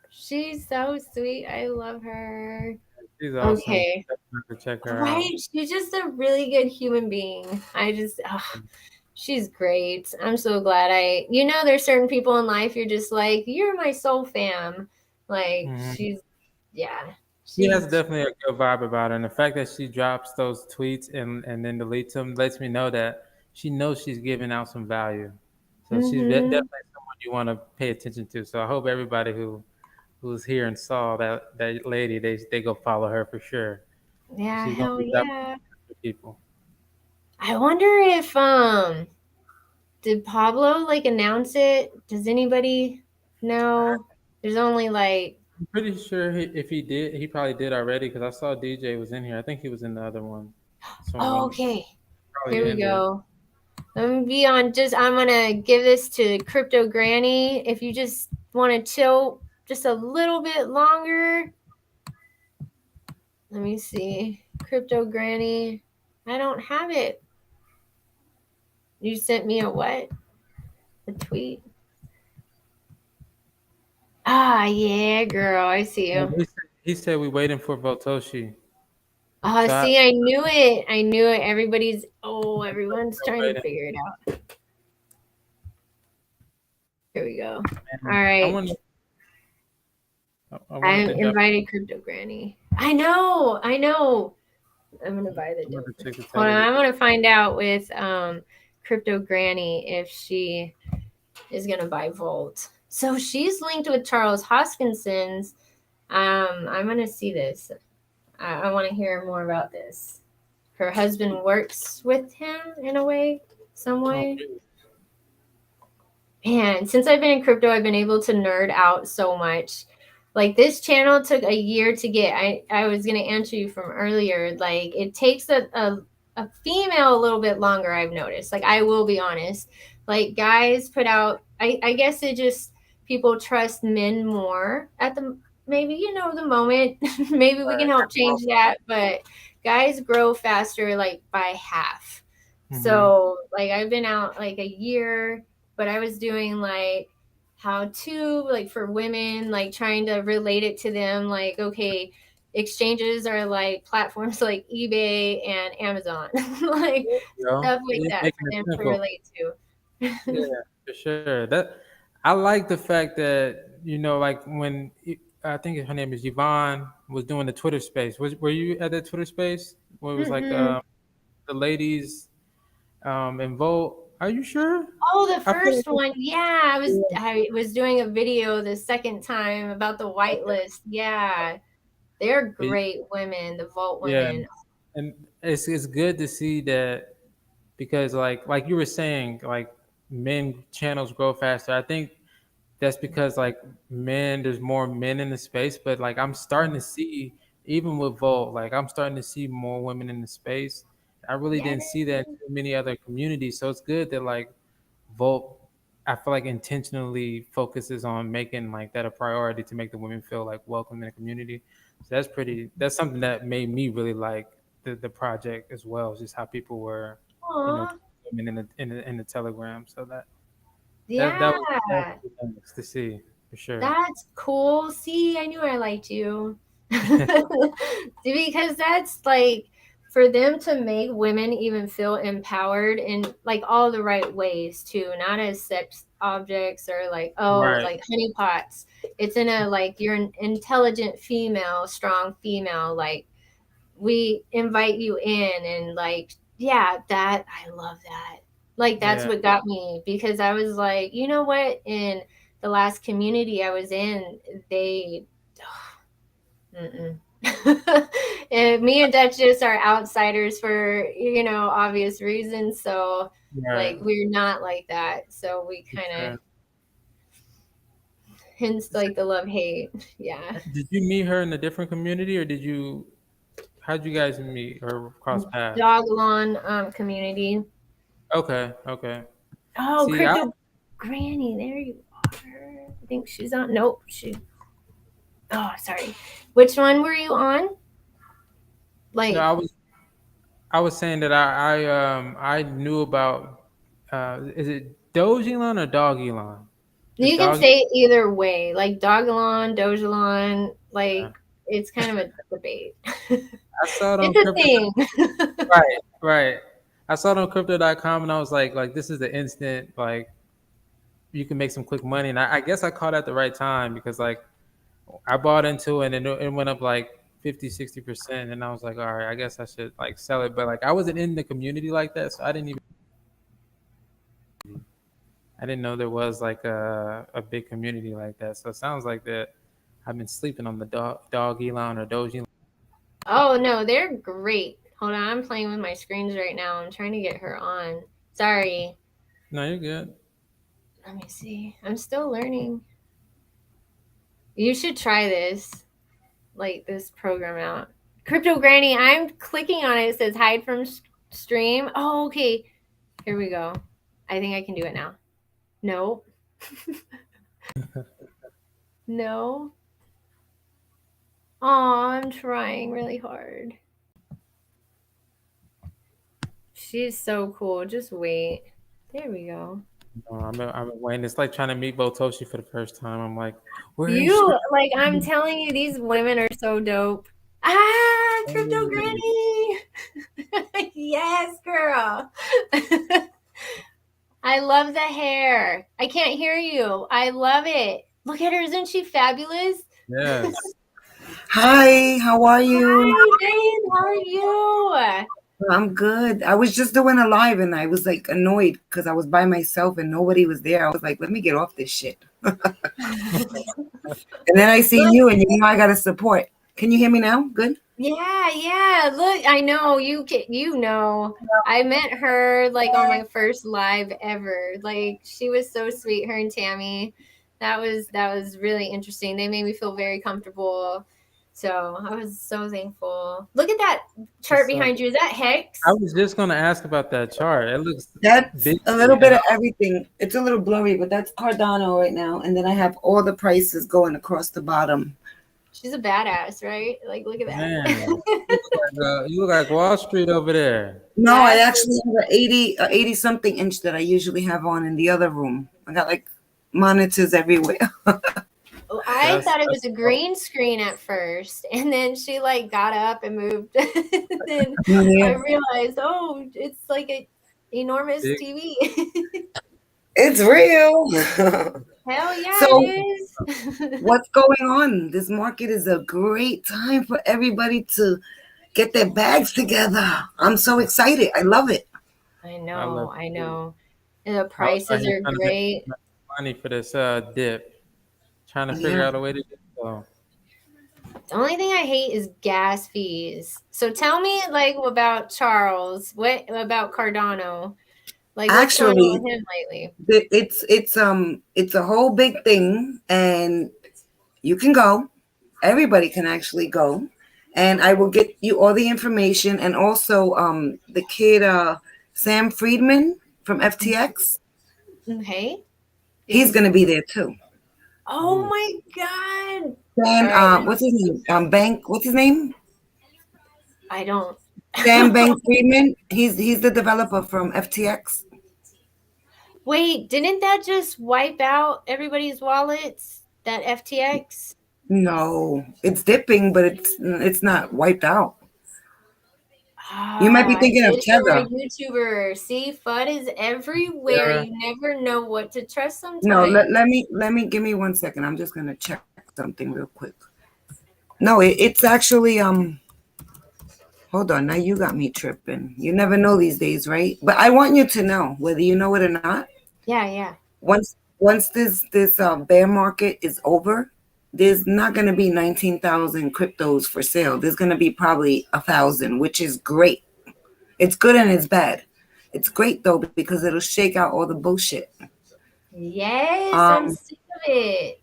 She's so sweet. I love her. She's awesome. Okay. Definitely check her out. Right? She's just a really good human being. She's great. I'm so glad there's certain people in life you're just like, you're my soul fam. Like, Mhm. She has definitely a good vibe about her. And the fact that she drops those tweets and then deletes them lets me know that she knows she's giving out some value. So she's definitely someone you want to pay attention to. So I hope everybody who's here and saw that lady, they go follow her for sure. Yeah, She's gonna hell be that yeah. for people. I wonder if did Pablo announce it? Does anybody know? There's only I'm pretty sure if he did, he probably did already because I saw DJ was in here. I think he was in the other one. Oh, okay. Probably Here we ended. go. Let me be on I'm gonna give this to Crypto Granny. If you just want to chill just a little bit longer. Let me see. Crypto Granny. I don't have it. You sent me a what? A tweet? Ah, yeah, girl. I see you. He said we waiting for Votoshi. Oh, So see, I knew it. I knew it. Everyone's trying to figure it out. Here we go. All right. I invited Crypto Granny. I know. I'm gonna buy the dope. Hold on, I'm gonna find out with Crypto Granny if she is gonna buy Volt. So she's linked with Charles Hoskinson's. I'm gonna see this. I want to hear more about this. Her husband works with him in a way, some way. Man, since I've been in crypto, I've been able to nerd out so much. Like this channel took a year to get. I was gonna answer you from earlier. Like it takes a female a little bit longer, I've noticed. Like I will be honest. Like guys put out I guess it just people trust men more at the maybe the moment. Maybe we can help change that, but guys grow faster like by half. So like I've been out like a year, but I was doing like how to like for women, like trying to relate it to them, like okay, exchanges are like platforms like eBay and Amazon, like stuff like that for them to relate to. Yeah, for sure. That I like the fact that like when I think her name is Yvonne was doing the Twitter space. Were you at that Twitter space where it was like the ladies in Vote? Are you sure? Oh, the I feel first one, yeah. I was doing a video the second time about the whitelist. Yeah, they're like great women, the Vault yeah, women. and it's good to see that because like you were saying like men channels grow faster. I think that's because like there's more men in the space, but like I'm starting to see even with Volt, like I'm starting to see more women in the space. I really Yeah. didn't see that in too many other communities, so it's good that like Volt, I feel like intentionally focuses on making like that a priority to make the women feel like welcome in the community. So that's something that made me really like the project as well, just how people were, Aw, women in the Telegram. So that was yeah. really nice to see for sure. That's cool. See, I knew I liked you. Because that's like for them to make women even feel empowered in like all the right ways too, not as sex objects or like, oh, Right. like honeypots. It's in a like you're an intelligent female, strong female, like we invite you in and like yeah, that I love that. Like that's Yeah. what got me because I was like, you know what, in the last community I was in, they mm-mm. And me and Duchess are outsiders for obvious reasons, so like Right. we're not like that, so we For kind of sure. hence like the love hate. Yeah. Did you meet her in a different community, or how'd you guys meet or cross paths? Dog lawn community. Okay. Okay. Oh, See, crypto granny, there you are. I think she's on. Nope, oh, sorry. Which one were you on? no, Like I was saying that I knew about is it Dogelon or Doggelon? Is you can Dog say it either way, like Dogalon, Dojalon, like Yeah. it's kind of a debate. I saw it on It's a crypto. thing. Right, right. I saw it on crypto.com and I was like this is the instant like you can make some quick money. And I guess I caught at the right time because like I bought into it and it went up like 50, 60%. And I was like, all right, I guess I should like sell it. But like I wasn't in the community like that. So I didn't know there was like a big community like that. So it sounds like that I've been sleeping on the dog Elon or Doji. Oh no, they're great. Hold on, I'm playing with my screens right now. I'm trying to get her on. Sorry. No, you're good. Let me see. I'm still learning. You should try this. Like this program out. Crypto Granny, I'm clicking on it. It says hide from stream. Oh, okay. Here we go. I think I can do it now. No. No. Oh, I'm trying really hard. She's so cool. Just wait. There we go. No, I'm waiting. It's like trying to meet Botoshi for the first time. I'm like, where is she? You like I'm telling you, these women are so dope. Ah, Crypto Granny. Yes, girl. I love the hair. I can't hear you. I love it. Look at her. Isn't she fabulous? Yes. Hi, how are you? Hi, Jane. How are you? I'm good. I was just doing a live and I was like annoyed because I was by myself and nobody was there. I was like, let me get off this shit. And then I see Look, you and you know I gotta support. Can you hear me now? Good. yeah. Look, I know you know. I met her like on my first live ever. Like she was so sweet, her and Tammy. That was really interesting. They made me feel very comfortable. So I was so thankful. Look at that chart What's up? behind you. Is that Hex? I was just gonna ask about that chart. It looks That's big, a little bit and of everything. It's a little blurry, but that's Cardano right now. And then I have all the prices going across the bottom. She's a badass, right? Like look at man, that. you look like Wall Street over there. No, I That's actually have a 80 something inch that I usually have on in the other room. I got like monitors everywhere. I thought it was That's a green screen at first, and then she like got up and moved. Then I Yeah. realized, oh, it's like a enormous big. TV. It's real. Hell yeah, So it is. what's going on? This market is a great time for everybody to get their bags together. I'm so excited. I love it. I I love know, I it. know. And the I was out prices here are trying to make great. money for this dip, trying to figure Yeah. out a way to do so. The only thing I hate is gas fees. So tell me, like, about Charles. What about Cardano? Like, what's going on Actually, with him lately? it's a whole big thing, and you can go. Everybody can actually go, and I will get you all the information, and also the kid Sam Friedman from FTX. Okay. He's Is gonna be there too. Oh my God. All And right. what's his name? Bank. What's his name? I don't. Sam Bank Friedman. He's the developer from FTX. Wait, didn't that just wipe out everybody's wallets? That FTX? No, it's dipping, but it's not wiped out. You might be Ah, I thinking of wish you were a Tether. YouTuber. See, FUD is everywhere. Yeah, You never know what to trust No, sometimes. let me give me 1 second. I'm just gonna check something real quick. No, it's actually hold on, now you got me tripping. You never know these days, right? But I want you to know whether you know it or not. Yeah. Once this bear market is over, there's not gonna be 19,000 cryptos for sale. There's gonna be probably 1,000, which is great. It's good and it's bad. It's great though because it'll shake out all the bullshit. Yes, I'm Um, sick of it.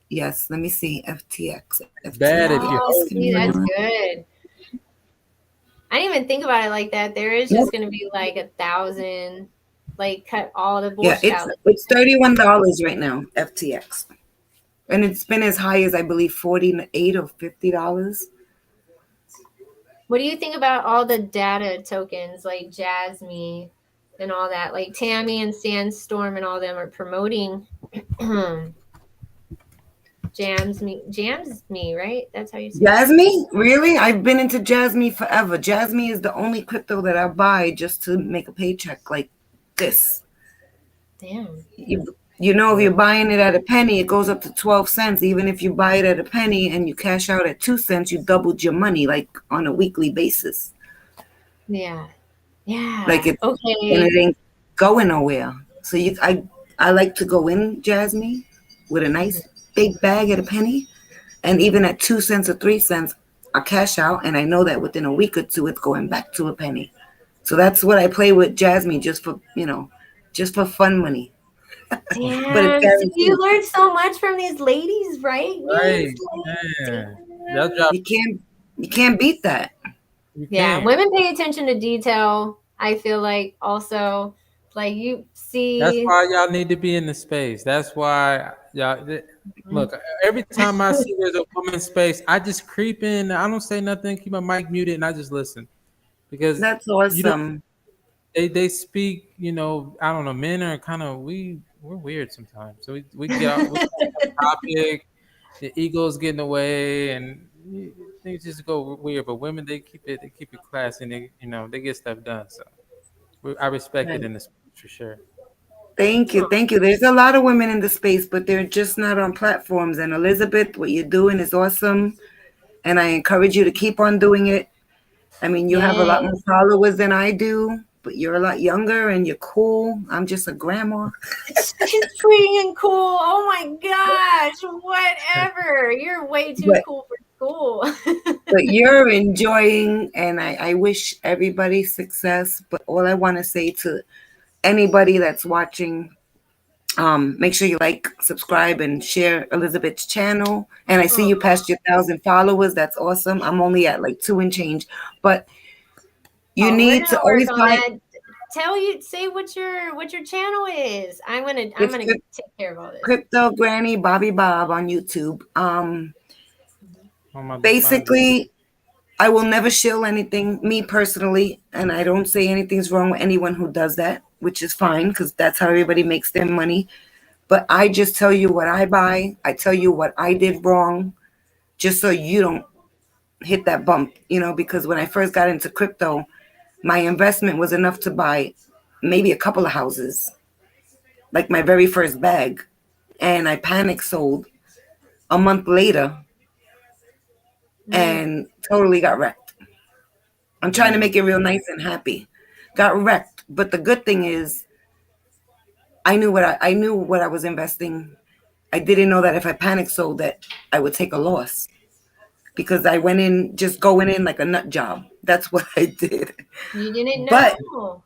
yes, let me see. FTX, bad if you Oh, FTX. hold Give it. see, me that's one. good. I didn't even think about it like that. There is just Nope. gonna be like 1,000, like cut all the Yeah, bullshit out. Like, it's $31 right now, FTX. And it's been as high as I believe 48 or $50. what do you think about all the data tokens like Jasmine and all that? Like Tammy and Sandstorm and all them are promoting Jams me, right? That's how you say it. Jasmine? Really? I've been into Jasmine forever. Jasmine is the only crypto that I buy just to make a paycheck like this. Damn. You know, if you're buying it at a penny, it goes up to 12 cents. Even if you buy it at a penny and you cash out at 2 cents, you doubled your money like on a weekly basis. Yeah. Like Yeah. it and Okay. it ain't going nowhere. So I like to go in Jasmine with a Mhm. nice big bag at a penny. And even at 2 cents or 3 cents, I cash out and I know that within a week or two it's going back to a penny. So that's what I play with Jasmine just for just for fun money. But it's Damn. See, you guaranteed. learned so much from these ladies, right? Yes. Right, Like, man. Y'all damn. drop. You can't beat that. You Yeah, can't. women pay attention to detail. I feel like also, like you That's see. why y'all need to be in the space. That's why y'all look. Every time I see there's a woman space, I just creep in. I don't say nothing. Keep my mic muted, and I just listen because That's you know awesome. they speak. You know, I don't know. Men are kind of we're weird sometimes. So we get out we get off topic. The egos get in the way, and things just go weird. But women, they keep it classy, and they get stuff done. So I respect it Right. in the space for sure. Thank you. Thank you. There's a lot of women in the space, but they're just not on platforms. And Elizabeth, what you're doing is awesome. And I encourage you to keep on doing it. I mean, you have a lot more Yes. followers than I do, but you're a lot younger and you're cool. I'm just a grandma. She's freaking cool. Oh my gosh. Whatever. You're way too But cool for school. but you're enjoying, and I wish everybody success. But all I want to say to anybody that's watching, make sure you like, subscribe, and share Elizabeth's channel. And I see Oh, you passed your 1,000 followers. That's awesome. I'm only at like 2 and change, but you we're need to gonna work always on buy. that. Say what your channel is. I'm It's gonna take care of all this. Crypto Granny Bobby Bob on YouTube. Oh, my Basically, I will never shill anything, me personally, and I don't say anything's wrong with anyone who does that, which is fine because that's how everybody makes their money. But I just tell you what I buy. I tell you what I did wrong, just so you don't hit that bump, because when I first got into crypto, my investment was enough to buy maybe a couple of houses, like my very first bag. And I panic sold a month later Mm, and totally got wrecked. I'm trying to Mm. make it real nice and happy. Got wrecked. But the good thing is I knew what I was investing. I didn't know that if I panic sold that I would take a loss because I went in just going in like a nut job. That's what I did. you didn't But know.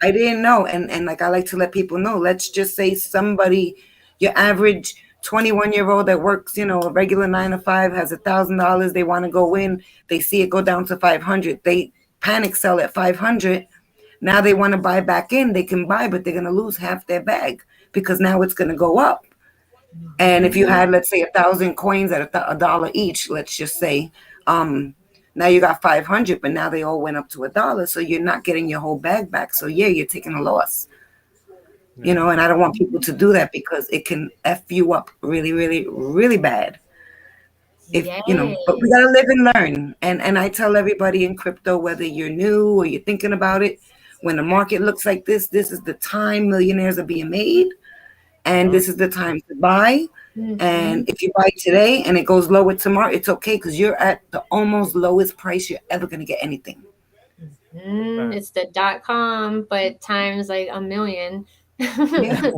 I didn't know. And like I like to let people know, let's just say somebody, your average 21-year-old that works, a regular 9 to 5, has $1,000. They want to go in. They see it go down to 500. They panic sell at 500. Now they want to buy back in. They can buy, but they're going to lose half their bag because now it's going to go up. And if you Mhm. had, let's say, 1,000 coins at a dollar each, let's just say, now you got 500, but now they all went up to a dollar, so you're not getting your whole bag back. So yeah, you're taking a loss, Yeah. and I don't want people to do that because it can f you up really, really, really bad. But we Yes. gotta live and learn. And I tell everybody in crypto, whether you're new or you're thinking about it, when the market looks like this is the time millionaires are being made. And Yep. this is the time to buy. Mhm. And if you buy today and it goes lower tomorrow, it's okay because you're at the almost lowest price you're ever going to get anything. Fact. It's the .com, but times like a million. Yeah.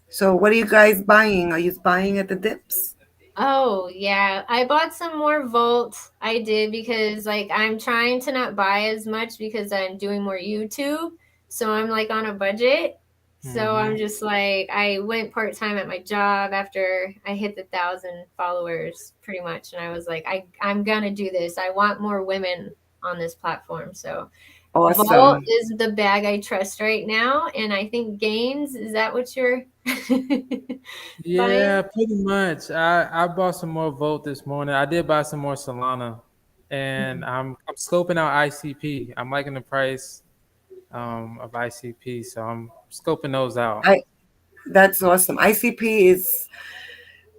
So what are you guys buying? Are you buying at the dips? Oh, yeah. I bought some more Volt. I did because like I'm trying to not buy as much because I'm doing more YouTube. So I'm like on a budget. So Mm-hmm. I'm just like I went part-time at my job after I hit the 1,000 followers pretty much, and I was like I'm gonna do this. I want more women on this platform. So Vault Awesome. is the bag I trust right now, and I think Gains, is that what you're Yeah, buying? pretty much. I bought some more Volt this morning. I did buy some more Solana, and Mhm. I'm scoping out ICP. I'm liking the price of ICP, so I'm scoping those out. I That's awesome. ICP is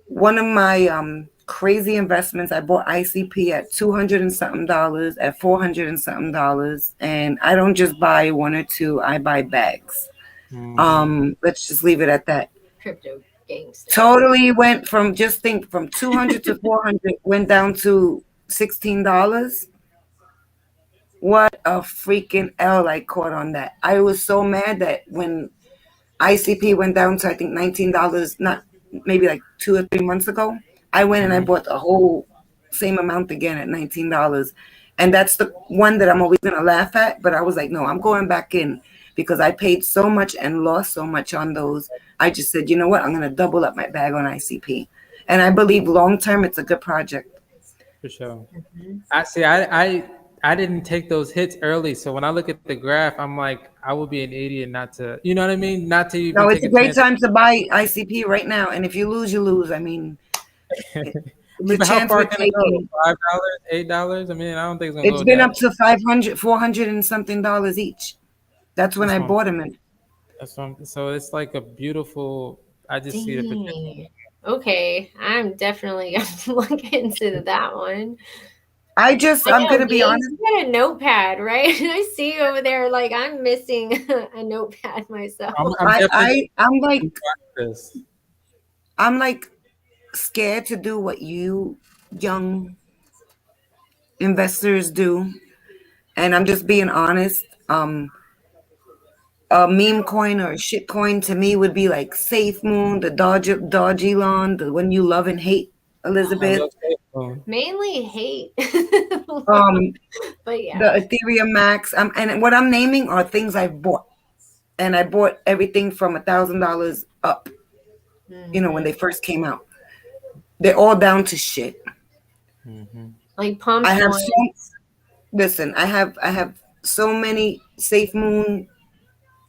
one of my crazy investments. I bought ICP at 200 and something dollars, at 400 and something dollars, and I don't just buy one or two. I buy bags. Mm-hmm. Let's just leave it at that. Crypto gangster. Totally went from, just think, from 200 to 400, went down to $16. What a freaking L I caught on that. I was so mad that when ICP went down to, I think, $19, not maybe like 2 or 3 months ago, I went and I Mm-hmm. bought the whole same amount again at $19. And that's the one that I'm always going to laugh at. But I was like, no, I'm going back in because I paid so much and lost so much on those. I just said, you know what? I'm going to double up my bag on ICP. And I believe long term, it's a good project. For sure. Mhm. I see. I didn't take those hits early, so when I look at the graph, I'm like, I would be an idiot not to. You know what I mean? Not to even No, it's take a a great chance. time to buy ICP right now. And if you lose, you lose. I mean, I it's mean, a but how chance far we're can it go? taking. $5, $8? I mean, I don't think it's gonna It's go been that. up to 500, 400 and something dollars each. That's when That's I one. bought them in. That's one. So it's like a beautiful. I just see the potential. Dang. Okay, I'm definitely gonna look into that one. I'm I going know, to be Gaines, honest. you got a notepad, right? I see you over there like I'm missing a notepad myself. I'm definitely I'm gonna like, do this. I'm like scared to do what you young investors do, and I'm just being honest. A meme coin or a shit coin to me would be like Safe Moon, the Dodge Elon, the one you love and hate, I Elizabeth. love Safe. Mainly hate. Um, But yeah. the Ethereum Max. And what I'm naming are things I've bought, and I bought everything from $1,000 up. You know, when they first came out, they're all down to shit. Like pump I have coins. listen. I have so many Safe Moon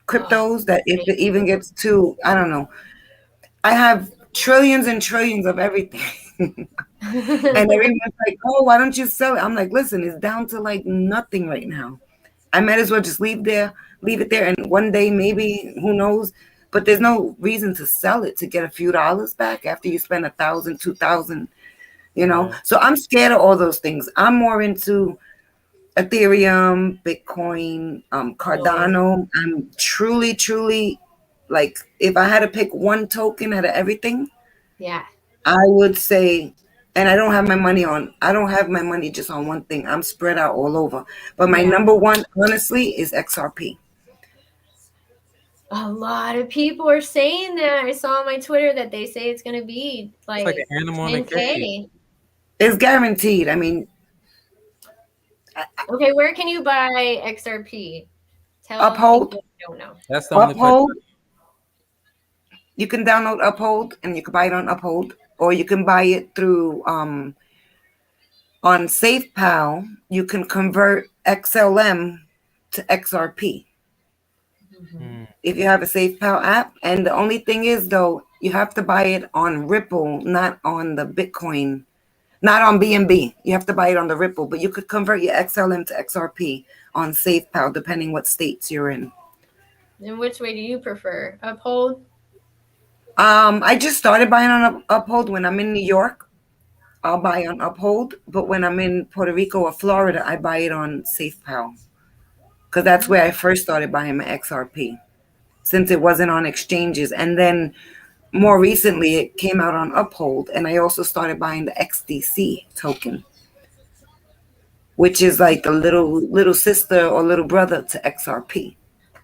Oh, cryptos that if thank it even you. gets to, I don't know, I have trillions and trillions of everything. And everyone's like, oh, why don't you sell it? I'm like, listen, it's down to like nothing right now. I might as well just leave it there. And one day, maybe, who knows? But there's no reason to sell it to get a few dollars back after you spend 1,000, 2,000, you know? Right. So I'm scared of all those things. I'm more into Ethereum, Bitcoin, Oh, Cardano. I'm truly, truly like, if I had to pick one token out of everything, yeah. I would say, and I don't have my money just on one thing. I'm spread out all over. But my Yeah. number one, honestly, is XRP. A lot of people are saying that. I saw on my Twitter that they say it's gonna be It's like like an animal in a cage. 10K. It's guaranteed. I mean, Okay, where can you buy XRP? Tell Uphold, people who don't know. That's the only place. Uphold. You can download Uphold and you can buy it on Uphold, or you can buy it through on SafePal. You can convert XLM to XRP if you have a SafePal app. And the only thing is, though, you have to buy it on Ripple, not on the Bitcoin, not on BNB. You have to buy it on the Ripple, but you could convert your XLM to XRP on SafePal, depending what states you're in. And which way do you prefer? Uphold? I just started buying on Uphold. When I'm in New York, I'll buy on Uphold, but when I'm in Puerto Rico or Florida, I buy it on SafePal because that's where I first started buying my XRP, since it wasn't on exchanges. And then more recently, it came out on Uphold, and I also started buying the XDC token, which is like the little sister or little brother to XRP.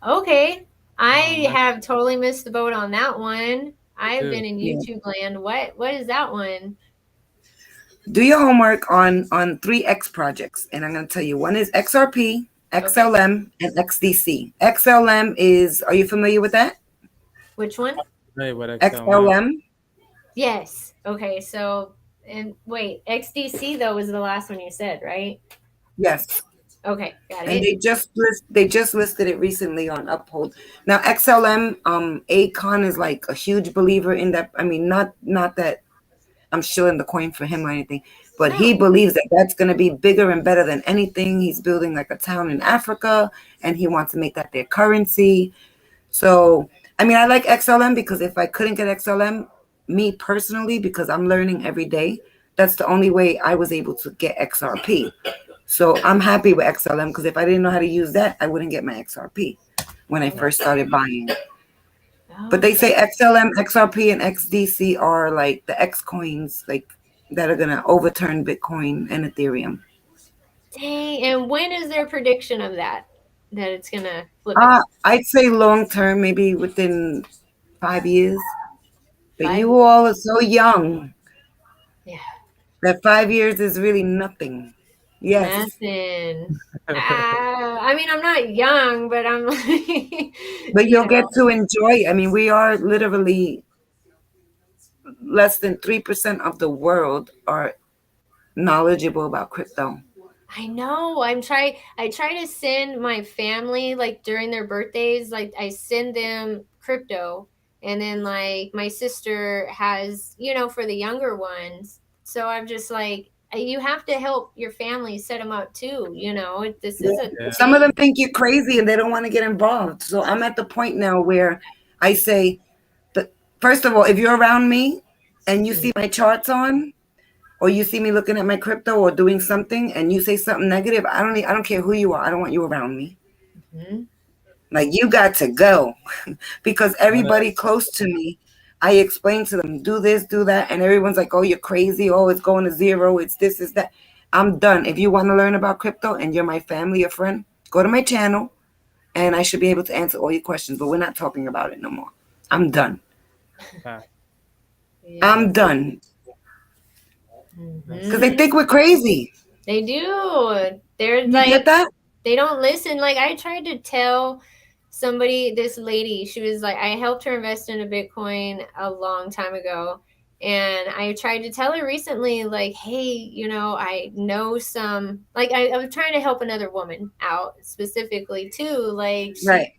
Okay. Oh, I nice. have totally missed the boat on that one. I have Too. been in Yeah. YouTube land. What is that one? Do your homework on 3X projects, and I'm going to tell you. One is XRP, Okay. XLM, and XDC. XLM is, are you familiar with that? Which one? Hey, what XLM? XLM. Yes. Okay, so and wait, XDC though was the last one you said, right? Yes. Okay, got And it. they just listed it recently on Uphold. Now XLM, Akon is like a huge believer in that. I mean, not that I'm shilling the coin for him or anything, but he No. believes that that's going to be bigger and better than anything. He's building like a town in Africa, and he wants to make that their currency. So, I mean, I like XLM because if I couldn't get XLM, me personally, because I'm learning every day, that's the only way I was able to get XRP. So I'm happy with XLM because if I didn't know how to use that, I wouldn't get my XRP when I first started buying. But they Okay. say XLM, XRP, and XDC are like the X coins, like that are gonna overturn Bitcoin and Ethereum. Dang, and when is their prediction of that? That it's gonna flip it? I'd say long term, maybe within 5 years. But 5 you all are so young Yeah. that 5 years is really nothing. Yes, Nothing. I mean, I'm not young, but I'm like, but you you'll get know, to enjoy. I mean, we are literally less than 3% of the world are knowledgeable about crypto. I know. I try to send my family like during their birthdays, like I send them crypto. And then like my sister has, for the younger ones. So I'm just like you have to help your family set them up too. This Yeah. is a Yeah. Some of them thing. think you're crazy and they don't want to get involved. So I'm at the point now where I say, that first of all, if you're around me and you see my charts on, or you see me looking at my crypto or doing something, and you say something negative, I don't care who you are. I don't want you around me. Mm-hmm. Like you got to go, because everybody 100%. close to me, I explain to them, do this, do that, and everyone's like, "Oh, you're crazy. Oh, it's going to zero. It's this, is that." I'm done. If you want to learn about crypto and you're my family or friend, go to my channel and I should be able to answer all your questions. But we're not talking about it no more. I'm done. I'm done. Because they think we're crazy. They do. They're You like, get that? they don't listen. Like, I tried to tell somebody, this lady, she was like, I helped her invest in a Bitcoin a long time ago. And I tried to tell her recently, like, hey, you know, I know some, like, I was trying to help another woman out specifically too. Like, she, Right.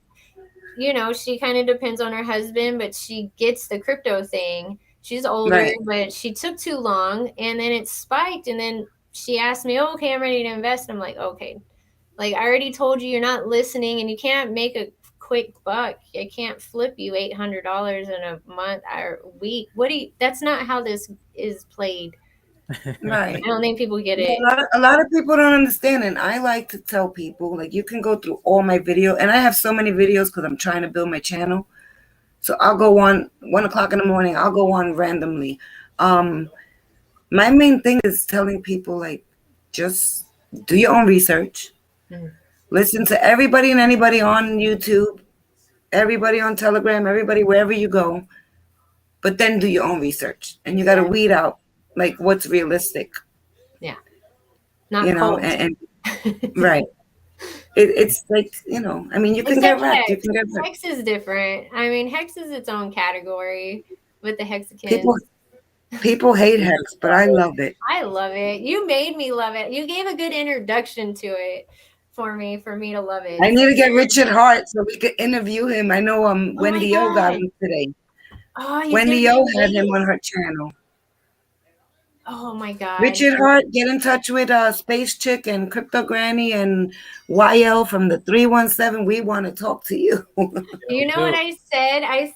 you know, she kind of depends on her husband, but she gets the crypto thing. She's older, Right. but she took too long and then it spiked. And then she asked me, oh, okay, I'm ready to invest. I'm like, okay, like I already told you, you're not listening and you can't make a quick buck. I can't flip you $800 in a month or a week. That's not how this is played. Right. I don't think people get it. A lot of people don't understand, and I like to tell people, like, you can go through all my video, and I have so many videos because I'm trying to build my channel. So I'll go on 1 o'clock in the morning. I'll go on randomly. My main thing is telling people, like, just do your own research. Listen to everybody and anybody on YouTube, everybody on Telegram, everybody wherever you go, but then do your own research, and you got to weed out like what's realistic. Yeah, not you know, and right. It's like, you know, I mean, you can get wrecked. You can get wrecked. Hex is different. I mean, Hex is its own category with the Hexicans. People hate Hex, but I love it. I love it. You made me love it. You gave a good introduction to it for me to love it. I need to get Richard Hart so we could interview him. I know Wendy O got him today. Oh, Wendy O had him on her channel. Oh my God. Richard Hart, get in touch with Space Chick and Crypto Granny and YL from the 317. We want to talk to you. You know what I said? I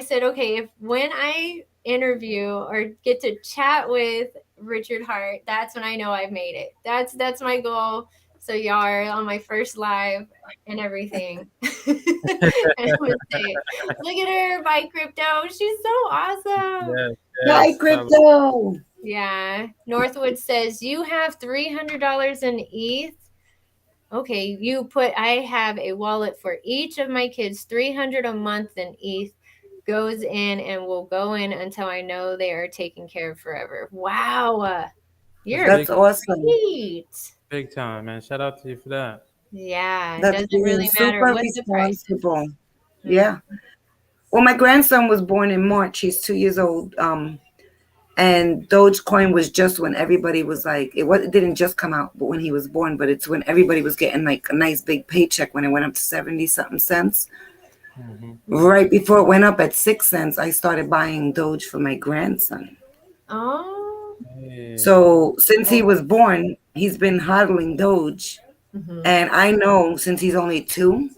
said, okay, when I interview or get to chat with Richard Hart, that's when I know I've made it. That's my goal. So y'all are on my first live and everything. And look at her, Buy Crypto. She's so awesome. Yes, Buy Crypto. Yeah. Northwood says, you have $300 in ETH. Okay, I have a wallet for each of my kids, 300 a month in ETH goes in and will go in until I know they are taken care of forever. Wow. That's awesome. Great. Big time, man. Shout out to you for that. Yeah. That's doesn't really matter what the price is. Yeah. Well, my grandson was born in March. He's 2 years old. And Dogecoin was just when everybody was like, it didn't just come out, but when he was born, but it's when everybody was getting like a nice big paycheck when it went up to 70 something cents. Right before it went up at 6 cents, I started buying Doge for my grandson. Oh. So since he was born, he's been hodling Doge. And I know since he's only 2,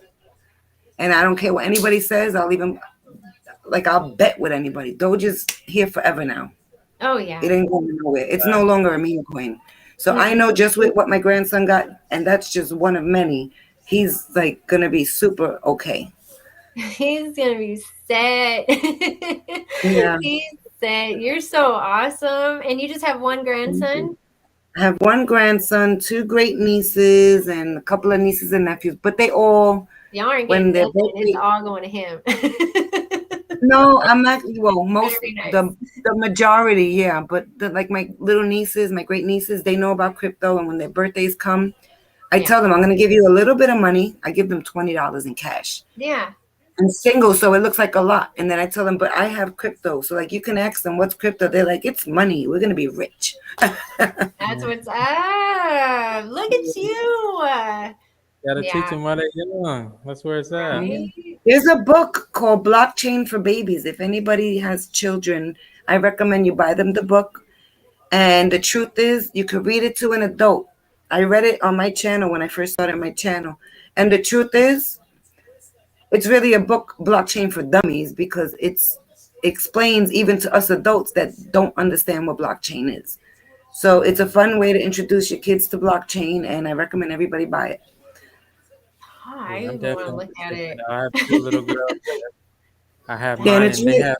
and I don't care what anybody says, I'll bet with anybody. Doge is here forever now. Oh, yeah. It ain't going nowhere. It's no longer a meme coin. So I know just with what my grandson got, and that's just one of many, he's like going to be super okay. He's going to be set. Yeah. He's set. You're so awesome. And you just have one grandson? I have one grandson, 2 great nieces, and a couple of nieces and nephews, but they all, y'all aren't getting nothing. It's all going to him. No, I'm not. Well, the majority, yeah. But like my little nieces, my great nieces, they know about crypto, and when their birthdays come, I tell them I'm going to give you a little bit of money. I give them $20 in cash. Yeah. And single, so it looks like a lot. And then I tell them, but I have crypto, so like you can ask them what's crypto. They're like, it's money. We're going to be rich. That's what's up. Look at you. Gotta teach them while they're young. That's where it's at. Right? There's a book called Blockchain for Babies. If anybody has children, I recommend you buy them the book. And the truth is, you could read it to an adult. I read it on my channel when I first started my channel. And the truth is, it's really a book, Blockchain for Dummies, because it explains even to us adults that don't understand what blockchain is. So it's a fun way to introduce your kids to blockchain, and I recommend everybody buy it. I want to look at it. I have 2 little girls. I have mine, and they have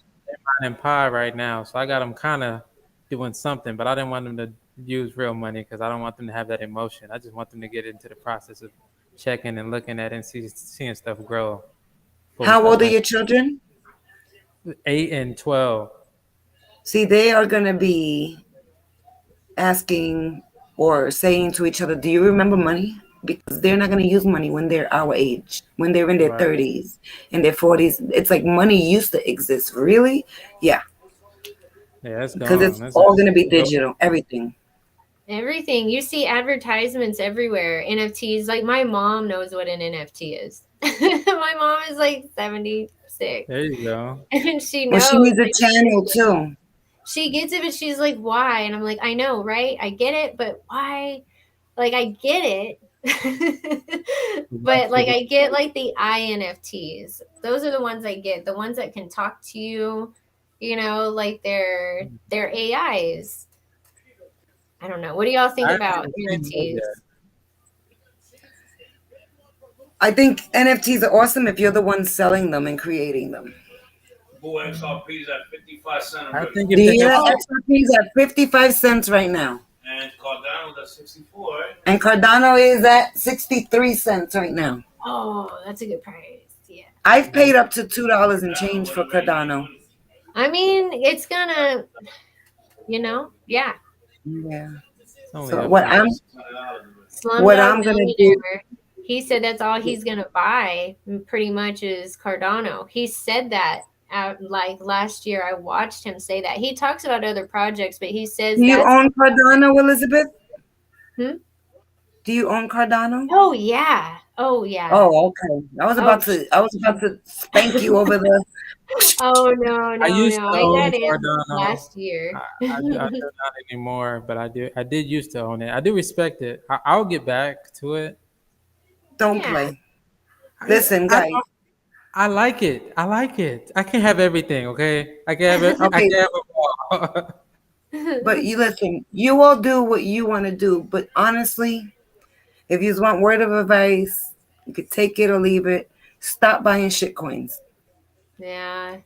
mine in pie right now. So I got them kind of doing something, but I didn't want them to use real money because I don't want them to have that emotion. I just want them to get into the process of checking and looking at it and seeing stuff grow before we How start old are playing. your children? 8 and 12. See, they are going to be asking or saying to each other, do you remember money? Because they're not going to use money when they're our age, when they're in their Right. 30s, in their 40s. It's like money used to exist. Really? Yeah. Yeah, that's Because gone. it's That's all going to be go. digital, everything. Everything. You see advertisements everywhere. NFTs. Like my mom knows what an NFT is. My mom is like 76. There you go. And she Well, she knows. needs a Like, channel too. she gets it, but she's like, why? And I'm like, I know, right? I get it, but why? Like, I get it. But like I get like the INFTs. Those are the ones I get. The ones that can talk to you, like they're AIs. I don't know. What do y'all think I about haven't seen those NFTs? yet. I think NFTs are awesome if you're the one selling them and creating them. Bull XRP's at 55 cents. I think Do if you they hear have, that? XRP is at 55 cents right now. And Cardano's at 64, right? And Cardano is at 63 cents right now. Oh, that's a good price. Yeah. I've paid up to $2 and change for Cardano. I mean, it's gonna, yeah. Yeah. it's only So up what to- I'm Slumdog gonna do- Millionaire. He said that's all he's gonna buy. Pretty much is Cardano. He said that like last year. I watched him say that. He talks about other projects, but he says Do you that's. own Cardano, Elizabeth? Hmm? Do you own Cardano? Oh yeah. Oh yeah. Oh, okay. I was about to spank you over the. Oh no. I used to own got in Cardano. last year. I do not anymore, but I did used to own it. I do respect it. I'll get back to it. Don't Yeah. play. Listen, guys. I like it. I like it. I can't have everything, okay? I can have it. I Okay. can have it all. But you listen, you all do what you want to do. But honestly, if you just want word of advice, you could take it or leave it. Stop buying shit coins. Yeah.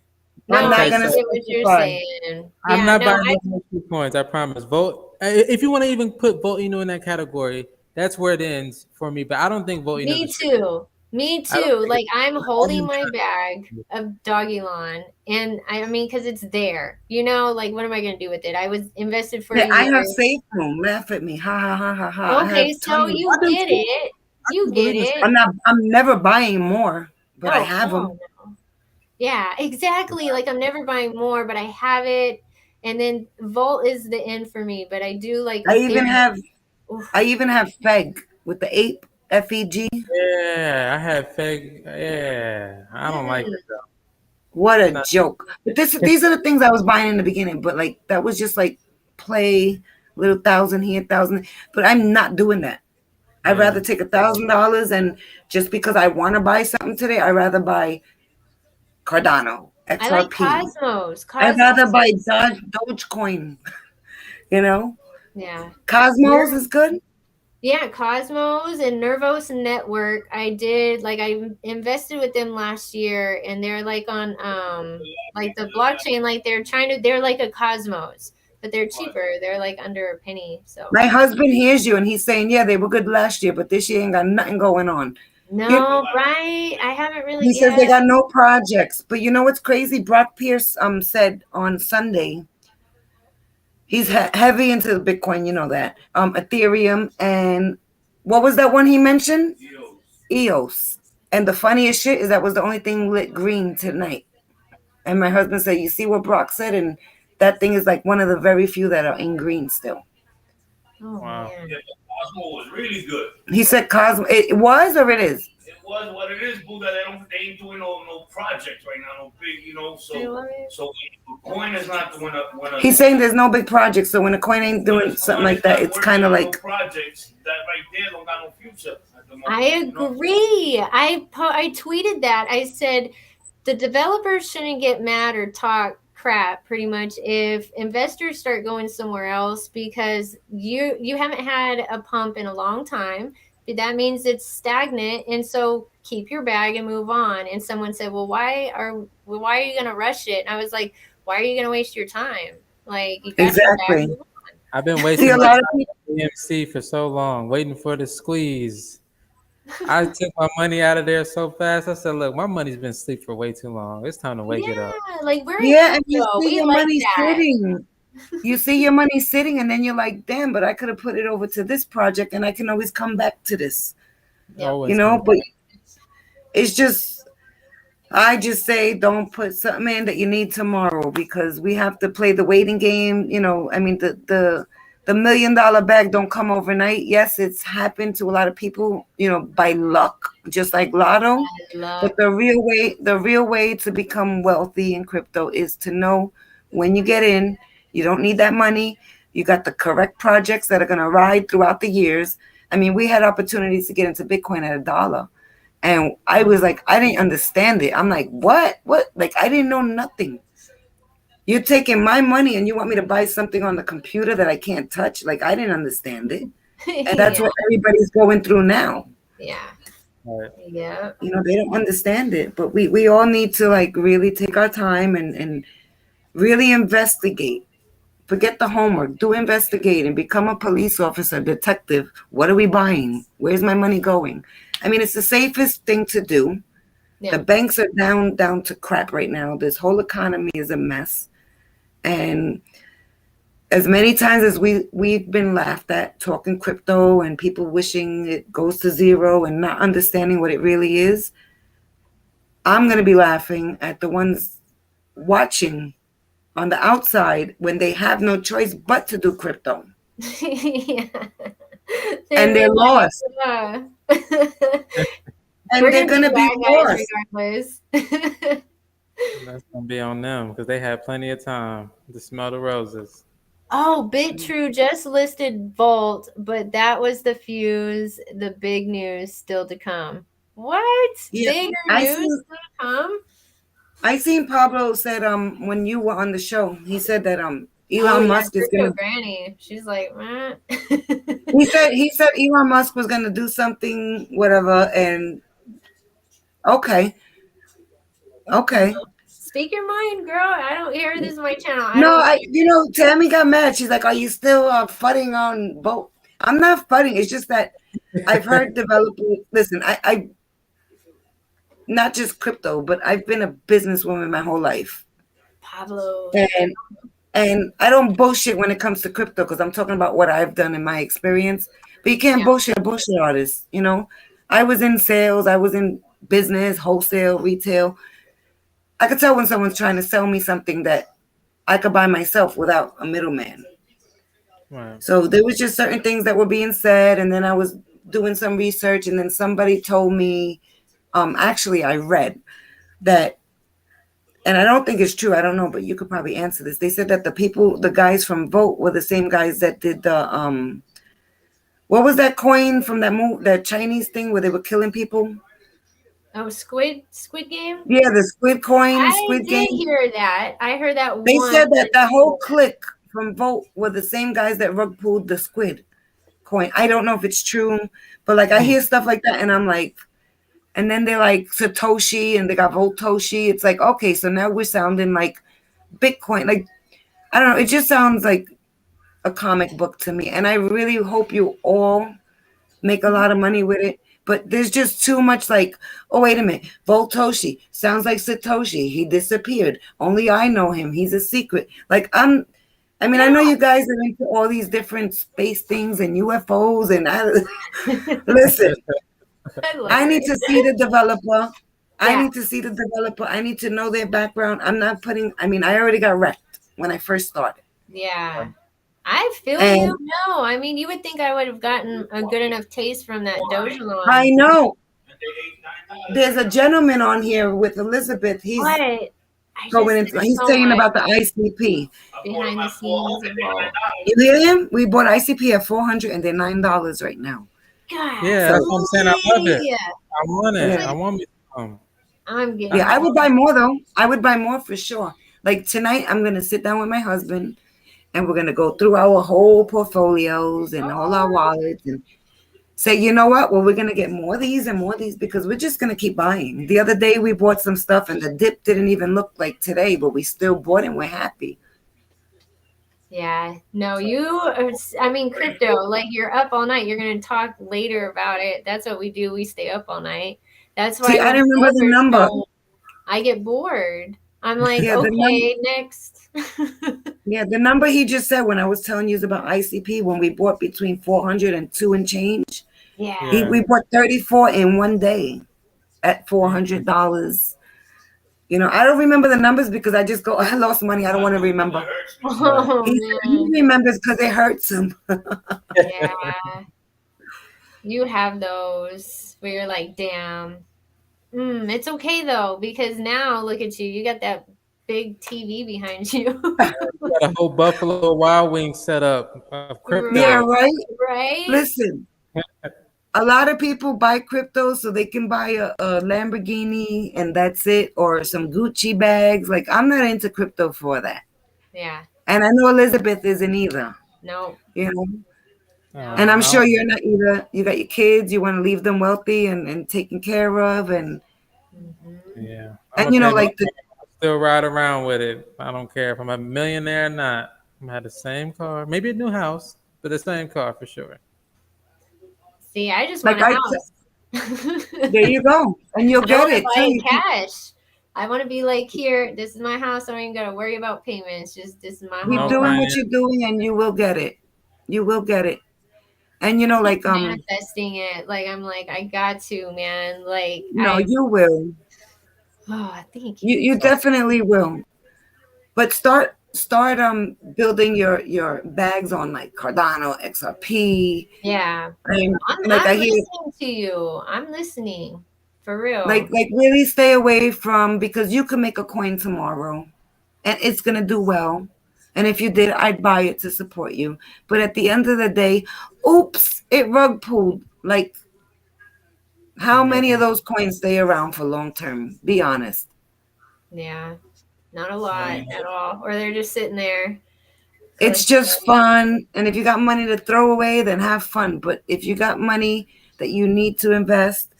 I'm not I gonna get what you're specify. saying. I'm Yeah, not no, buying no more coins. I promise. Vote. If you want to even put Vote Inu in that category, that's where it ends for me. But I don't think Vote Inu. Me too. Me I don't too. think Like I'm holding even my trying- bag of doggy lawn, and I mean, because it's there. Like what am I gonna do with it? I was invested for Yeah, a I year. have safe room. Laugh at me. Ha ha ha ha ha. I Okay, have so tons. you get it. You get it. I'm never buying more, but I have them. No. Yeah, exactly. Like I'm never buying more, but I have it. And then Volt is the end for me, but I do like. I even Oof. have FEG with the ape FEG. Yeah, I have fake. Yeah, I don't like it though. What a joke! But these are the things I was buying in the beginning. But like that was just like play little $1,000 here, $1,000. But I'm not doing that. I'd rather take $1,000 and just because I want to buy something today, I'd rather buy Cardano, XRP. I like Cosmos. I'd rather buy Dogecoin. Yeah. Cosmos is good. Yeah, Cosmos and Nervos Network. I invested with them last year, and they're like on like the blockchain, like they're like a Cosmos, but they're cheaper. They're like under a penny. So My husband hears you and he's saying, yeah, they were good last year, but this year ain't got nothing going on. no, right? I haven't really. He says they got no projects. But you know what's crazy? Brock Pierce said on Sunday, he's heavy into Bitcoin, you know that. Ethereum, and what was that one he mentioned? EOS. And the funniest shit is that was the only thing lit green tonight. And my husband said, you see what Brock said? And that thing is like one of the very few that are in green still. Oh, Wow. man. Yeah, Cosmo was really good. He said Cosmo. It was or it is? It was what it is, boo. That they ain't doing no projects right now, no big, So coin is not the winner. He's saying there's no big project, so when a coin ain't doing something like that, it's kind of like projects that right there don't got no future. I agree. I tweeted that. I said the developers shouldn't get mad or talk crap pretty much if investors start going somewhere else because you haven't had a pump in a long time. That means it's stagnant, and so keep your bag and move on. And someone said, well, why are you going to rush it? And I was like, why are you going to waste your time? Like, you got your bag, move on. I've been See, wasting a my lot of time people. at EMC for so long, waiting for the squeeze. I took my money out of there so fast. I said, "Look, my money's been asleep for way too long. It's time to wake it up." Yeah, like we're in Yeah, and you crypto. see We your like money that. sitting. You see your money sitting, and then you're like, damn, but I could have put it over to this project, and I can always come back to this. Yep. Always But it's just, I just say don't put something in that you need tomorrow, because we have to play the waiting game. I mean, the $1 million bag don't come overnight. Yes, it's happened to a lot of people, by luck, just like Lotto. But Luck. the real way to become wealthy in crypto is to know when you get in, you don't need that money. You got the correct projects that are going to ride throughout the years. I mean, we had opportunities to get into Bitcoin at $1. And I was like, I didn't understand it. I'm like, what? What? Like, I didn't know nothing. You're taking my money and you want me to buy something on the computer that I can't touch? Like, I didn't understand it. And that's Yeah. what everybody's going through now. Yeah. right. Yeah. They don't understand it. But we all need to, like, really take our time and really investigate. Forget the homework. Do investigate and become a police officer, detective. What are we buying? Where's my money going? I mean, it's the safest thing to do. Yeah. The banks are down to crap right now. This whole economy is a mess. And as many times as we've been laughed at talking crypto and people wishing it goes to zero and not understanding what it really is, I'm going to be laughing at the ones watching on the outside when they have no choice but to do crypto. Yeah. And they're lost. And We're they're gonna going to be be bad guys lost. regardless. That's gonna be on them because they had plenty of time to smell the roses. Oh, BitTrue just listed Volt, but that was the fuse. The big news still to come. What? Yeah, Bigger I news seen still to come? I seen Pablo said when you were on the show, he said that Oh Elon yeah, Musk is Crypto gonna Granny. She's like, what? he said Elon Musk was gonna do something, whatever, and okay. Speak your mind, girl. I don't hear this is my channel. I No, don't Tammy got mad. She's like, "Are you still fudding on both?" I'm not fudding. It's just that I've heard developers. Listen, I not just crypto, but I've been a businesswoman my whole life, Pablo. and I don't bullshit when it comes to crypto because I'm talking about what I've done in my experience. But you can't bullshit a bullshit artist. I was in sales. I was in business, wholesale, retail. I could tell when someone's trying to sell me something that I could buy myself without a middleman. Right. So there was just certain things that were being said, and then I was doing some research, and then somebody told me, actually I read that, and I don't think it's true, I don't know, but you could probably answer this. They said that the guys from Vote were the same guys that did the what was that coin from that Chinese thing where they were killing people? Oh, Squid Game? Yeah, the Squid coin, I Squid did Game. hear that. I heard that They once. said that whole clique from Vote were the same guys that rug pulled the Squid coin. I don't know if it's true, but like I hear stuff like that and I'm like, and then they're like Satoshi and they got Voltoshi. It's like, okay, so now we're sounding like Bitcoin. Like, I don't know. It just sounds like a comic book to me. And I really hope you all make a lot of money with it. But there's just too much like, oh, wait a minute. Voltoshi sounds like Satoshi. He disappeared. Only I know him. He's a secret. Like, I know you guys are into all these different space things and UFOs. And listen, I need to see the developer. I need to see the developer. I need to know their background. I already got wrecked when I first started. Yeah. I feel And- you. No, I mean, you would think I would have gotten a good enough taste from that Doja launch. I know. There's a gentleman on here with Elizabeth. He's What? he's saying about the ICP. behind the scenes of all. You hear him? We bought ICP at $400 and they're $9 right now. God. Yeah, that's what I'm saying. I love it. Yeah. I want it. Yeah. I want me some. I'm getting. Yeah, I would buy more though. I would buy more for sure. Like tonight, I'm gonna sit down with my husband and we're gonna go through our whole portfolios and all our wallets and say, you know what? Well, we're gonna get more of these and more of these because we're just gonna keep buying. The other day we bought some stuff and the dip didn't even look like today, but we still bought it and we're happy. Yeah. No, I mean, crypto, like you're up all night. You're going to talk later about it. That's what we do. We stay up all night. That's See, why I when didn't remember the others number. don't, I get bored. I'm like, Yeah, the number. okay, next. Yeah, the number he just said when I was telling you about ICP, when we bought between 400 and two and change, Yeah. Yeah. we bought 34 in one day at $400. You know, I don't remember the numbers because I just go, I lost money. I don't want to remember. Oh, He man. remembers because it hurts him. Yeah. You have those where you're like, damn. It's okay though, because now look at you. You got that big TV behind you. You got a whole Buffalo Wild Wings setup of Yeah, crypto. right. Right? Listen, a lot of people buy crypto so they can buy a Lamborghini and that's it, or some Gucci bags. Like, I'm not into crypto for that. Yeah. And I know Elizabeth isn't either. No. You know, and No. I'm I sure don't, you're not either. You got your kids, you want to leave them wealthy and taken care of, yeah. I'm and gonna you know, pay my like the still ride around with it. I don't care if I'm a millionaire or not. I'm gonna have the same car, maybe a new house, but the same car for sure. See, I just want like a I house. there you go, and you'll I don't get want to it buy too. it cash. I want to be like, here, this is my house. I don't even got to worry about payments. Just, this is my Keep No home. doing what finance. you're doing, and you will get it. You will get it. And you I know, keep like manifesting it. Like, I'm like, I got to, man. Like, no, you will. oh, thank you. You definitely will. But start building your bags on like Cardano, XRP. Yeah. And like I'm I hear listening to you. I'm listening. For real. like really stay away from, because you can make a coin tomorrow and it's gonna do well. And if you did, I'd buy it to support you. But at the end of the day, oops, it rug pulled. Like, how Yeah. many of those coins stay around for long term? Be honest. Yeah. Not a lot Yeah. at all. Or they're just sitting there. It's just fun. And if you got money to throw away, then have fun. But if you got money that you need to invest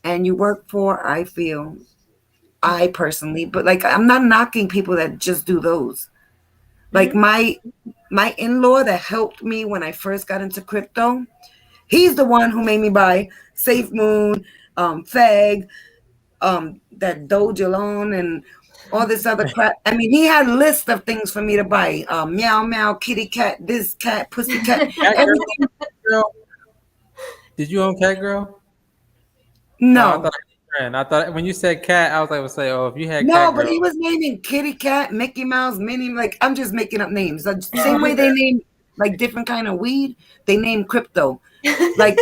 and you work for, I personally, but like, I'm not knocking people that just do those. Like my in-law that helped me when I first got into crypto, he's the one who made me buy Safe Moon, Fag, that Doge alone, and all this other crap. I mean, he had a list of things for me to buy. Meow meow, kitty cat, this cat, pussy cat, Cat everything. girl. Did you own Cat Girl? Oh, I thought No. I was a friend. I thought when you said cat, I was like, "Well, say, oh, if you had No, Cat but Girl." he was naming kitty cat, Mickey Mouse, Minnie. Like, I'm just making up names. Like, same Oh, way they name like different kind of weed, they name crypto. Like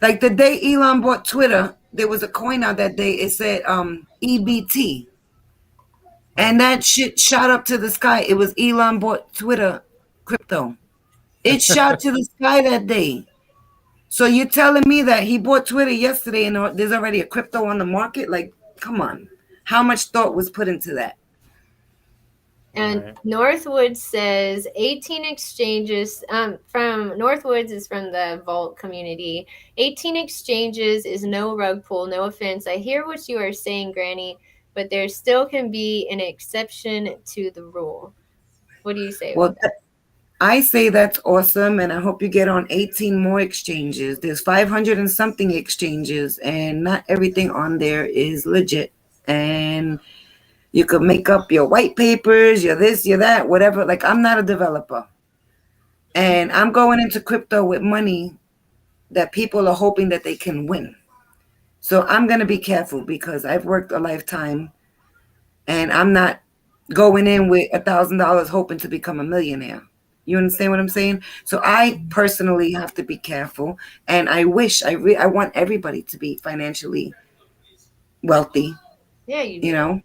like the day Elon bought Twitter, there was a coin out that day. It said EBT. And that shit shot up to the sky. It was Elon bought Twitter crypto. It shot to the sky that day. So you're telling me that he bought Twitter yesterday and there's already a crypto on the market? Like, come on. How much thought was put into that? And right. Northwoods says 18 exchanges. From Northwoods is from the Vault community. 18 exchanges is no rug pull. No offense. I hear what you are saying, Granny, but there still can be an exception to the rule. What do you say about Well, that? I say that's awesome, and I hope you get on 18 more exchanges. There's 500 and something exchanges, and not everything on there is legit. And you could make up your white papers, your this, your that, whatever. Like, I'm not a developer. And I'm going into crypto with money that people are hoping that they can win. So I'm going to be careful because I've worked a lifetime and I'm not going in with $1,000 hoping to become a millionaire. You understand what I'm saying? So I personally have to be careful. And I wish, I want everybody to be financially wealthy, Yeah, you do. you know?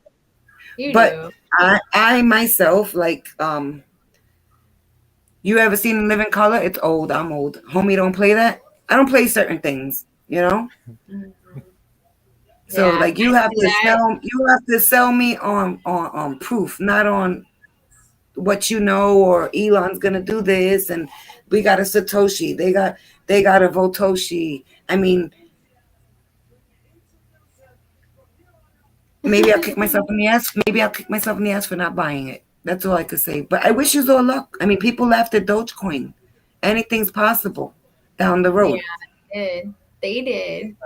You But do. I myself, like, you ever seen In Living Color? It's old. I'm old. Homie, don't play that. I don't play certain things, you know? Mhm. So Yeah, like I see that. you have to sell me on proof, not on what you know, or Elon's gonna do this and we got a Satoshi. They got a Votoshi. I mean, maybe I'll kick myself in the ass. Maybe I'll kick myself in the ass for not buying it. That's all I could say. But I wish you all luck. I mean, people laughed at Dogecoin. Anything's possible down the Yeah, road. they did.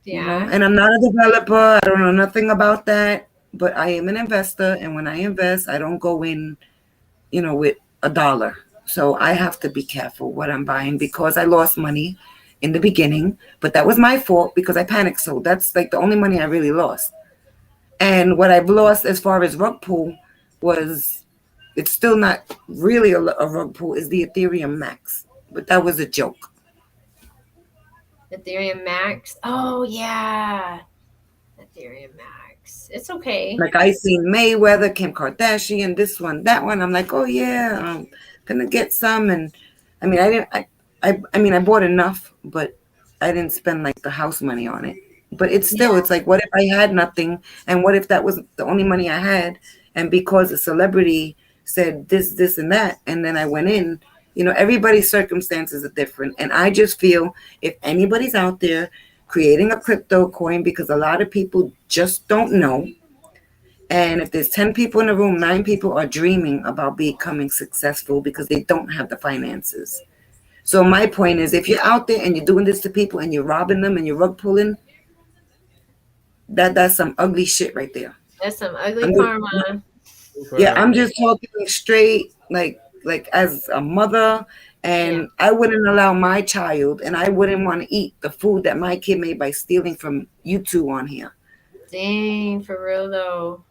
Yeah. And I'm not a developer. I don't know nothing about that. But I am an investor. And when I invest, I don't go in, with $1. So I have to be careful what I'm buying because I lost money in the beginning. But that was my fault because I panicked. So that's like the only money I really lost. And what I've lost as far as rug pull was, it's still not really a rug pull, is the Ethereum Max. But that was a joke. Ethereum Max. Oh yeah. Ethereum Max. It's okay. Like I seen Mayweather, Kim Kardashian, this one, that one. I'm like, oh yeah, I'm gonna get some. And I mean, I didn't. I mean, I bought enough, but I didn't spend like the house money on it. But it's still, it's like, what if I had nothing, and what if that was the only money I had, and because a celebrity said this, and that, and then I went in. Everybody's circumstances are different, and I just feel if anybody's out there creating a crypto coin, because a lot of people just don't know. And if there's 10 people in the room, 9 people are dreaming about becoming successful because they don't have the finances. So my point is, if you're out there and you're doing this to people and you're robbing them and you're rug pulling, that's some ugly shit right there. That's some ugly karma. Yeah, I'm just talking straight, like as a mother, and I wouldn't allow my child, and I wouldn't want to eat the food that my kid made by stealing from you two on here. Dang, for real though.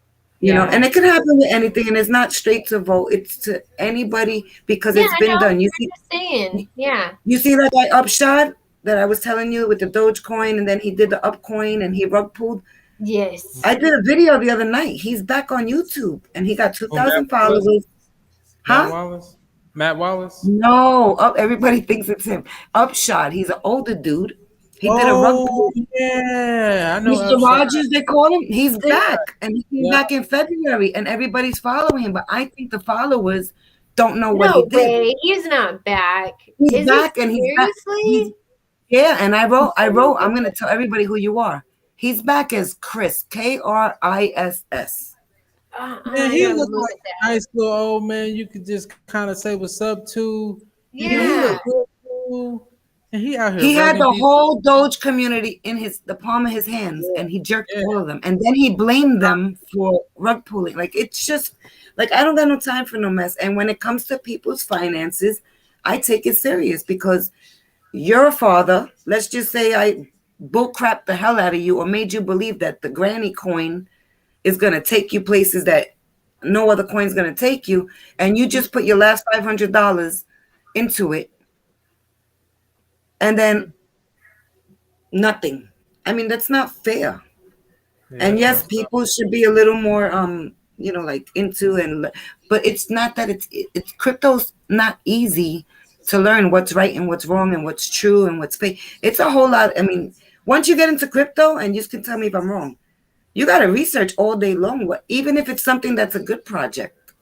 And it can happen with anything, and it's not straight to vote. It's to anybody because it's been done. You see, you see that guy Upshot that I was telling you with the Dogecoin, and then he did the Upcoin and he rug pulled. Yes, I did a video the other night. He's back on YouTube and he got 2,000 followers. Matt Wallace? No, everybody thinks it's him. Upshot. He's an older dude. He did a rug pull. Yeah, I know. Mr. Rogers, they call him. He's back, and he came back in February, and everybody's following him. But I think the followers don't know what he did. No way, he's not back. He's back, and he's back. Yeah, and I wrote. I'm going to tell everybody who you are. He's back as Chris, Kriss. Man, he looks like a nice little old man. You could just kind of say what's up to. Yeah, he look good. And he out here. He had the whole Doge community in the palm of his hands, and he jerked all of them. And then he blamed them for rug pulling. Like, it's just, like, I don't got no time for no mess. And when it comes to people's finances, I take it serious because you're a father. Let's just say I bullcrap the hell out of you or made you believe that the granny coin is going to take you places that no other coin's going to take you. And you just put your last $500 into it. And then nothing. I mean, that's not fair. And yes, people should be a little more, like into but it's not that it's crypto's not easy to learn what's right and what's wrong and what's true and what's fake. It's a whole lot. I mean, once you get into crypto, and you can tell me if I'm wrong, you got to research all day long. Even if it's something that's a good project.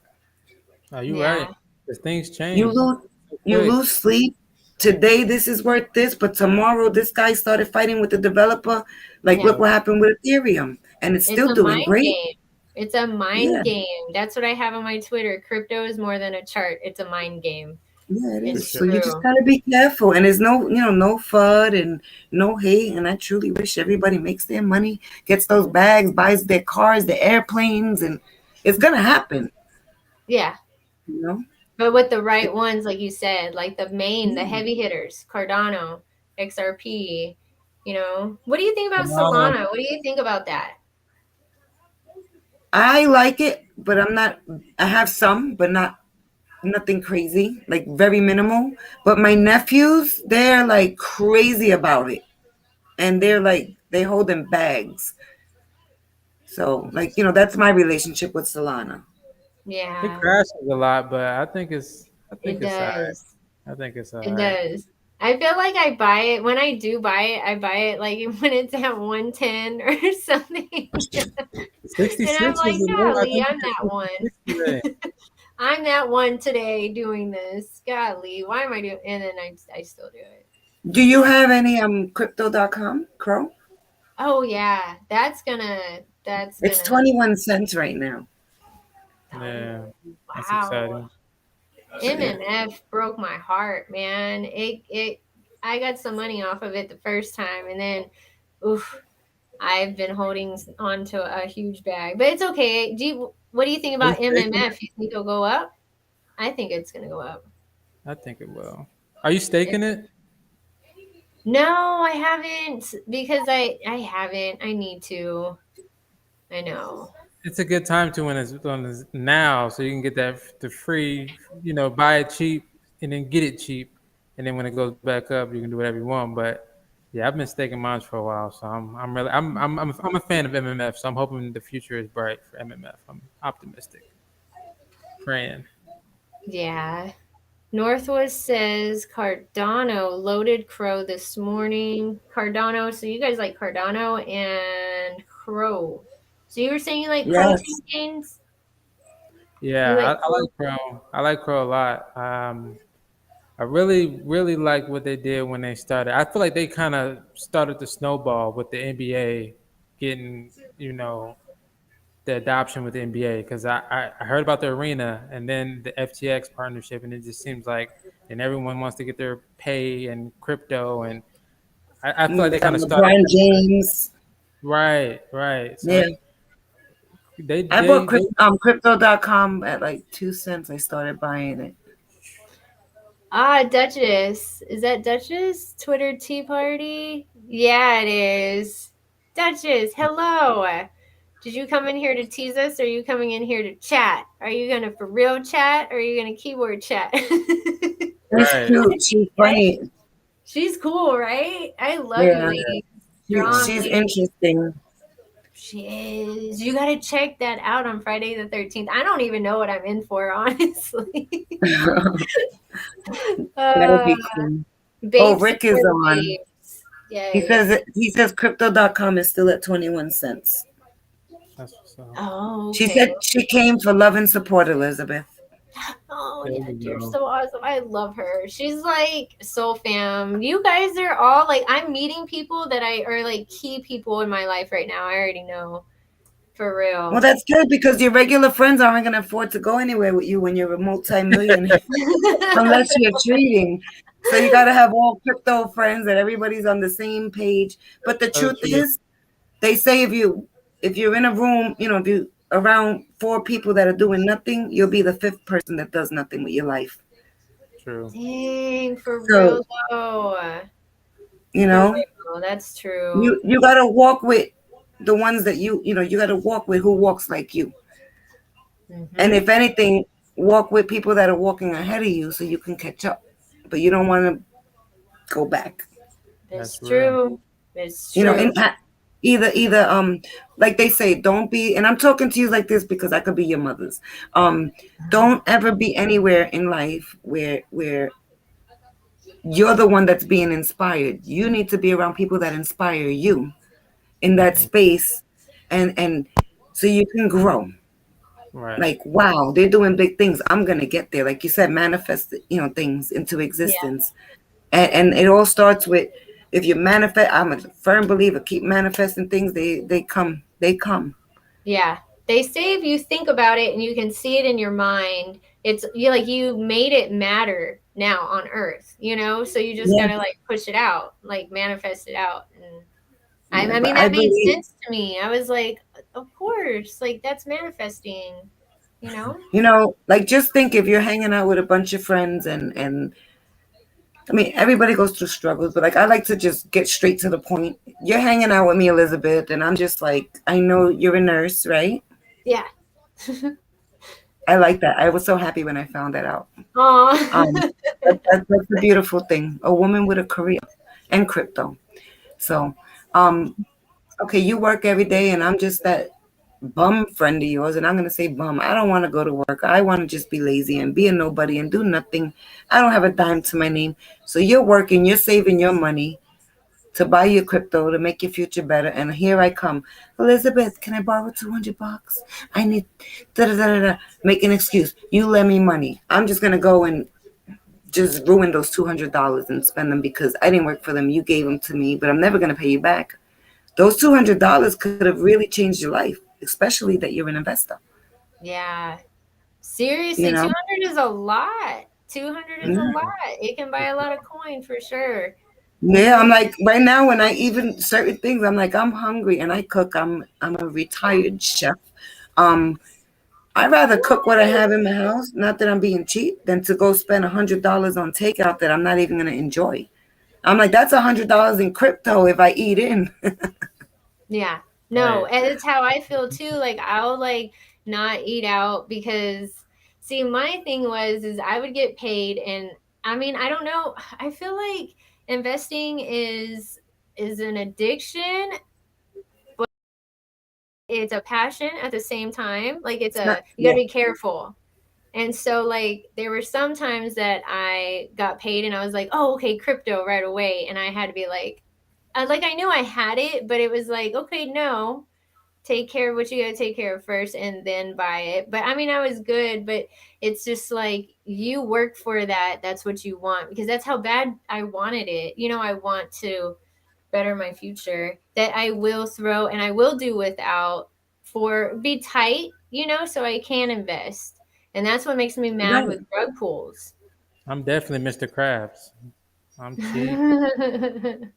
Oh, you're right. Because things change. You lose sleep. Today this is worth this, but tomorrow this guy started fighting with the developer. Like, look what happened with Ethereum, and it's still doing great. Game. It's a mind game. That's what I have on my Twitter. Crypto is more than a chart. It's a mind game. Yeah, it is. So you just gotta be careful, and there's no FUD and no hate. And I truly wish everybody makes their money, gets those bags, buys their cars, their airplanes, and it's gonna happen. Yeah. But with the right ones, like you said, like the heavy hitters, Cardano, XRP, What do you think about Solana? What do you think about that? I like it, but I have some, but nothing crazy, like very minimal. But my nephews, they're like crazy about it. And they're like, they hold in bags. So like, that's my relationship with Solana. Yeah. It crashes a lot, but I think it's it does. I think it's all it right. Does. I feel like I buy it. When I do buy it, I buy it like when it's at 110 or something. 66 and I'm like, golly, I'm that one. I'm that one today doing this. Golly, why am I doing? And then I still do it. Do you have any crypto.com, Crow? Oh yeah, it's 21 cents right now. Yeah, that's Wow. exciting. MMF broke my heart, man. I got some money off of it the first time, and then, oof, I've been holding on to a huge bag, but it's okay. What do you think Are you about staking MMF? You think it'll go up? I think it's gonna go up. I think it will. Are you staking it? No, I haven't because I haven't. I need to. I know. It's a good time to when it's now, so you can get that the free, buy it cheap and then get it cheap, and then when it goes back up, you can do whatever you want. But yeah, I've been staking mine for a while, so I'm really I'm a fan of MMF, so I'm hoping the future is bright for MMF. I'm optimistic, praying. Yeah. Northwest says Cardano loaded Crow this morning. Cardano, so you guys like Cardano and Crow. So you were saying you like Yes. protein gains? You Yeah, like I like Crow. I like Crow a lot. I really, really like what they did when they started. I feel like they kind of started the snowball with the NBA getting, the adoption with the NBA because I heard about the arena and then the FTX partnership, and it just seems like, and everyone wants to get their pay and crypto, and I feel like You they got kind of started LeBron that. James. Right, right. So Yeah. they I bought they they crypto.com at like 2 cents. I started buying it. Duchess. Is that Duchess? Twitter Tea Party? Yeah, it is. Duchess, hello. Did you come in here to tease us or are you coming in here to chat? Are you going to for real chat or are you going to keyboard chat? She's right. cute. She's Right? funny. She's cool, right? I love you, Yeah. lady. So Strong She's lady. interesting. She is. You got to check that out on Friday the 13th. I don't even know what I'm in for, honestly. That'll uh, be cool. Oh, Babes Rick is support on. babes. He says crypto.com is still at 21 cents. that's what's up. Oh, She okay. said she came for love and support, Elizabeth. Oh, There yeah, you you're go. so awesome. I love her. She's like so fam. You guys are all like, I'm meeting people that are like key people in my life right now. I already know. For real. Well, that's good because your regular friends aren't going to afford to go anywhere with you when you're a multi-millionaire unless you're trading. So you got to have all crypto friends that everybody's on the same page. But the So truth true. is, they say if you're in a room, if you around 4 people that are doing nothing, you'll be the 5th person that does nothing with your life. True. Dang, for real So, though. you For know, real. That's true. you got to walk with the ones that you got to walk with who walks like you. And Mm-hmm. if anything, walk with people that are walking ahead of you so you can catch up. But you don't want to go back. It's That's real. true. It's You know, true. and either like they say, don't be, and I'm talking to you like this because I could be your mother's. Don't ever be anywhere in life where you're the one that's being inspired. You need to be around people that inspire you in that space, and so you can grow. Right. Like, wow, they're doing big things. I'm gonna get there. Like you said, manifest, things into Yeah. existence. And it all starts with, if you manifest, I'm a firm believer, keep manifesting things, they come. They come. Yeah. They say if you think about it and you can see it in your mind, it's you made it matter now on earth, So you just Yeah, gotta like push it out, like manifest it out. And yeah. I But mean I that made believe, sense to me. I was like, of course, like that's manifesting, you know? like just think if you're hanging out with a bunch of friends and I mean, everybody goes through struggles, but like I like to just get straight to the point. You're hanging out with me, Elizabeth, and I'm just like, I know you're a nurse, right? Yeah. I like that. I was so happy when I found that out. Um, Aw. that's a beautiful thing. A woman with a career and crypto. So, um, okay, you work every day, and I'm just that bum friend of yours, and I'm gonna say bum. I don't want to go to work. I want to just be lazy and be a nobody and do nothing. I don't have a dime to my name. So you're working, you're saving your money to buy your crypto to make your future better. And here I come, Elizabeth. Can I borrow $200? I need da da da da. Make an excuse. You lend me money. I'm just gonna go and just ruin those $200 and spend them because I didn't work for them. You gave them to me, but I'm never gonna pay you back. Those $200 could have really changed your life, especially that you're an investor. Yeah. Seriously, You know? 200 is a lot. 200 is a Yeah. lot. It can buy a lot of coin for sure. Yeah, I'm like right now when I even certain things, I'm like I'm hungry and I cook. I'm a retired chef. Um, I'd rather cook what I have in my house. Not that I'm being cheap, than to go spend $100 on takeout that I'm not even gonna enjoy. I'm like that's $100 in crypto if I eat in. Yeah. No, Right. and it's how I feel too. Like I'll like not eat out because see my thing was is I would get paid and I mean, I don't know. I feel like investing is an addiction, but it's a passion at the same time. Like it's It's not. a you got Yeah, to be careful. And so like there were some times that I got paid and I was like, "Oh, okay, crypto right away." And I had to be like I knew I had it, but it was like, "Okay, no. Take care of what you got to take care of first and then buy it." But I mean, I was good, but it's just like you work for that. That's what you want because that's how bad I wanted it. I want to better my future that I will throw and I will do without for be tight, so I can invest. And that's what makes me mad right. with drug pools. I'm definitely Mr. Krabs. I'm cheap.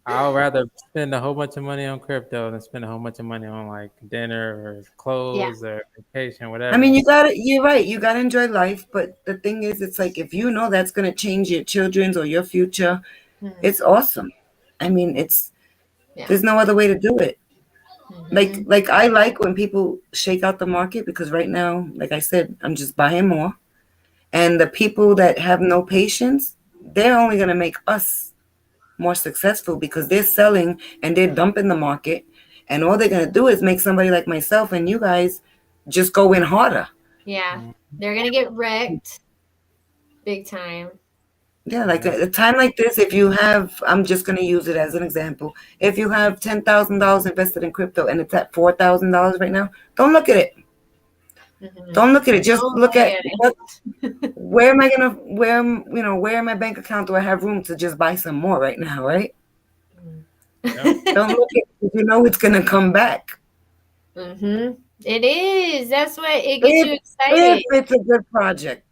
I'd rather spend a whole bunch of money on crypto than spend a whole bunch of money on like dinner or Yeah. clothes or vacation, I mean, whatever. you got to You're right. You got to enjoy life, but the thing is, it's like if you know that's gonna change your children's or your future, Mhm. it's awesome. I mean, Yeah. there's no other way to do it. Hmm. Like I like when people shake out the market because right now, like I said, I'm just buying more. And the people that have no patience, they're only gonna make us more successful because they're selling and they're dumping the market. And all they're gonna do is make somebody like myself and you guys just go in harder. Yeah. Mm, They're going to get wrecked big time. Yeah, like yeah. a time like this, if you have, I'm just going to use it as an example. If you have $10,000 invested in crypto and it's at $4,000 right now, don't look at it. Hmm. Don't look at it. Just Don't look look at at what, it. where am I gonna, where in my bank account do I have room to just buy some more right now, right? Yep. Don't look at it. You know it's gonna come back Hmm. It is. That's what it gets if you if excited. it's a good project.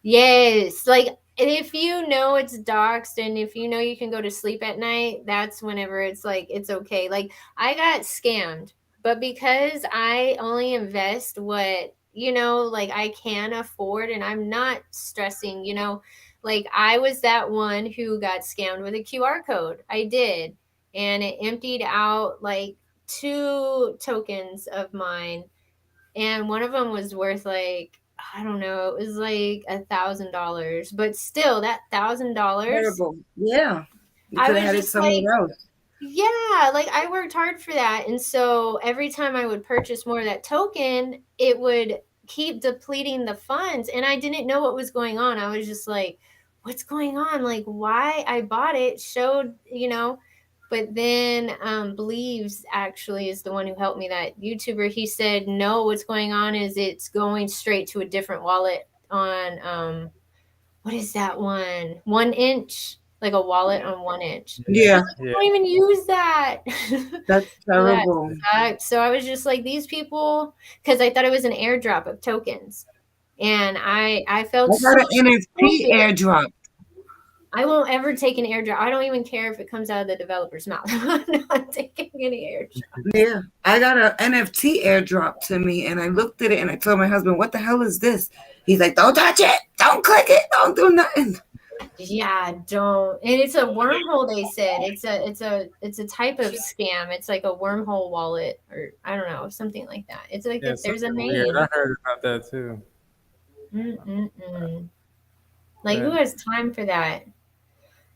Yes. Like if you know it's doxed and if you know you can go to sleep at night, that's whenever it's like it's okay. Like I got scammed, but because I only invest what, like I can afford and I'm not stressing, like I was that one who got scammed with a QR code. I did. And it emptied out like two tokens of mine and one of them was worth like I don't know, it was like $1,000, but still that $1,000, Terrible. Yeah, you I could have was had it just like, somewhere else. yeah, like I worked hard for that. And so every time I would purchase more of that token, it would keep depleting the funds. And I didn't know what was going on. I was just like, what's going on? Like, why I bought it showed, but then Bleeves actually is the one who helped me, that YouTuber. He said, no, what's going on is it's going straight to a different wallet on, what is that one? 1inch, like a wallet on 1inch. Yeah, I'm like, I Yeah. don't even use that. that's So that terrible. sucked. So I was just like, these people, because I thought it was an airdrop of tokens. And I felt I so got an NFT stupid. airdrop. I won't ever take an airdrop. I don't even care if it comes out of the developer's mouth. I'm not taking any airdrop. Yeah, I got an NFT airdrop to me, and I looked at it and I told my husband, "What the hell is this?" He's like, "Don't touch it, don't click it, don't do nothing." Yeah, don't. And it's a wormhole, they said. It's a type of scam. It's like a wormhole wallet or I don't know, something like that. It's like Yeah, there's a something weird. name. I heard about that too. Mm-mm-mm. Like who But has time for that?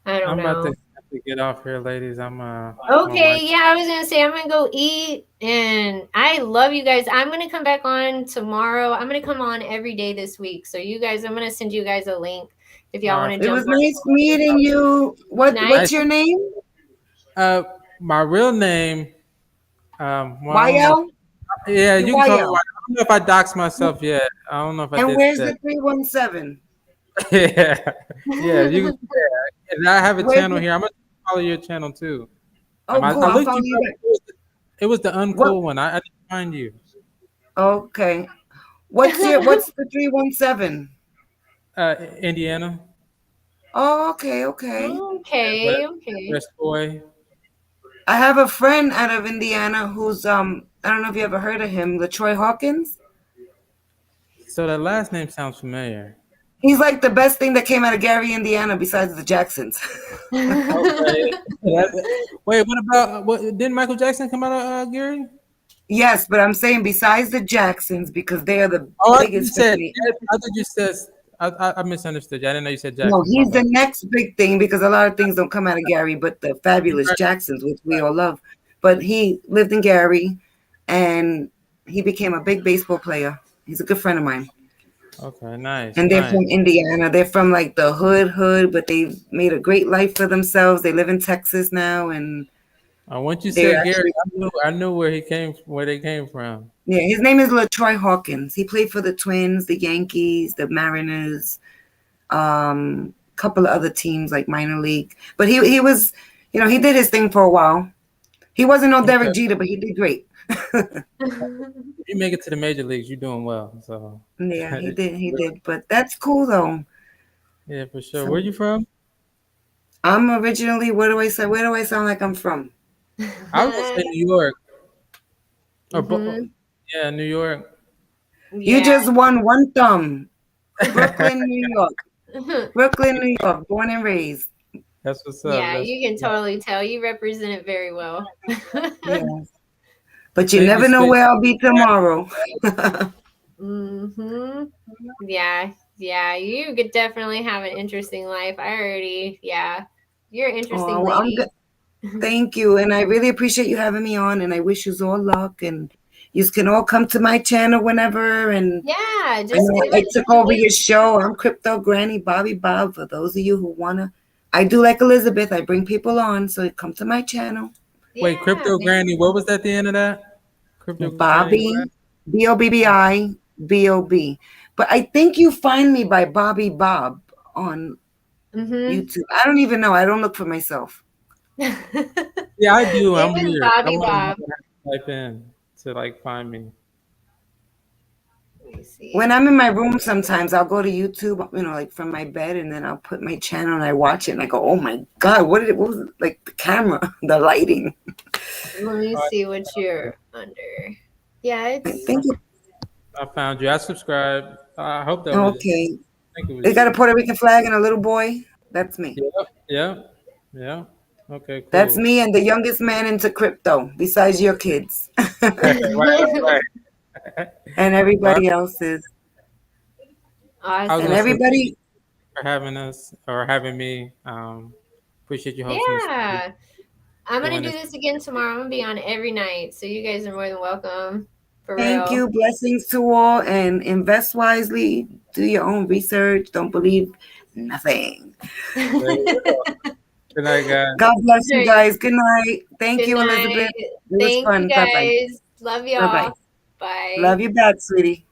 I don't I'm about to know. have to get off here, ladies. My wife. Okay, yeah, I was gonna say I'm gonna go eat, and I love you guys. I'm gonna come back on tomorrow. I'm gonna come on every day this week. So you guys, I'm gonna send you guys a link if y'all want to It jump was on. nice meeting you. Nice. What's your name? My real name. Well, I don't know. YL? Yeah, Your you can call me. YL. I don't know if I doxed myself yet. I don't know if I And did where's that. the 317? Yeah, yeah. You can. Yeah. And I have a Where's channel the, here. I'm gonna follow your channel too. oh, I cool. I'll looked follow you you up. back. It was the What? uncool one. I didn't find you. Okay. What's the 317? Indiana. Oh, okay. Okay, okay. West Boy. I have a friend out of Indiana who's I don't know if you ever heard of him, LaTroy Hawkins. So that last name sounds familiar. He's like the best thing that came out of Gary, Indiana, besides the Jacksons. Okay. Wait, what about what? Didn't Michael Jackson come out of Gary? Yes, but I'm saying besides the Jacksons because they are the Oh, I thought you biggest said. family. I thought you said. I misunderstood you. I didn't know you said No, Jackson. My he's the bad. next big thing because a lot of things don't come out of Gary, but the fabulous Jacksons, which we all love. But he lived in Gary, and he became a big baseball player. He's a good friend of mine. Okay, nice, And they're nice. from Indiana. They're from like the hood, but they've made a great life for themselves. They live in Texas now, and Once you they're said Gary, actually, I knew where they came from. yeah. His name is LaTroy Hawkins. He played for the Twins, the Yankees, the Mariners, couple of other teams like minor league. But he was, he did his thing for a while. He wasn't no Okay. Derek Jeter, but he did great. If you make it to the major leagues, you're doing well. So Yeah, he did. But that's cool though. yeah, for sure. So, Where you from? I'm originally, where do I sound like I'm from? I was gonna say New York. Or Mhm. yeah, New York. You Yeah. just won one thumb. Brooklyn, New York. Brooklyn, New York, born and raised. That's what's up. Yeah, That's you can totally tell. You represent it very well. Yeah. But you maybe never know spit. where I'll be tomorrow. Mhm. Yeah. You could definitely have an interesting life. You're an interesting Oh, well, I'm lady. good. Thank you. And I really appreciate you having me on. And I wish you all luck. And you can all come to my channel whenever. And Yeah, I just know give I it took over your show. I'm Crypto Granny Bobby Bob. For those of you who wanna, I do like Elizabeth. I bring people on, so come to my channel. Wait, Yeah, Crypto man. Granny. What was that at the end of that? Crypto Granny. Bobby BOBBI. But I think you find me by Bobby Bob on Mhm. YouTube. I don't even know. I don't look for myself. Yeah, I do. It I'm was weird. I Bobby wonder Bob. how to type in to like find me. Let me see. When I'm in my room, sometimes I'll go to YouTube, like from my bed, and then I'll put my channel and I watch it, and I go, "Oh my God, what was it? Like the camera, the lighting." Let me All right, see what you're under. Yeah, I it's think. I found you. I subscribed. I hope that was. Okay. I think it They was got a you. Puerto Rican flag and a little boy. That's me. Yeah. Okay, That's cool. me and the youngest man into crypto, besides your kids. Right. And Well, everybody else is. I was And gonna say awesome. thank you everybody, for having us or having me. Appreciate you hosting this, Yeah. I'm gonna doing do this. this again tomorrow. I'm gonna be on every night, so you guys are more than welcome. For thank real. you. Blessings to all and invest wisely. Do your own research. Don't believe nothing. There you go. Good night, guys. God bless you guys. Good night. Thank Good you, night. Elizabeth. It was Thank you fun. Bye bye. guys. Love Bye bye. y'all. Bye. Love you back, sweetie.